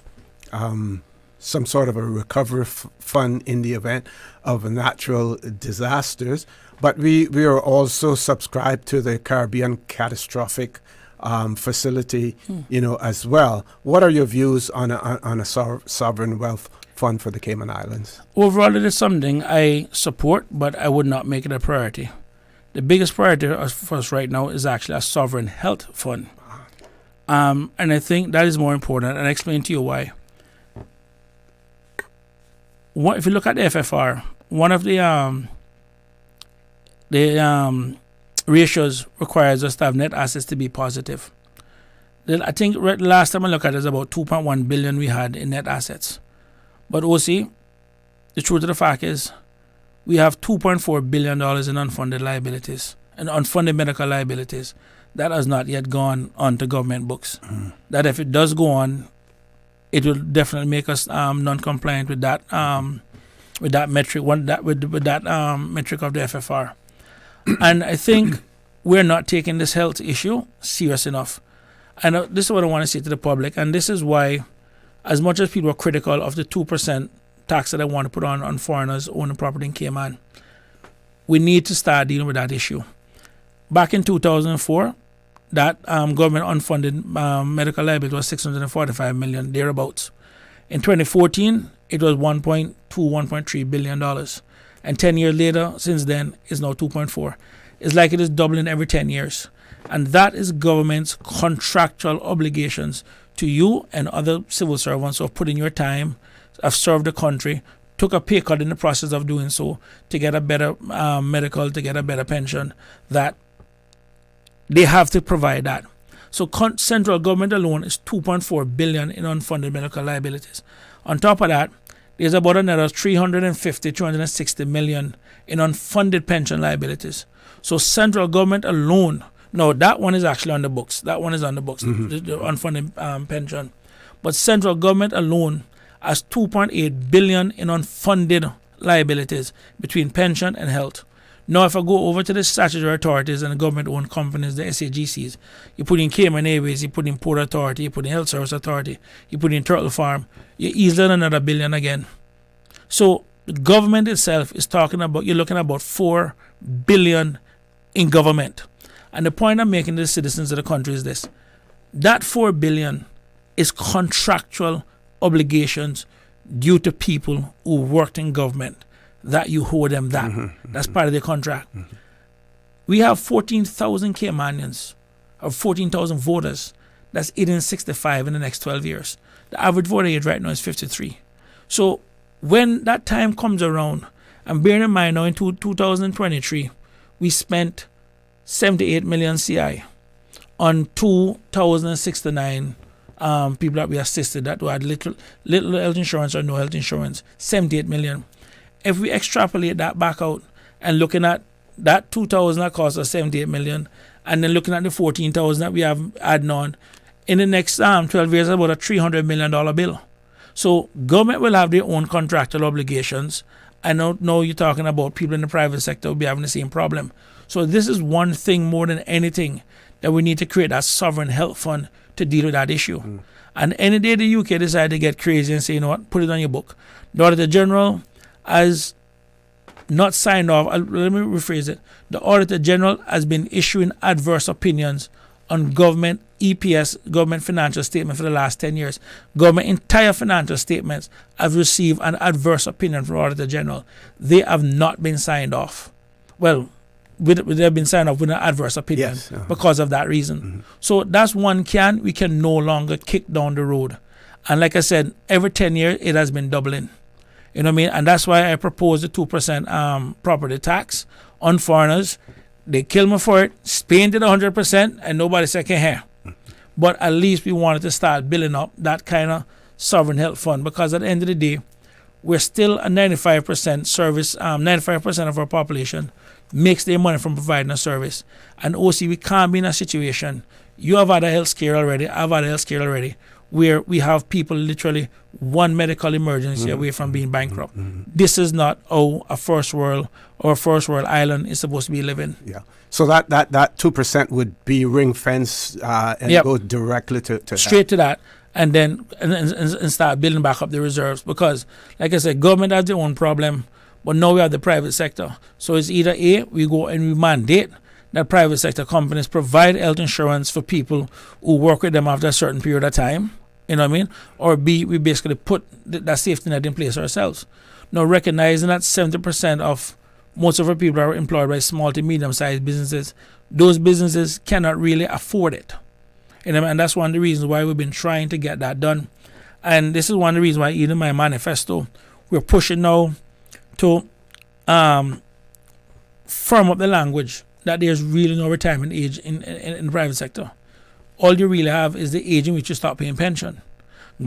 S3: some sort of a recovery fund in the event of natural disasters, but we are also subscribed to the Caribbean Catastrophic Facility, as well. What are your views on a sovereign wealth fund for the Cayman Islands?
S9: Overall, it is something I support, but I would not make it a priority. The biggest priority for us right now is actually a sovereign health fund. And I think that is more important, and I'll explain to you why. If you look at the FFR, one of the ratios requires us to have net assets to be positive. I think the last time I looked at it is about 2.1 billion we had in net assets. But OC, the truth of the fact is, we have $2.4 billion in unfunded liabilities and unfunded medical liabilities that has not yet gone onto government books. That if it does go on, it will definitely make us non-compliant with that metric, with that metric of the FFR. And I think we're not taking this health issue serious enough. And this is what I want to say to the public, and this is why, as much as people are critical of the 2% tax that I want to put on foreigners owning property in Cayman, we need to start dealing with that issue. Back in 2004, that government unfunded medical liability was $645 million, thereabouts. In 2014, it was $1.3 billion. And 10 years later, since then, it's now 2.4. It's like it is doubling every 10 years. And that is government's contractual obligations to you and other civil servants who have put in your time, have served the country, took a pay cut in the process of doing so to get a better medical, to get a better pension, that they have to provide that. So central government alone is $2.4 billion in unfunded medical liabilities. On top of that, there's about another $360 million in unfunded pension liabilities. So central government alone, no, that one is actually on the books. That one is on the books, the unfunded pension. But central government alone has $2.8 billion in unfunded liabilities between pension and health. Now, if I go over to the statutory authorities and the government-owned companies, the SAGCs, you put in Cayman Airways, you put in Port Authority, you put in Health Service Authority, you put in Turtle Farm, you easily another $1 billion again. So the government itself is talking about, you're looking at about $4 billion in government. And the point I'm making to the citizens of the country is this: that $4 billion is contractual obligations due to people who worked in government, that you owe them that. That's part of the contract. We have 14,000 Caymanians, or 14,000 voters. That's 1865 in the next 12 years. The average voter age right now is 53. So when that time comes around, and bearing in mind now in 2023, we spent 78 million CI on 2,069 people that we assisted that who had little health insurance or no health insurance, 78 million. If we extrapolate that back out and looking at that 2,000 that cost us 78 million, and then looking at the 14,000 that we have adding on, in the next 12 years, about a $300 million bill. So government will have their own contractual obligations. I know you're talking about people in the private sector will be having the same problem. So this is one thing more than anything that we need to create that sovereign health fund to deal with that issue. And any day the UK decide to get crazy and say, you know what, put it on your book. The Auditor General has not signed off. Let me rephrase it. The Auditor General has been issuing adverse opinions on government EPS, government financial statement, for the last 10 years. Government entire financial statements have received an adverse opinion from Auditor General. They have not been signed off. Well, they've been signed off with an adverse opinion because of that reason. So that's one we can no longer kick down the road. And like I said, every 10 years it has been doubling. You know what I mean? And that's why I proposed the 2% property tax on foreigners. They kill me for it. Spain did 100%, and nobody said, hey. But at least we wanted to start building up that kind of sovereign health fund, because at the end of the day, we're still a 95% service. 95% of our population makes their money from providing a service. And OC, we can't be in a situation. You have had a health scare already. I've had a health scare already, where we have people literally one medical emergency away from being bankrupt. This is not a first world island is supposed to be living.
S3: Yeah. So that 2% would be ring fence and go directly to
S9: straight to that, and then and start building back up the reserves. Because, like I said, government has their own problem, but now we have the private sector. So it's either A, we go and we mandate that private sector companies provide health insurance for people who work with them after a certain period of time, you know what I mean? Or B, we basically put that safety net in place ourselves. Now, recognizing that 70% of most of our people are employed by small to medium-sized businesses, those businesses cannot really afford it. You know, and that's one of the reasons why we've been trying to get that done. And this is one of the reasons why, even in my manifesto, we're pushing now to firm up the language that there's really no retirement age in the private sector. All you really have is the age in which you stop paying pension.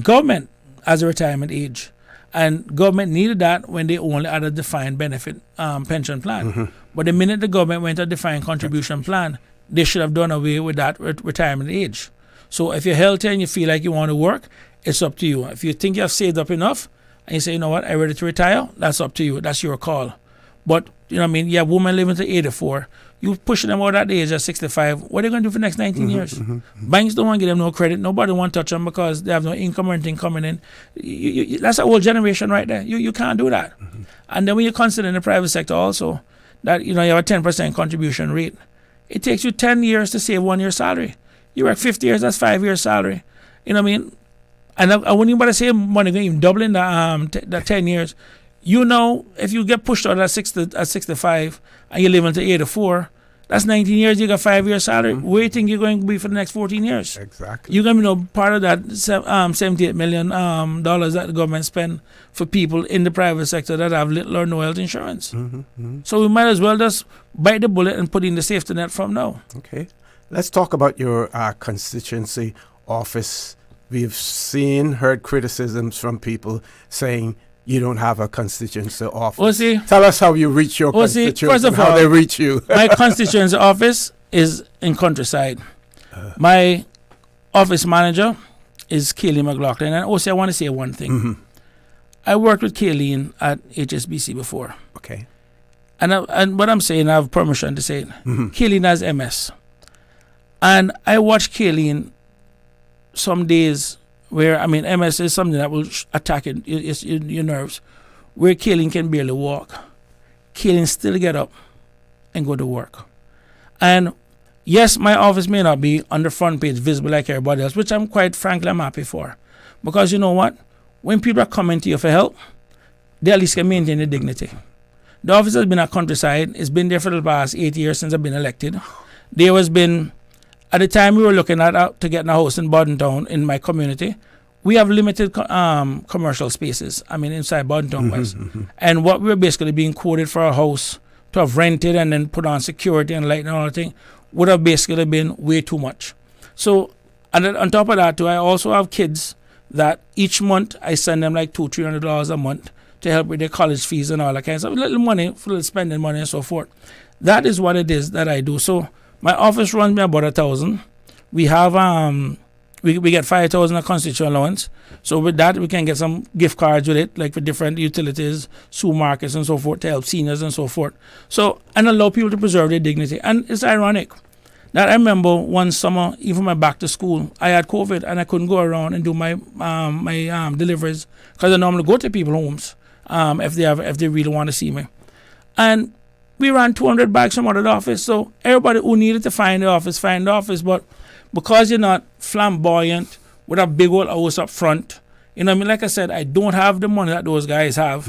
S9: Government has a retirement age, and government needed that when they only had a defined benefit pension plan. But the minute the government went to a defined contribution plan, they should have done away with that retirement age. So if you're healthy and you feel like you want to work, it's up to you. If you think you have saved up enough and you say, you know what, I'm ready to retire, that's up to you. That's your call. But, you know what I mean, you have women living to 84. You push them out at the age of 65. What are they going to do for the next 19 years? Banks don't want to give them no credit. Nobody want to touch them because they have no income or anything coming in. That's a whole generation right there. You can't do that. And then when you consider in the private sector also that, you know, you have a 10% contribution rate, it takes you 10 years to save 1 year's salary. You work 50 years, that's 5 years' salary. You know what I mean? And I wouldn't even say money going even doubling that 10 years. You know, if you get pushed out at 65 and you live until 84, that's 19 years, you got 5 years' salary. Where do you think you're going to be for the next 14 years?
S3: Exactly.
S9: You're going to be part of that $78 million that the government spend for people in the private sector that have little or no health insurance. So we might as well just bite the bullet and put in the safety net from now.
S3: Okay. Let's talk about your constituency office. We've heard criticisms from people saying you don't have a constituency office. Tell us how you reach your constituents
S9: first of
S3: and how
S9: all,
S3: they reach you.
S9: My constituency office is in Countryside. My office manager is Kayleen McLaughlin. And also, I want to say one thing. I worked with Kayleen at HSBC before.
S3: Okay.
S9: And what I'm saying, I have permission to say it. Kayleen has MS. And I watched Kayleen some days where, I mean, MS is something that will attack your nerves, where Kayleen can barely walk. Kayleen still get up and go to work. And yes, my office may not be on the front page visible like everybody else, which I'm quite frankly, I'm happy for. Because you know what? When people are coming to you for help, they at least can maintain their dignity. The office has been at Countryside. It's been there for the past 8 years since I've been elected. There has been, at the time we were looking at to get a house in Bodden Town in my community, we have limited commercial spaces, I mean, inside Bodden Town West. And what we were basically being quoted for a house to have rented and then put on security and light and all that thing would have basically been way too much. So, and then on top of that too, I also have kids that each month I send them like $200-300 a month to help with their college fees and all that kind of stuff. Little money, for little spending money and so forth. That is what it is that I do. So my office runs me about $1,000. We have we get $5,000 a constituent allowance. So with that we can get some gift cards with it, like for different utilities, supermarkets and so forth, to help seniors and so forth. So, and allow people to preserve their dignity. And it's ironic that I remember one summer, even my back to school, I had COVID and I couldn't go around and do my deliveries because I normally go to people's homes if they really want to see me. And we ran 200 bags from out of the office. So everybody who needed to find the office. But because you're not flamboyant with a big old house up front, you know what I mean? Like I said, I don't have the money that those guys have,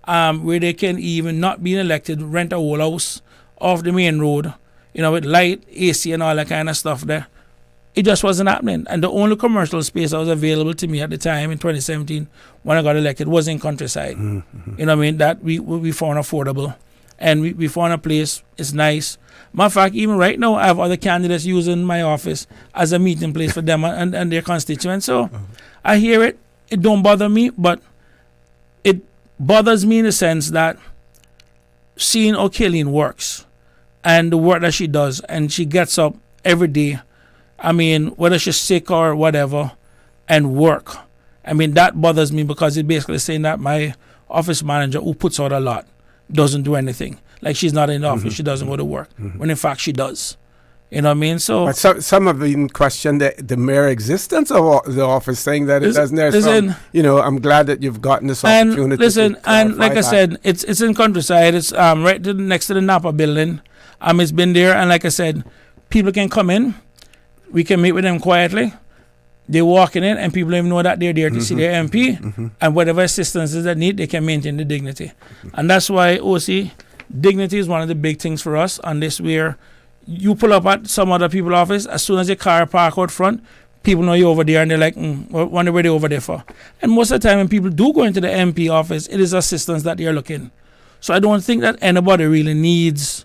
S9: where they can even not being elected, rent a whole house off the main road, you know, with light, AC and all that kind of stuff there. It just wasn't happening. And the only commercial space that was available to me at the time in 2017 when I got elected was in Countryside. You know what I mean? That we found affordable. And we found a place, it's nice. Matter of fact, even right now, I have other candidates using my office as a meeting place for them and their constituents. So I hear it. it don't bother me, but it bothers me in the sense that seeing how Kayleen works and the work that she does, and she gets up every day, I mean, whether she's sick or whatever, and work. I mean, that bothers me because it's basically saying that my office manager, who puts out a lot, doesn't do anything. Like, she's not in the office, she doesn't go to work, when in fact she does. You know what I mean? So,
S3: but some have even questioned the mere existence of the office, saying that it doesn't. Listen, I'm glad that you've gotten this opportunity.
S9: And listen, and like I
S3: that.
S9: said, it's in countryside. It's right next to the Napa building. It's been there, and like I said, people can come in. We can meet with them quietly. They walk in, and people don't even know that they're there to see their MP, and whatever assistance they need, they can maintain the dignity. And that's why OC, dignity is one of the big things for us on this, where you pull up at some other people's office, as soon as your car park out front, people know you're over there, and they're like, wonder where they're over there for. And most of the time when people do go into the MP office, it is assistance that they're looking. So I don't think that anybody really needs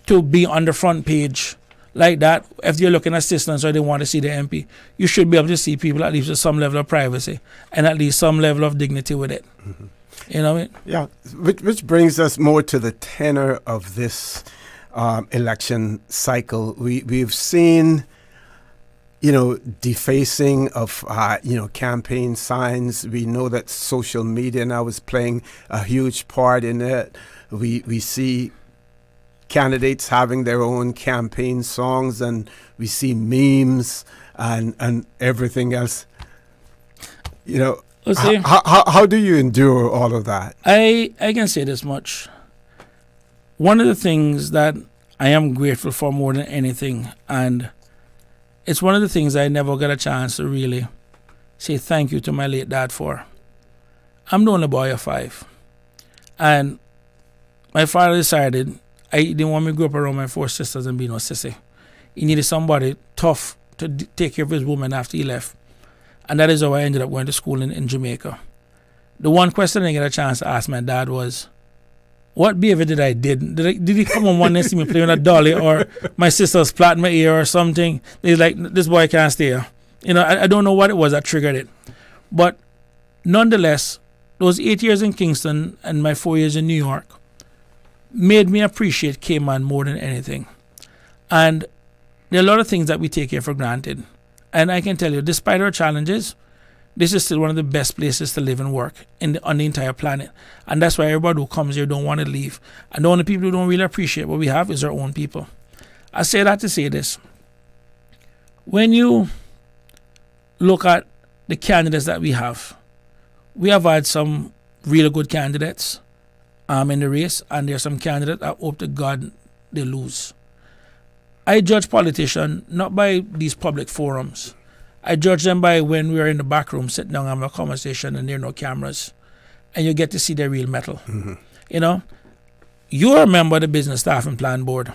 S9: to be on the front page like that. If you're looking at assistance or they want to see the MP, you should be able to see people at least with some level of privacy and at least some level of dignity with it. You know what I mean?
S3: Yeah, which brings us more to the tenor of this election cycle. We've seen, defacing of, campaign signs. We know that social media now is playing a huge part in it. We see candidates having their own campaign songs, and we see memes and everything else. How do you endure all of that?
S9: I can say this much. One of the things that I am grateful for more than anything, and it's one of the things I never got a chance to really say thank you to my late dad for. I'm the only boy of 5. And my father decided he didn't want me to grow up around my 4 sisters and be no sissy. He needed somebody tough to take care of his woman after he left. And that is how I ended up going to school in Jamaica. The one question I didn't get a chance to ask my dad was, what behavior did I did? Did he come on one day and see me playing with a dolly, or my sister's plaiting my ear or something? He's like, this boy can't stay here. I don't know what it was that triggered it. But nonetheless, those 8 years in Kingston and my 4 years in New York made me appreciate Cayman more than anything. And there are a lot of things that we take here for granted. And I can tell you, despite our challenges, this is still one of the best places to live and work on the entire planet. And that's why everybody who comes here don't want to leave. And the only people who don't really appreciate what we have is our own people. I say that to say this. When you look at the candidates that we have had some really good candidates in the race, and there are some candidates that hope to God they lose. I judge politicians not by these public forums. I judge them by when we are in the back room sitting down having a conversation and there are no cameras, and you get to see their real metal. You're a member of the Business Staff and Plan Board.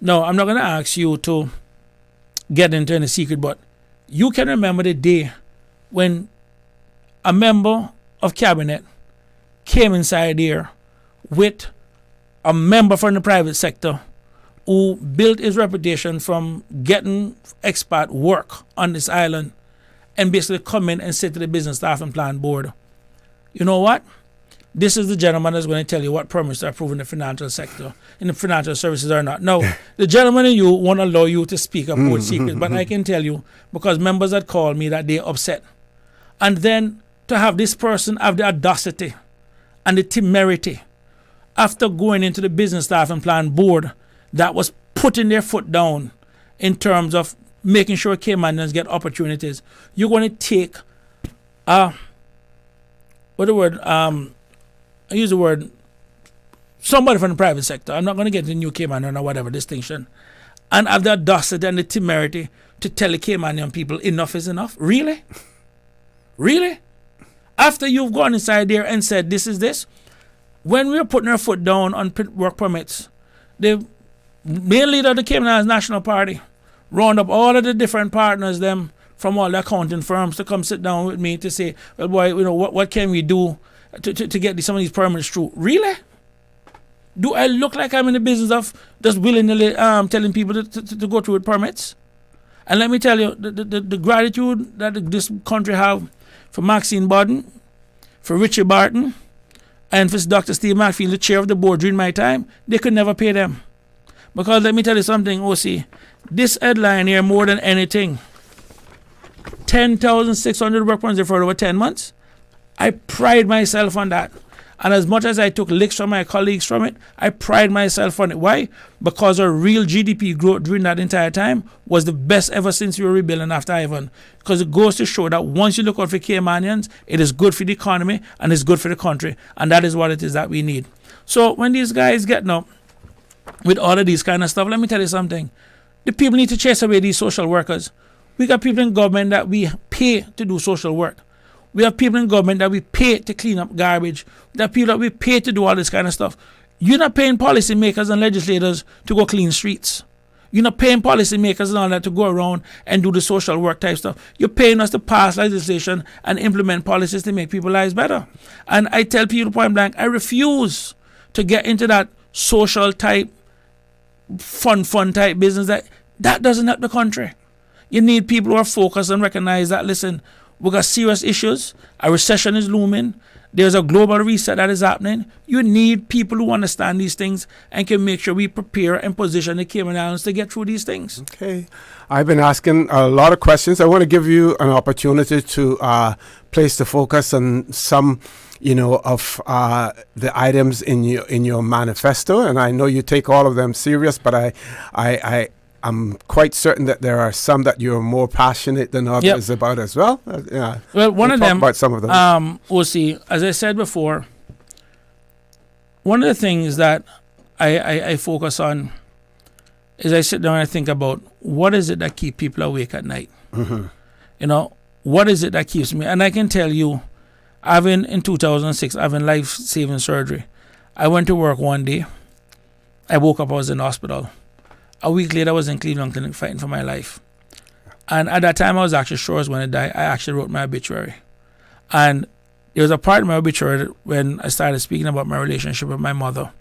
S9: No, I'm not going to ask you to get into any secret, but you can remember the day when a member of cabinet came inside here with a member from the private sector who built his reputation from getting expat work on this island, and basically come in and say to the Business Staff and Plan Board, you know what? This is the gentleman that's going to tell you what permits are approved in the financial sector, in the financial services or not. Now, the gentleman and you won't allow you to speak of board secrets, but I can tell you, because members had called me that they're upset. And then to have this person have the audacity and the temerity, after going into the Business Staff and Plan Board, that was putting their foot down in terms of making sure Caymanians get opportunities. You're going to take, I use the word, somebody from the private sector. I'm not going to get into New Cayman or whatever distinction, and have the audacity and the temerity to tell the Caymanian people enough is enough. Really? Really? After you've gone inside there and said this is this, when we're putting our foot down on work permits, the main leader of the Cayman Islands National Party round up all of the different partners them from all the accounting firms to come sit down with me to say, well, boy, what can we do to get some of these permits through? Really? Do I look like I'm in the business of just willingly telling people to go through with permits? And let me tell you, the gratitude that this country have for Maxine Bodden, for Richie Barton, and for Dr. Steve McField, the chair of the board during my time, they could never pay them. Because let me tell you something, OC, this headline here, more than anything, 10,600 work permits for over 10 months. I pride myself on that. And as much as I took licks from my colleagues from it, I pride myself on it. Why? Because our real GDP growth during that entire time was the best ever since we were rebuilding after Ivan. Because it goes to show that once you look out for Caymanians, it is good for the economy and it's good for the country. And that is what it is that we need. So when these guys getting up with all of these kind of stuff, let me tell you something. The people need to chase away these social workers. We got people in government that we pay to do social work. We have people in government that we pay to clean up garbage. We have people that we pay to do all this kind of stuff. You're not paying policymakers and legislators to go clean streets. You're not paying policymakers and all that to go around and do the social work type stuff. You're paying us to pass legislation and implement policies to make people's lives better. And I tell people point blank, I refuse to get into that social type, fun type business. That doesn't help the country. You need people who are focused and recognize that, listen, we got serious issues. A recession is looming. There's a global reset that is happening. You need people who understand these things and can make sure we prepare and position the Cayman Islands to get through these things.
S3: Okay. I've been asking a lot of questions. I want to give you an opportunity to place the focus on some, of the items in your manifesto. And I know you take all of them serious, but I'm quite certain that there are some that you're more passionate than others about as well.
S9: Well, one of them,
S3: about some of them.
S9: OC, as I said before, one of the things that I focus on is I sit down and I think about what is it that keeps people awake at night. Mm-hmm. What is it that keeps me? And I can tell you, in 2006, having life-saving surgery, I went to work one day. I woke up, I was in the hospital. A week later, I was in Cleveland Clinic fighting for my life. And at that time, I was actually sure I was going to die. I actually wrote my obituary. And there was a part of my obituary when I started speaking about my relationship with my mother.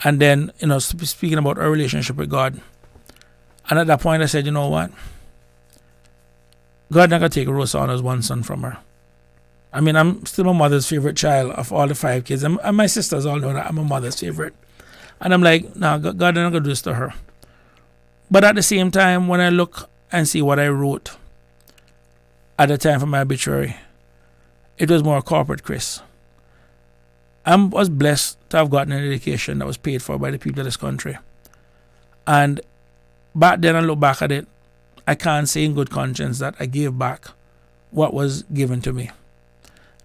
S9: And then, speaking about our relationship with God. And at that point, I said, you know what? God not going to take Rose Saunders one son from her. I mean, I'm still my mother's favorite child of all the 5 kids. And my sisters all know that I'm my mother's favorite. And I'm like, no, God not going to do this to her. But at the same time, when I look and see what I wrote at the time for my obituary, it was more corporate, Chris. I was blessed to have gotten an education that was paid for by the people of this country. And back then, I look back at it, I can't say in good conscience that I gave back what was given to me.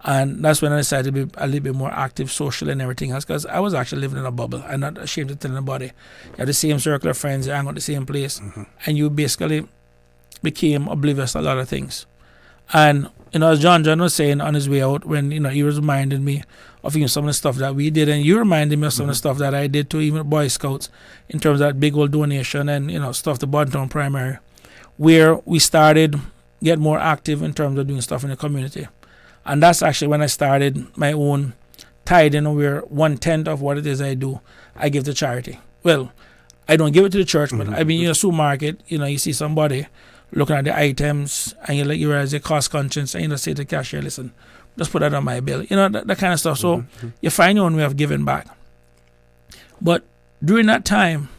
S9: And that's when I decided to be a little bit more active, social and everything else, because I was actually living in a bubble. I'm not ashamed to tell anybody. You have the same circle of friends, you hang out the same place, and you basically became oblivious to a lot of things. And, as John was saying on his way out, when, he was reminding me of some of the stuff that we did, and you reminded me of some of the stuff that I did too, even Boy Scouts, in terms of that big old donation and, stuff to Bodden Primary, where we started get more active in terms of doing stuff in the community. And that's actually when I started my own tithing, where 1/10 of what it is I do, I give to charity. Well, I don't give it to the church, but I mean, supermarket, you see somebody looking at the items and you realize your cost conscience and you say to the cashier, listen, just put that on my bill. That kind of stuff. So you find your own way of giving back. But during that time,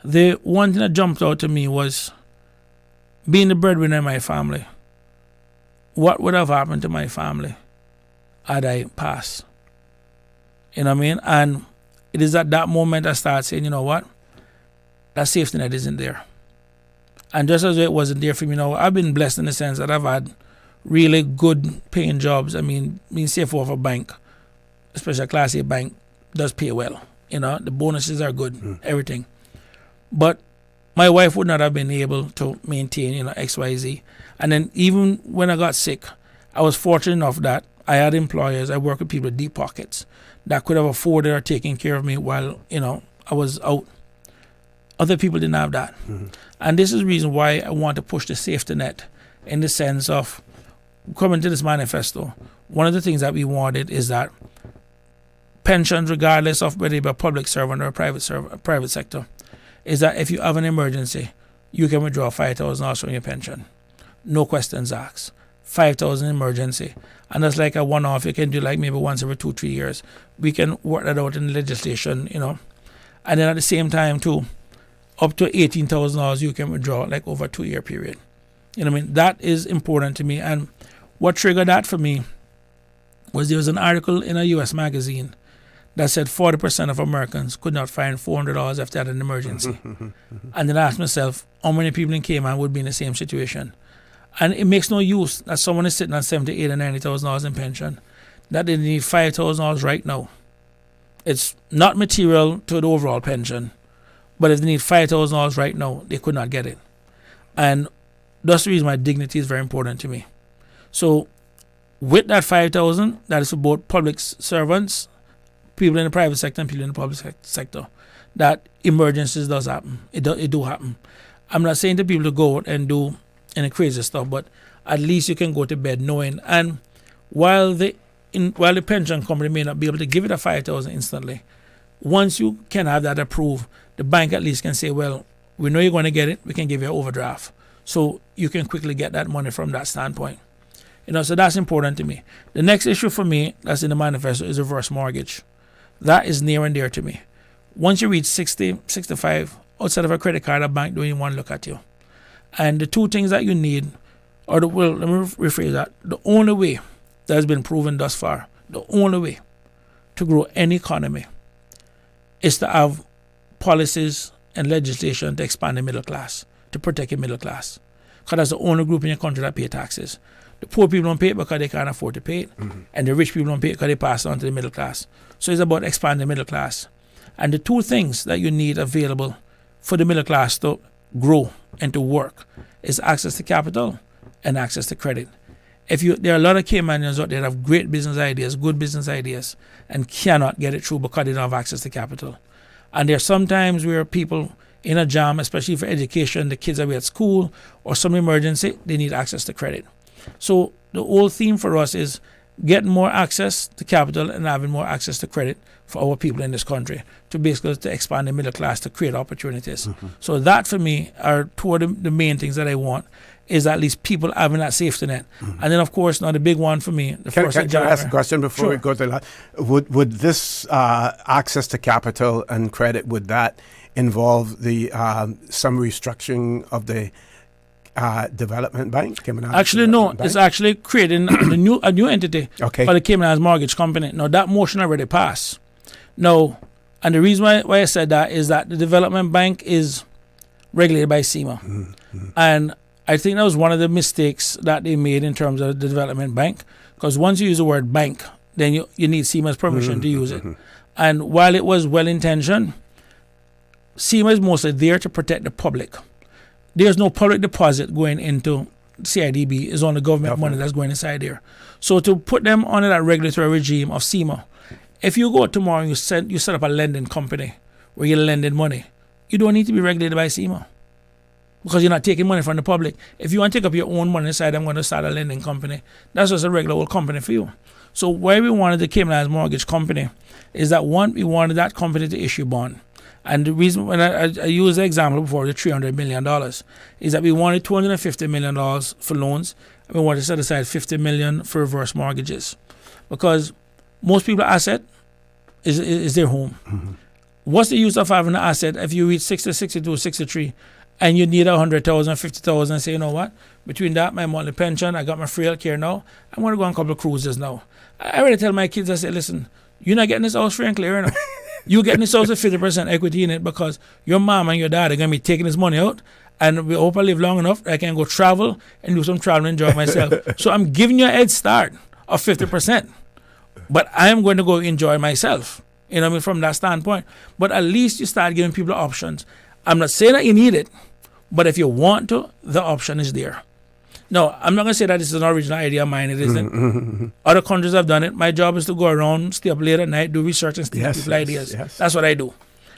S9: the one thing that jumped out to me was being the breadwinner in my family. What would have happened to my family had I passed? You know what I mean? And it is at that moment I start saying, you know what? That safety net isn't there. And just as it wasn't there for me now, I've been blessed in the sense that I've had really good paying jobs. I mean, being CFO of a bank, especially a Class A bank, does pay well. The bonuses are good, everything. But my wife would not have been able to maintain, XYZ. And then even when I got sick, I was fortunate enough that I had employers, I worked with people with deep pockets that could have afforded or taken care of me while, I was out. Other people didn't have that. And this is the reason why I want to push the safety net in the sense of coming to this manifesto. One of the things that we wanted is that pensions, regardless of whether you're a public servant or a private sector, is that if you have an emergency, you can withdraw $5,000 from your pension. No questions asked. $5,000 emergency. And that's like a one-off. You can do like maybe once every 2-3 years. We can work that out in legislation, you know. And then at the same time too, up to $18,000 you can withdraw like over a 2-year period. You know what I mean? That is important to me. And what triggered that for me was there was an article in a US magazine that said 40% of Americans could not find $400 if they had an emergency. And then I asked myself, how many people in Cayman would be in the same situation? And it makes no use that someone is sitting on $78,000 and $90,000 in pension, that they need $5,000 right now. It's not material to the overall pension, but if they need $5,000 right now, they could not get it. And that's the reason why dignity is very important to me. So with that $5,000, that is for both public servants, people in the private sector and people in the public sector, that emergencies does happen. It do happen. I'm not saying to people to go out and do any crazy stuff, but at least you can go to bed knowing. And while the pension company may not be able to give it a $5,000 instantly, once you can have that approved, the bank at least can say, well, we know you're going to get it, we can give you an overdraft. So you can quickly get that money from that standpoint. You know, so that's important to me. The next issue for me that's in the manifesto is reverse mortgage. That is near and dear to me. Once you reach 60, 65, outside of a credit card, a bank don't even want to look at you. And the two things that you need, let me rephrase that. The only way that has been proven thus far, the only way to grow any economy is to have policies and legislation to expand the middle class, to protect the middle class. Because that's the only group in your country that pay taxes. The poor people don't pay it because they can't afford to pay it. And the rich people don't pay it because they pass it on to the middle class. So it's about expanding the middle class. And the two things that you need available for the middle class to grow and to work is access to capital and access to credit. There are a lot of Caymanians out there that have great business ideas, good business ideas, and cannot get it through because they don't have access to capital. And there are sometimes where people in a jam, especially for education, the kids are away at school or some emergency, they need access to credit. So the whole theme for us is getting more access to capital and having more access to credit for our people in this country to basically to expand the middle class, to create opportunities. So that for me are two of the main things that I want, is at least people having that safety net. And then of course now the big one for me,
S3: Can I ask a question before we go to that? Would this access to capital and credit, would that involve the some restructuring of the development bank?
S9: Actually, no. Bank? It's actually creating a new entity called the Cayman Islands Mortgage Company. Now, that motion already passed. Now, and the reason why I said that is that the development bank is regulated by Seymour. And I think that was one of the mistakes that they made in terms of the development bank, because once you use the word bank, then you need Seymour's permission to use it. And while it was well-intentioned, Seymour is mostly there to protect the public. There's no public deposit going into CIDB. It's only government money that's going inside there. So to put them under that regulatory regime of Seymour, if you go tomorrow and you set up a lending company where you're lending money, you don't need to be regulated by Seymour because you're not taking money from the public. If you want to take up your own money and decide I'm going to start a lending company, that's just a regular old company for you. So why we wanted the Cayman Islands Mortgage Company is that, one, we wanted that company to issue bond. And the reason, when I used the example before, the $300 million, is that we wanted $250 million for loans, and we wanted to set aside $50 million for reverse mortgages. Because most people's asset is their home. What's the use of having an asset if you reach 60, 62, 63, and you need $100,000, $50,000, and say, you know what, between that, my monthly pension, I got my free healthcare now, I'm going to go on a couple of cruises now. I already tell my kids, I say, listen, you're not getting this house free and clear now. You're getting this house with 50% equity in it because your mom and your dad are going to be taking this money out, and we hope I live long enough I can go travel and do some travel and enjoy myself. So I'm giving you a head start of 50%, but I'm going to go enjoy myself, you know what I mean, from that standpoint. But at least you start giving people options. I'm not saying that you need it, but if you want to, the option is there. No, I'm not going to say that this is an original idea of mine. It isn't. Other countries have done it. My job is to go around, stay up late at night, do research and steal people's ideas. That's what I do.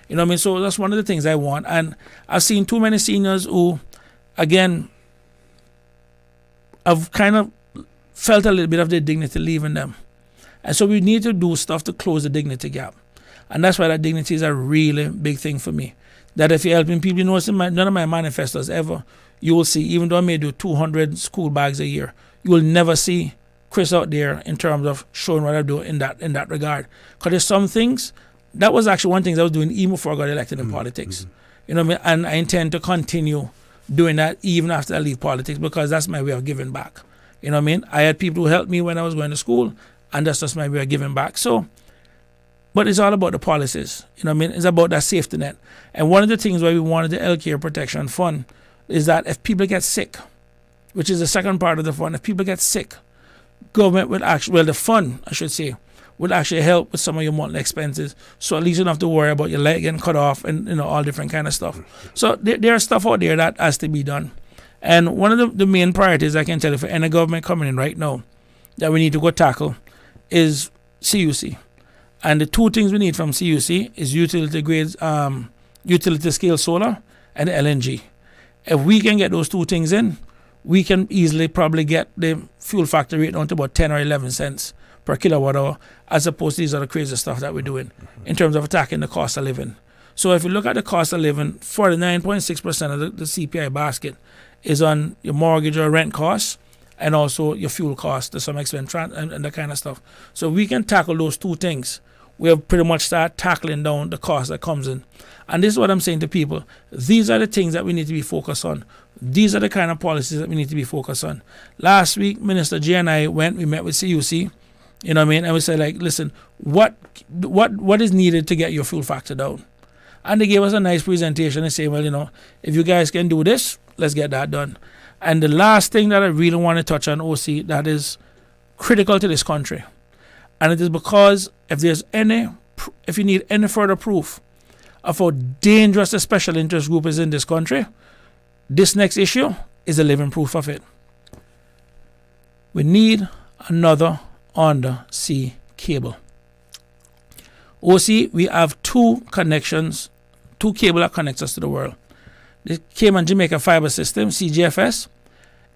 S9: You know what I mean? So that's one of the things I want. And I've seen too many seniors who, again, have kind of felt a little bit of their dignity leaving them. And so we need to do stuff to close the dignity gap. And that's why that dignity is a really big thing for me. That if you're helping people, you notice none of my manifestos ever, you will see, even though I may do 200 school bags a year, you will never see Chris out there in terms of showing what I do in that regard. Because there's some things, that was actually one thing I was doing even before I got elected in politics. You know what I mean? And I intend to continue doing that even after I leave politics, because that's my way of giving back. You know what I mean? I had people who helped me when I was going to school, and that's just my way of giving back. So, but it's all about the policies. You know what I mean? It's about that safety net. And one of the things why we wanted the healthcare protection fund is that if people get sick, which is the second part of the fund, if people get sick, government will actually, well, the fund, I should say, will actually help with some of your monthly expenses. So at least you don't have to worry about your leg getting cut off and, you know, all different kind of stuff. So there's stuff out there that has to be done. And one of the main priorities I can tell you for any government coming in right now that we need to go tackle is CUC. And the two things we need from CUC is utility grades, utility scale solar and LNG. If we can get those two things in, we can easily probably get the fuel factor rate down to about 10 or 11 cents per kilowatt hour, as opposed to these other crazy stuff that we're doing in terms of attacking the cost of living. So if you look at the cost of living, 49.6% of the CPI basket is on your mortgage or rent costs, and also your fuel costs to some extent, and that kind of stuff. So we can tackle those two things. We'll pretty much start tackling down the cost that comes in. And this is what I'm saying to people. These are the things that we need to be focused on. These are the kind of policies that we need to be focused on. Last week, Minister J and I we met with CUC, you know what I mean? And we said, like, listen, what is needed to get your fuel factor down? And they gave us a nice presentation and say, well, you know, if you guys can do this, let's get that done. And the last thing that I really want to touch on, OC, that is critical to this country, and it is because if you need any further proof of how dangerous the special interest group is in this country, this next issue is a living proof of it. We need another undersea cable. OC, we have two connections, two cable that connects us to the world. The Cayman Jamaica Fiber System, CGFS,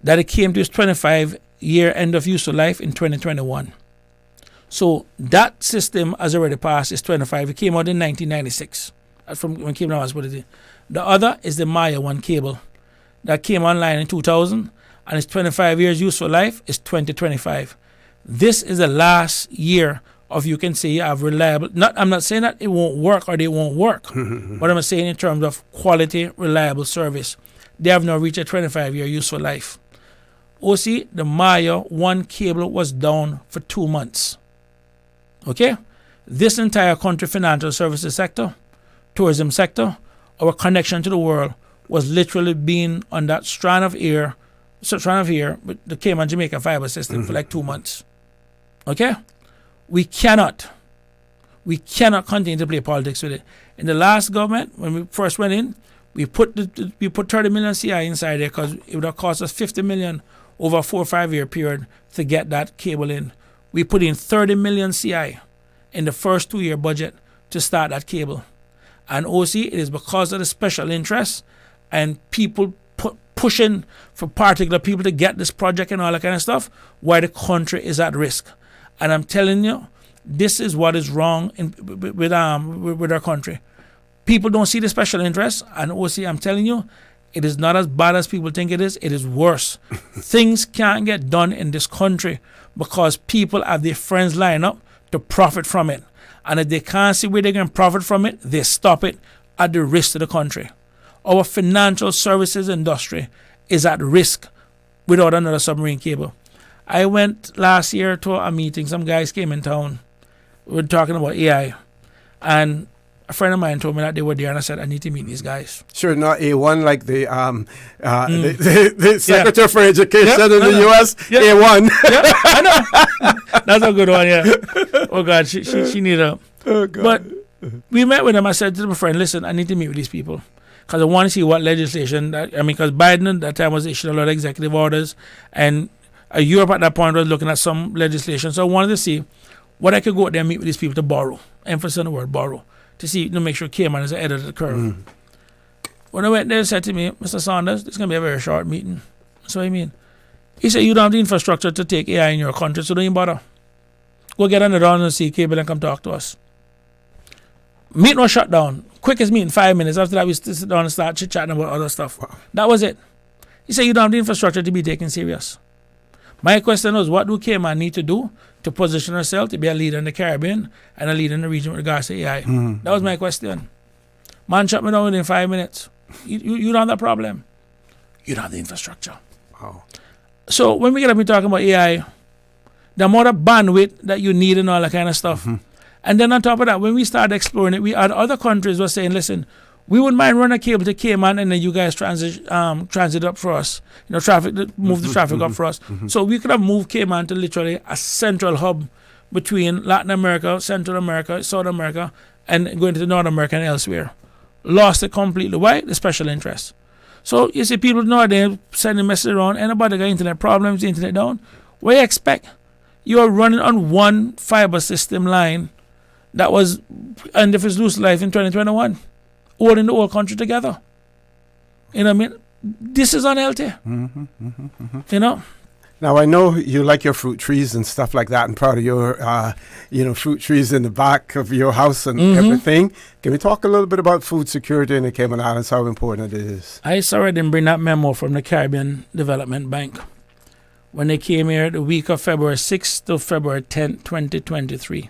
S9: that it came to its 25-year end of useful life in 2021. So that system has already passed its 25. It came out in 1996. From when Cayman was put it in. The other is the Maya 1 cable that came online in 2000, and its 25 years useful life is 2025. This is the last year of, you can say, you have reliable. I'm not saying that it won't work or they won't work, but I'm saying in terms of quality, reliable service. They have now reached a 25-year useful life. OC, the Maya 1 cable was down for 2 months. Okay? This entire country financial services sector, tourism sector, our connection to the world was literally being on that strand of air with the Cayman Jamaica Fiber System for like 2 months. Okay? We cannot continue to play politics with it. In the last government, when we first went in, we put 30 million CI inside there because it would have cost us 50 million over a 4 or 5 year period to get that cable in. We put in 30 million CI in the first 2 year budget to start that cable. And OC, it is because of the special interests and people pushing for particular people to get this project and all that kind of stuff, why the country is at risk. And I'm telling you, this is what is wrong with our country. People don't see the special interests, and OC, I'm telling you, it is not as bad as people think it is. It is worse. Things can't get done in this country because people have their friends line up to profit from it. And if they can't see where they can profit from it, they stop it at the risk to the country. Our financial services industry is at risk without another submarine cable. I went last year to a meeting. Some guys came in town. We were talking about AI. And a friend of mine told me that they were there, and I said, I need to meet these guys.
S3: Sure, not A1 like the Secretary for Education in the U.S. Yeah. A1.
S9: Yeah, I know. That's a good one, yeah. Oh, God, she need a... Oh, God. But we met with them. I said to my friend, listen, I need to meet with these people because I want to see what legislation... because Biden at that time was issuing a lot of executive orders, and Europe at that point was looking at some legislation. So I wanted to see what I could go out there and meet with these people to borrow. Emphasis on the word borrow. To see, to make sure Cayman is ahead of the curve. When I went there, he said to me, Mr. Saunders, this is going to be a very short meeting. That's what I mean. He said, you don't have the infrastructure to take AI in your country, so don't even bother. Go get on the undersea cable and come talk to us. Meeting was shut down. Quickest meeting, 5 minutes. After that, we sit down and start chit-chatting about other stuff. Wow. That was it. He said, you don't have the infrastructure to be taken serious. My question was, what do Cayman need to do to position herself to be a leader in the Caribbean and a leader in the region with regards to AI? That was my question. Man shut me down within 5 minutes. You don't have that problem. You don't have the infrastructure.
S3: Wow.
S9: So when we get up and talking about AI, the amount of bandwidth that you need and all that kind of stuff. And then on top of that, when we started exploring it, we had other countries were saying, listen, we wouldn't mind running a cable to Cayman and then you guys transit up for us. Move the traffic up for us. So we could have moved Cayman to literally a central hub between Latin America, Central America, South America, and going to North America and elsewhere. Lost it completely. Why? The special interest. So you see people nowadays sending messages around, anybody got internet problems, the internet down. What do you expect? You are running on one fiber system line that was, and if it's loose life in 2021, holding the whole country together. You know what I mean? This is unhealthy. You know?
S3: Now, I know you like your fruit trees and stuff like that, and proud of your, fruit trees in the back of your house and everything. Can we talk a little bit about food security in the Cayman Islands, how important it is?
S9: I saw I didn't bring that memo from the Caribbean Development Bank when they came here the week of February 6th to February 10th, 2023.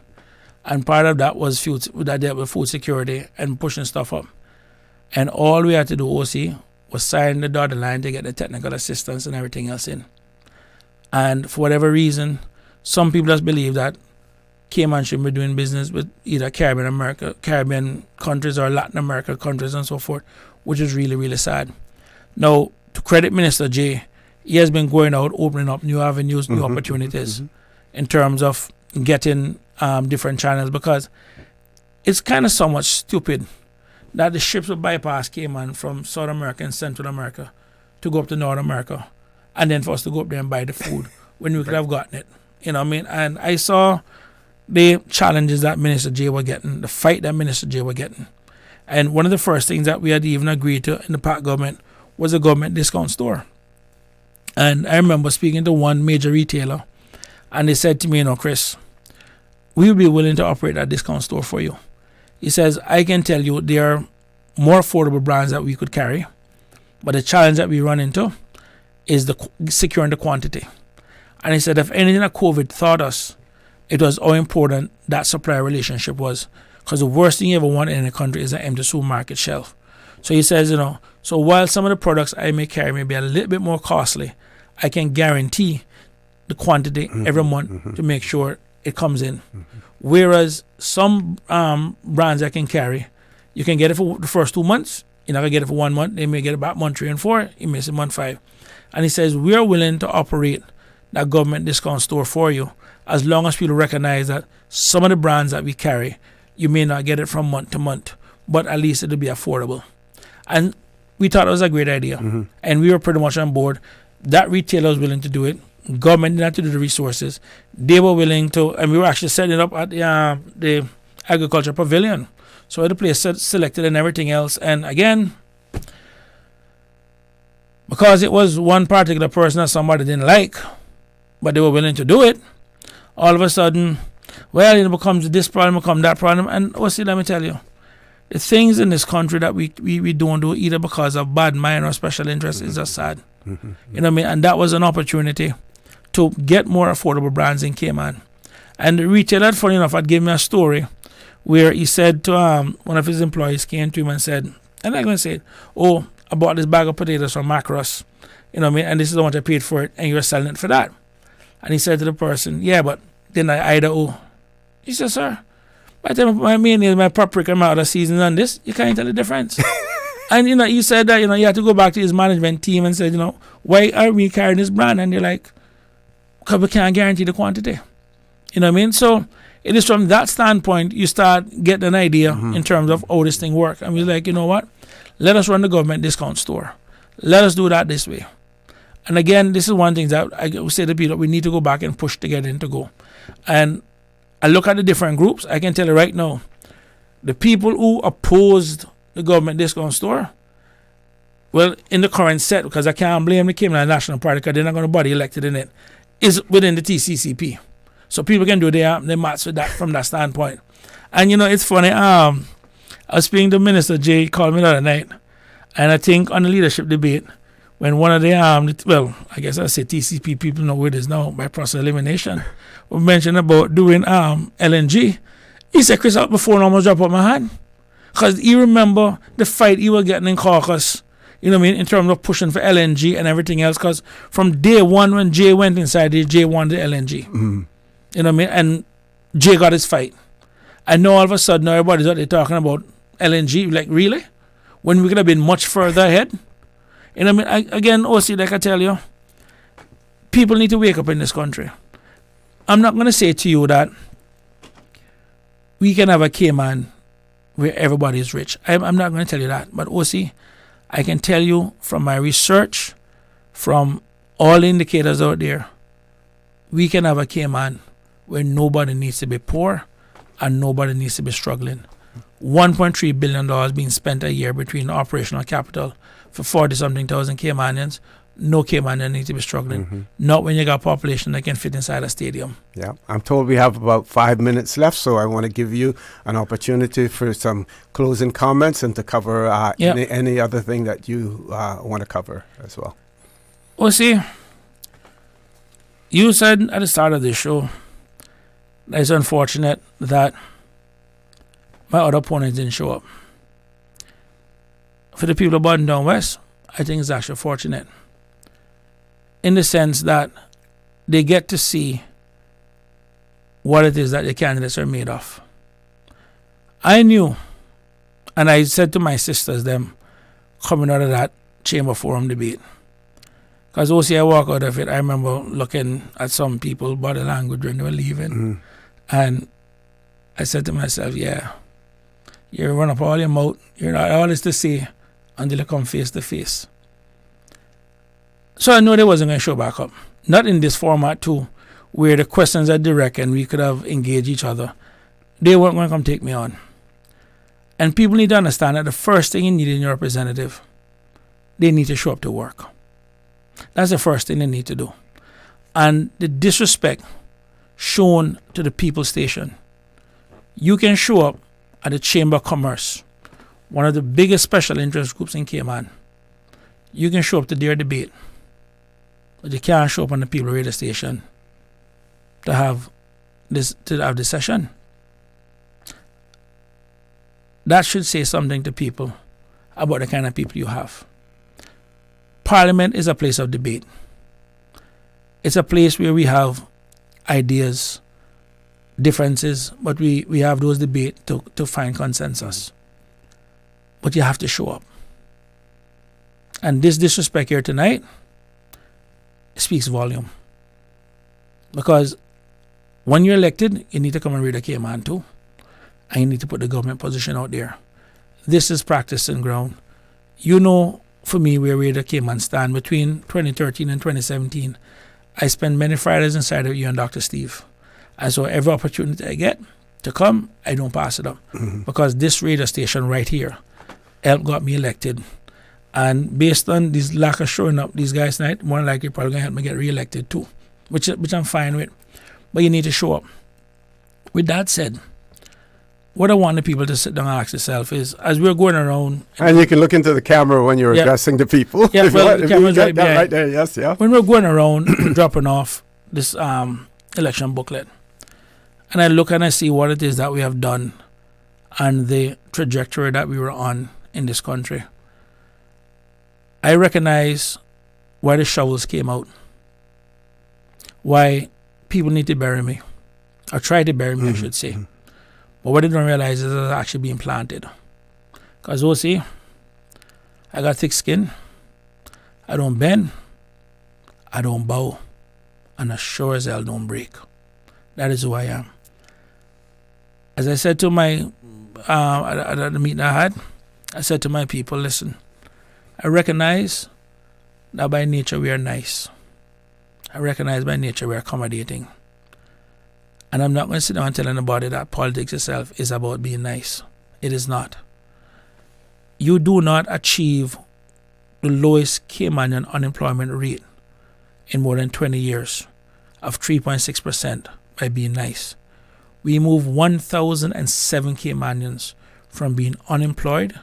S9: And part of that was that dealt with food security and pushing stuff up. And all we had to do, OC, was sign the dotted line to get the technical assistance and everything else in. And for whatever reason, some people just believe that Cayman should be doing business with either Caribbean countries or Latin America countries and so forth, which is really, really sad. Now, to credit Minister J, he has been going out, opening up new avenues, new opportunities in terms of getting different channels, because it's kind of somewhat stupid that the ships will bypass Cayman from South America and Central America to go up to North America, and then for us to go up there and buy the food when we could have gotten it. You know what I mean? And I saw the challenges that Minister J were getting, the fight that Minister J were getting. And one of the first things that we had even agreed to in the PAC government was a government discount store. And I remember speaking to one major retailer, and they said to me, Chris, we will be willing to operate that discount store for you. He says, I can tell you there are more affordable brands that we could carry, but the challenge that we run into is securing the quantity. And he said, if anything that COVID taught us, it was how important that supply relationship was. Because the worst thing you ever want in a country is an empty supermarket shelf. So he says, so while some of the products I may carry may be a little bit more costly, I can guarantee the quantity every month to make sure it comes in. Whereas some brands I can carry, you can get it for the first 2 months. You're not going to get it for 1 month. They may get it about month 3 and 4. You miss it month 5. And he says, we're willing to operate that government discount store for you as long as people recognize that some of the brands that we carry, you may not get it from month to month, but at least it'll be affordable. And we thought it was a great idea. And we were pretty much on board. That retailer was willing to do it. Government didn't have to do the resources. They were willing to, and we were actually setting it up at the Agriculture Pavilion. So the place selected and everything else. And again, because it was one particular person that somebody didn't like, but they were willing to do it, all of a sudden, well, it becomes this problem, becomes that problem. And see, let me tell you, the things in this country that we don't do either because of bad mind or special interest is just sad. You know what I mean? And that was an opportunity to get more affordable brands in Cayman. And the retailer, funny enough, had given me a story where he said to one of his employees came to him and said, and I'm going to say it, I bought this bag of potatoes from Macross, you know what I mean, and this is the one I paid for it, and you're selling it for that. And he said to the person, yeah, but then I either owe. He said, sir, by the time my mayonnaise, my paprika, my other seasons on this, you can't tell the difference. And, he said that, you had to go back to his management team and said, why are we carrying this brand? And they're like, because we can't guarantee the quantity. You know what I mean? So it is from that standpoint you start getting an idea in terms of how this thing works. And we're like, you know what? Let us run the government discount store. Let us do that this way. And again, this is one thing that I would say to people, we need to go back and push to get in to go. And I look at the different groups. I can tell you right now, the people who opposed the government discount store, well, in the current set, because I can't blame the Cayman National Party because they're not going to body elected in it, is within the TCCP. So people can do their maths with that from that standpoint. And, it's funny. I was speaking to Minister J, called me the other night, and I think on the leadership debate, when one of the I guess I say TCP people know where it is now by process of elimination, we mentioned about doing LNG. He said, Chris, before I almost drop out my hand. Because he remember the fight he was getting in caucus, you know what I mean, in terms of pushing for LNG and everything else. Because from day one when Jay went inside, Jay wanted LNG.
S3: Mm.
S9: You know what I mean? And Jay got his fight. And now all of a sudden everybody's out there talking about LNG. Like, really? When we could have been much further ahead? You know what I mean? Again, OC, like I tell you, people need to wake up in this country. I'm not going to say to you that we can have a Cayman where everybody is rich. I'm not going to tell you that. But OC, I can tell you from my research, from all indicators out there, we can have a Cayman where nobody needs to be poor and nobody needs to be struggling. $1.3 billion being spent a year between operational capital for 40-something thousand Caymanians. No Caymanian need to be struggling.
S3: Mm-hmm.
S9: Not when you got a population that can fit inside a stadium.
S3: Yeah, I'm told we have about 5 minutes left, so I want to give you an opportunity for some closing comments and to cover any other thing that you want to cover as well.
S9: Well, see, you said at the start of this show that it's unfortunate that my other opponents didn't show up. For the people of Bodden down west, I think it's actually fortunate in the sense that they get to see what it is that the candidates are made of. I knew, and I said to my sisters, them coming out of that chamber forum debate, because OC, I walk out of it, I remember looking at some people, body language when they were leaving, and I said to myself, yeah, you run up all your mouth, you're not all this to say until you come face to face. So I know they wasn't going to show back up. Not in this format too, where the questions are direct and we could have engaged each other. They weren't going to come take me on. And people need to understand that the first thing you need in your representative, they need to show up to work. That's the first thing they need to do. And the disrespect shown to the People Station. You can show up at the Chamber of Commerce, one of the biggest special interest groups in Cayman. You can show up to their debate, but you can't show up on the People Radio Station to have this session. That should say something to people about the kind of people you have. Parliament is a place of debate. It's a place where we have ideas, differences, but we have those debates to find consensus. But you have to show up. And this disrespect here tonight speaks volume. Because when you're elected, you need to come and read a Cayman too. And you need to put the government position out there. This is practice and ground. You know, for me, where we the Cayman stand between 2013 and 2017, I spent many Fridays inside of you and Dr. Steve. And so every opportunity I get to come, I don't pass it up. Mm-hmm. Because this radio station right here helped got me elected. And based on this lack of showing up, these guys tonight, more than likely probably going to help me get re-elected too, which I'm fine with. But you need to show up. With that said, what I want the people to sit down and ask themselves is, as we're going around...
S3: And you can look into the camera when you're addressing the people.
S9: Yeah, well, the camera's right behind.
S3: Right there, yes, yeah.
S9: When we're going around dropping off this election booklet, and I look and I see what it is that we have done and the trajectory that we were on in this country, I recognize why the shovels came out, why people need to bury me, or try to bury me, I should say. But what they don't realize is it's actually being planted. Because, see, I got thick skin, I don't bend, I don't bow, and as sure as hell don't break. That is who I am. As I said to my, at the meeting I had, I said to my people, listen, I recognize that by nature we are nice. I recognize by nature we are accommodating. And I'm not going to sit down and tell anybody that politics itself is about being nice. It is not. You do not achieve the lowest Caymanian unemployment rate in more than 20 years of 3.6% by being nice. We move 1,007 Caymanians from being unemployed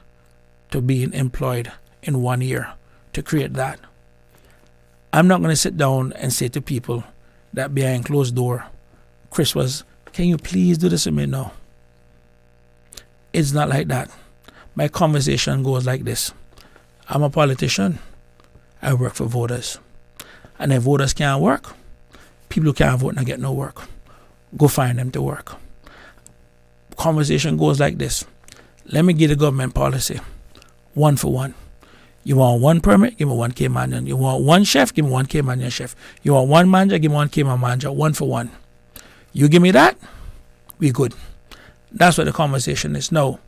S9: to being employed in 1 year to create that. I'm not going to sit down and say to people that behind closed door, Chris was, can you please do this with me? No. It's not like that. My conversation goes like this. I'm a politician. I work for voters. And if voters can't work, people who can't vote and get no work. Go find them to work. Conversation goes like this. Let me give the government policy. 1 for 1. You want 1 permit? Give me 1 Cayman. You want 1 chef? Give me 1 Cayman chef. You want 1 manager? Give me 1 Cayman manager. 1 for 1. You give me that, we good. That's what the conversation is. Now,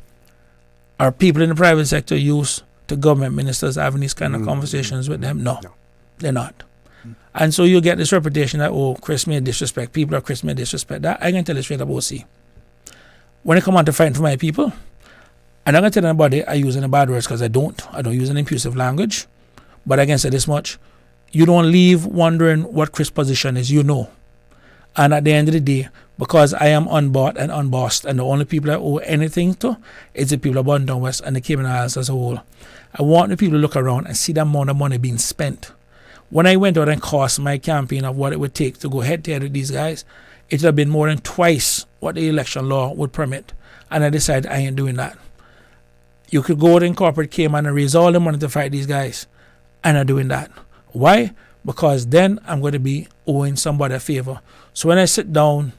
S9: are people in the private sector used to government ministers having these kind of conversations with them? No, they're not. And so you get this reputation that, oh, Chris may disrespect people or Chris may disrespect that. I can tell you straight up, OC. When I come on to fight for my people, I'm not going to tell anybody I use any bad words because I don't use an impulsive language. But I can say this much. You don't leave wondering what Chris' position is. You know. And at the end of the day, because I am unbought and unbossed, and the only people I owe anything to is the people of Bodden Down West and the Cayman Islands as a whole, I want the people to look around and see the amount of money being spent. When I went out and cost my campaign of what it would take to go head-to-head with these guys, it would have been more than twice what the election law would permit. And I decided I ain't doing that. You could go out in corporate Cayman and raise all the money to fight these guys. I'm not doing that. Why? Because then I'm going to be owing somebody a favor. So when I sit down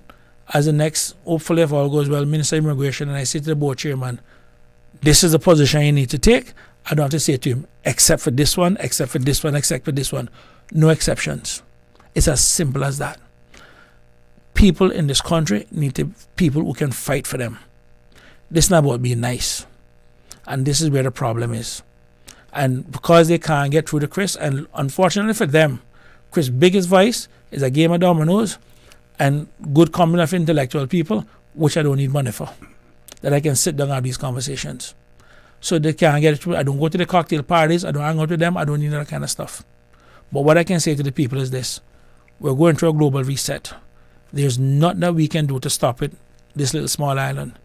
S9: as the next, hopefully if all goes well, Minister of Immigration, and I say to the board chairman, this is the position you need to take, I don't have to say to him, except for this one, except for this one, except for this one. No exceptions. It's as simple as that. People in this country need to people who can fight for them. This is not about being nice. And this is where the problem is. And because they can't get through to Chris, and unfortunately for them, Chris' biggest vice is a game of dominoes and good company of intellectual people, which I don't need money for, that I can sit down and have these conversations. So they can't get it through. I don't go to the cocktail parties. I don't hang out with them. I don't need that kind of stuff. But what I can say to the people is this. We're going through a global reset. There's nothing that we can do to stop it, this little small island.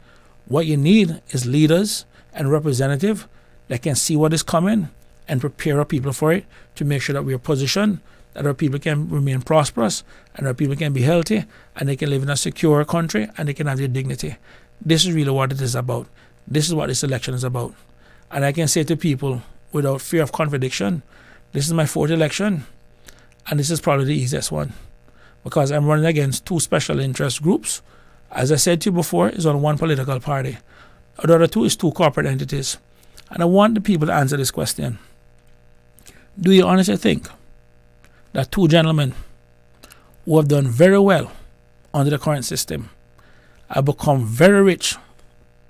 S9: What you need is leaders and representatives that can see what is coming and prepare our people for it to make sure that we are positioned, that our people can remain prosperous and our people can be healthy and they can live in a secure country and they can have their dignity. This is really what it is about. This is what this election is about. And I can say to people without fear of contradiction, this is my 4th election and this is probably the easiest one because I'm running against 2 special interest groups. As I said to you before, it's on 1 political party. The other 2 is 2 corporate entities. And I want the people to answer this question. Do you honestly think that 2 gentlemen who have done very well under the current system have become very rich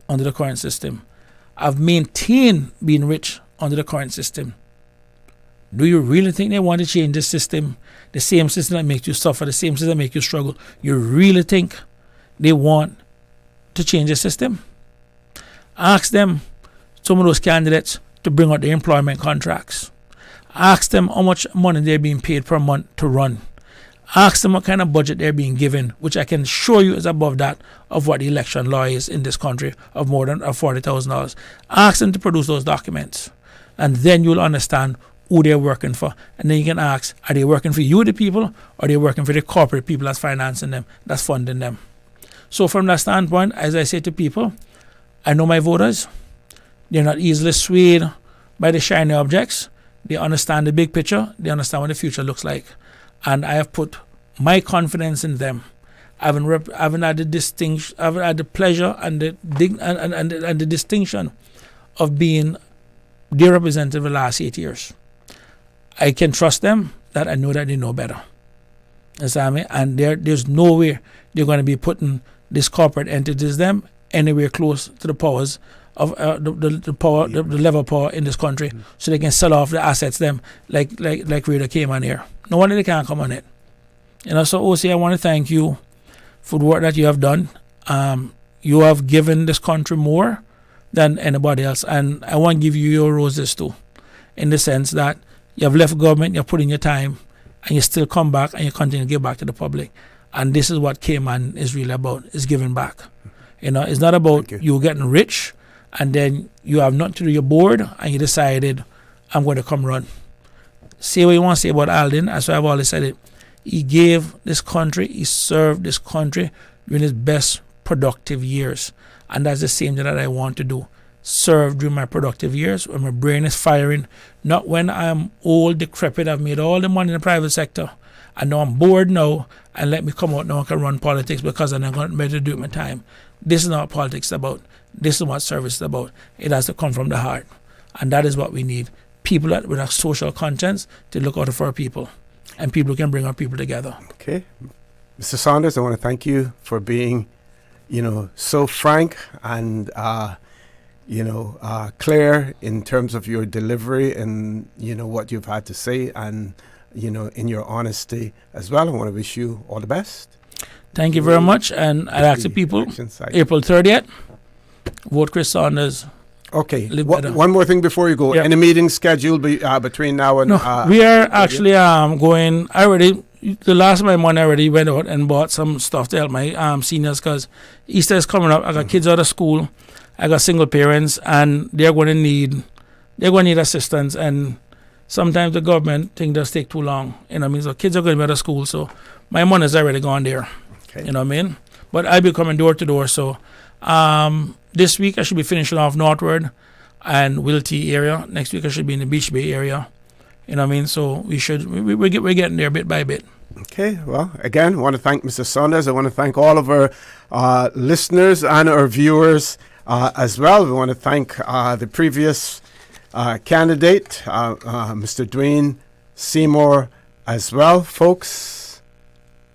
S9: under the current system, have maintained being rich under the current system? Do you really think they want to change this system, the same system that makes you suffer, the same system that makes you struggle? You really think they want to change the system? Ask them, some of those candidates, to bring out their employment contracts. Ask them how much money they're being paid per month to run. Ask them what kind of budget they're being given, which I can assure you is above that of what the election law is in this country of more than $40,000. Ask them to produce those documents. And then you'll understand who they're working for. And then you can ask, are they working for you, the people, or are they working for the corporate people that's financing them, that's funding them? So from that standpoint, as I say to people, I know my voters. They're not easily swayed by the shiny objects. They understand the big picture. They understand what the future looks like. And I have put my confidence in them. I haven't had the pleasure and the distinction of being their representative the last 8 years. I can trust them that I know that they know better. Understand me? And there's no way they're going to be putting these corporate entities, them, anywhere close to the powers of the level of power in this country, so they can sell off the assets them like Radio Cayman here. No wonder they can't come on it. So OC, I want to thank you for the work that you have done. You have given this country more than anybody else, and I want to give you your roses too, in the sense that you have left government, you have put in your time, and you still come back and you continue to give back to the public. And this is what Cayman is really about, is giving back. It's not about you getting rich and then you have nothing to do, you're bored and you decided, I'm going to come run. say what you want to say about Alden. That's why I've always said it. He gave this country, he served this country during his best productive years. And that's the same thing that I want to do. Serve during my productive years when my brain is firing, not when I'm old, decrepit, I've made all the money in the private sector. I know I'm bored now, and let me come out now and can run politics because I'm not going to be able to do it my time. This is not what politics is about. This is what service is about. It has to come from the heart. And that is what we need. People that with a social conscience to look out for our people. And people who can bring our people together.
S3: Okay. Mr. Saunders, I want to thank you for being, so frank and, clear in terms of your delivery and, what you've had to say and, in your honesty as well. I want to wish you all the best.
S9: Thank you very much. And I ask the people, April 30th, vote Chris Saunders.
S3: Okay. One more thing before you go.
S9: Yep.
S3: Any meetings scheduled between now and...
S9: No, we are actually going... The last of my money I already went out and bought some stuff to help my seniors because Easter is coming up. I got kids out of school. I got single parents, and they're going to need assistance. And sometimes the government thing does take too long. So kids are going to be out of school, so my money is already gone there.
S3: Okay.
S9: You know what I mean? But I'll be coming door to door. So this week I should be finishing off Northward and Wilty area. Next week I should be in the Beach Bay area. You know what I mean? So we're getting there bit by bit.
S3: Okay. Well, again, I want to thank Mr. Saunders. I want to thank all of our listeners and our viewers as well. We want to thank the previous candidate, Mr. Dwayne Seymour, as well. Folks,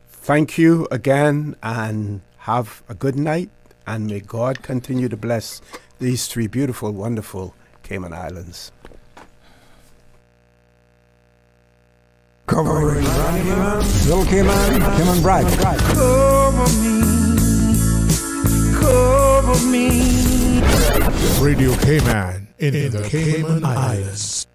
S3: thank you again and have a good night. And may God continue to bless these three beautiful, wonderful Cayman Islands.
S1: Covering Cayman, Little Cayman, Cayman Bright.
S2: Cover me. Radio Cayman in the Cayman Islands.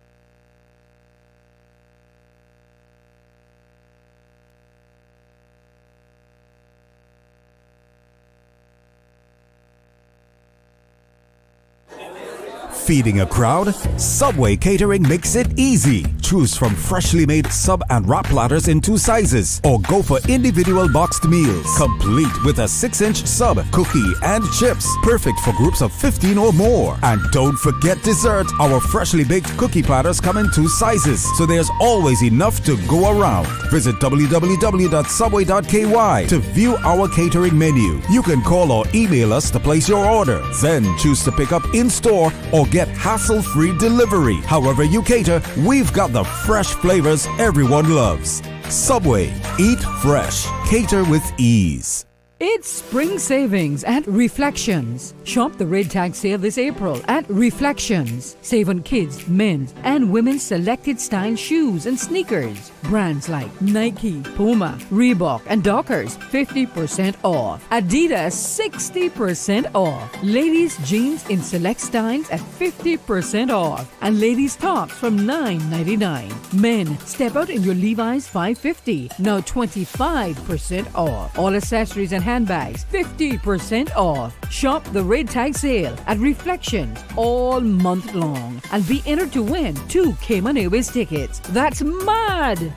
S6: Feeding a crowd? Subway Catering makes it easy. Choose from freshly made sub and wrap platters in 2 sizes, or go for individual boxed meals, complete with a 6-inch sub, cookie, and chips. Perfect for groups of 15 or more. And don't forget dessert. Our freshly baked cookie platters come in 2 sizes, so there's always enough to go around. Visit www.subway.ky to view our catering menu. You can call or email us to place your order. Then choose to pick up in-store or get hassle-free delivery. However you cater, we've got the fresh flavors everyone loves. Subway. Eat fresh. Cater with ease.
S7: It's spring savings at Reflections. Shop the red tag sale this April at Reflections. Save on kids, men's, and women's selected style shoes and sneakers. Brands like Nike, Puma, Reebok, and Dockers 50% off. Adidas 60% off. Ladies jeans in select styles at 50% off. And ladies tops from $9.99. Men, step out in your Levi's $5.50. Now 25% off. All accessories and handbags 50% off. Shop the red tag sale at Reflections all month long and be entered to win 2 Cayman Airways tickets. That's mad!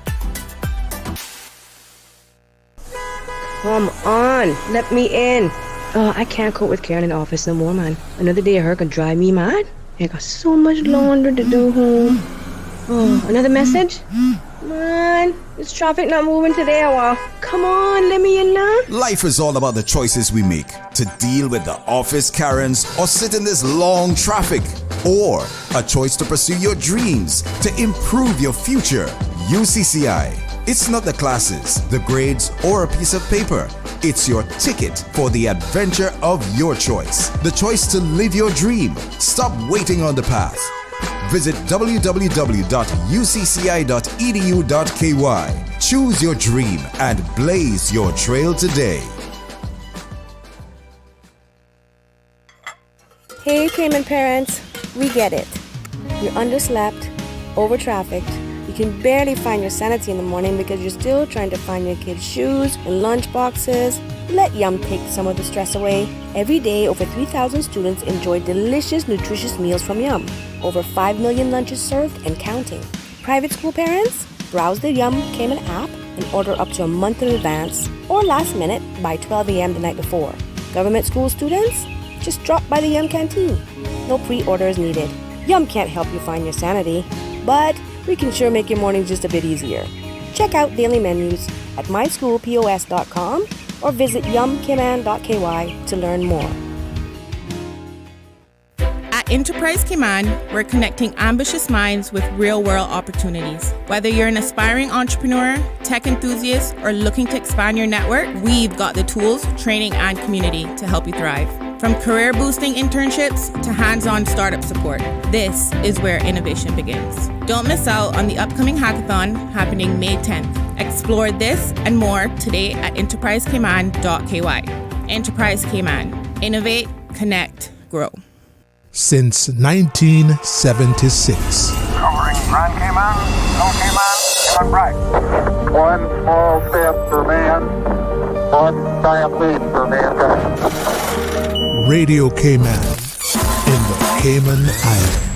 S8: Come on, let me in. Oh, I can't cope with Karen in the office no more, man. Another day of her could drive me mad. I got so much laundry to do home. Oh, another message? Man, is traffic not moving today or come on, let me in now.
S6: Life is all about the choices we make to deal with the office Karens or sit in this long traffic, or a choice to pursue your dreams to improve your future. UCCI. It's not the classes, the grades, or a piece of paper. It's your ticket for the adventure of your choice. The choice to live your dream. Stop waiting on the path. Visit www.ucci.edu.ky. Choose your dream and blaze your trail today.
S8: Hey, Cayman parents, we get it. You're underslept, over-trafficked. You can barely find your sanity in the morning because you're still trying to find your kids' shoes and lunch boxes. Let Yum take some of the stress away. Every day, over 3,000 students enjoy delicious, nutritious meals from Yum. Over 5 million lunches served and counting. Private school parents? Browse the Yum Cayman app and order up to a month in advance or last minute by 12 a.m. the night before. Government school students? Just drop by the Yum canteen. No pre-orders needed. Yum can't help you find your sanity, but we can sure make your mornings just a bit easier. Check out daily menus at myschoolpos.com or visit yumcayman.ky to learn more.
S5: At Enterprise Cayman, we're connecting ambitious minds with real-world opportunities. Whether you're an aspiring entrepreneur, tech enthusiast, or looking to expand your network, we've got the tools, training, and community to help you thrive. From career-boosting internships to hands-on startup support, this is where innovation begins. Don't miss out on the upcoming hackathon happening May 10th. Explore this and more today at enterprisecayman.ky. Enterprise Cayman. Innovate, connect, grow.
S2: Since 1976.
S1: Covering Grand Cayman, Little Cayman, Cayman Bright.
S10: One small step for man, one giant leap for mankind.
S2: Radio Cayman in the Cayman Islands.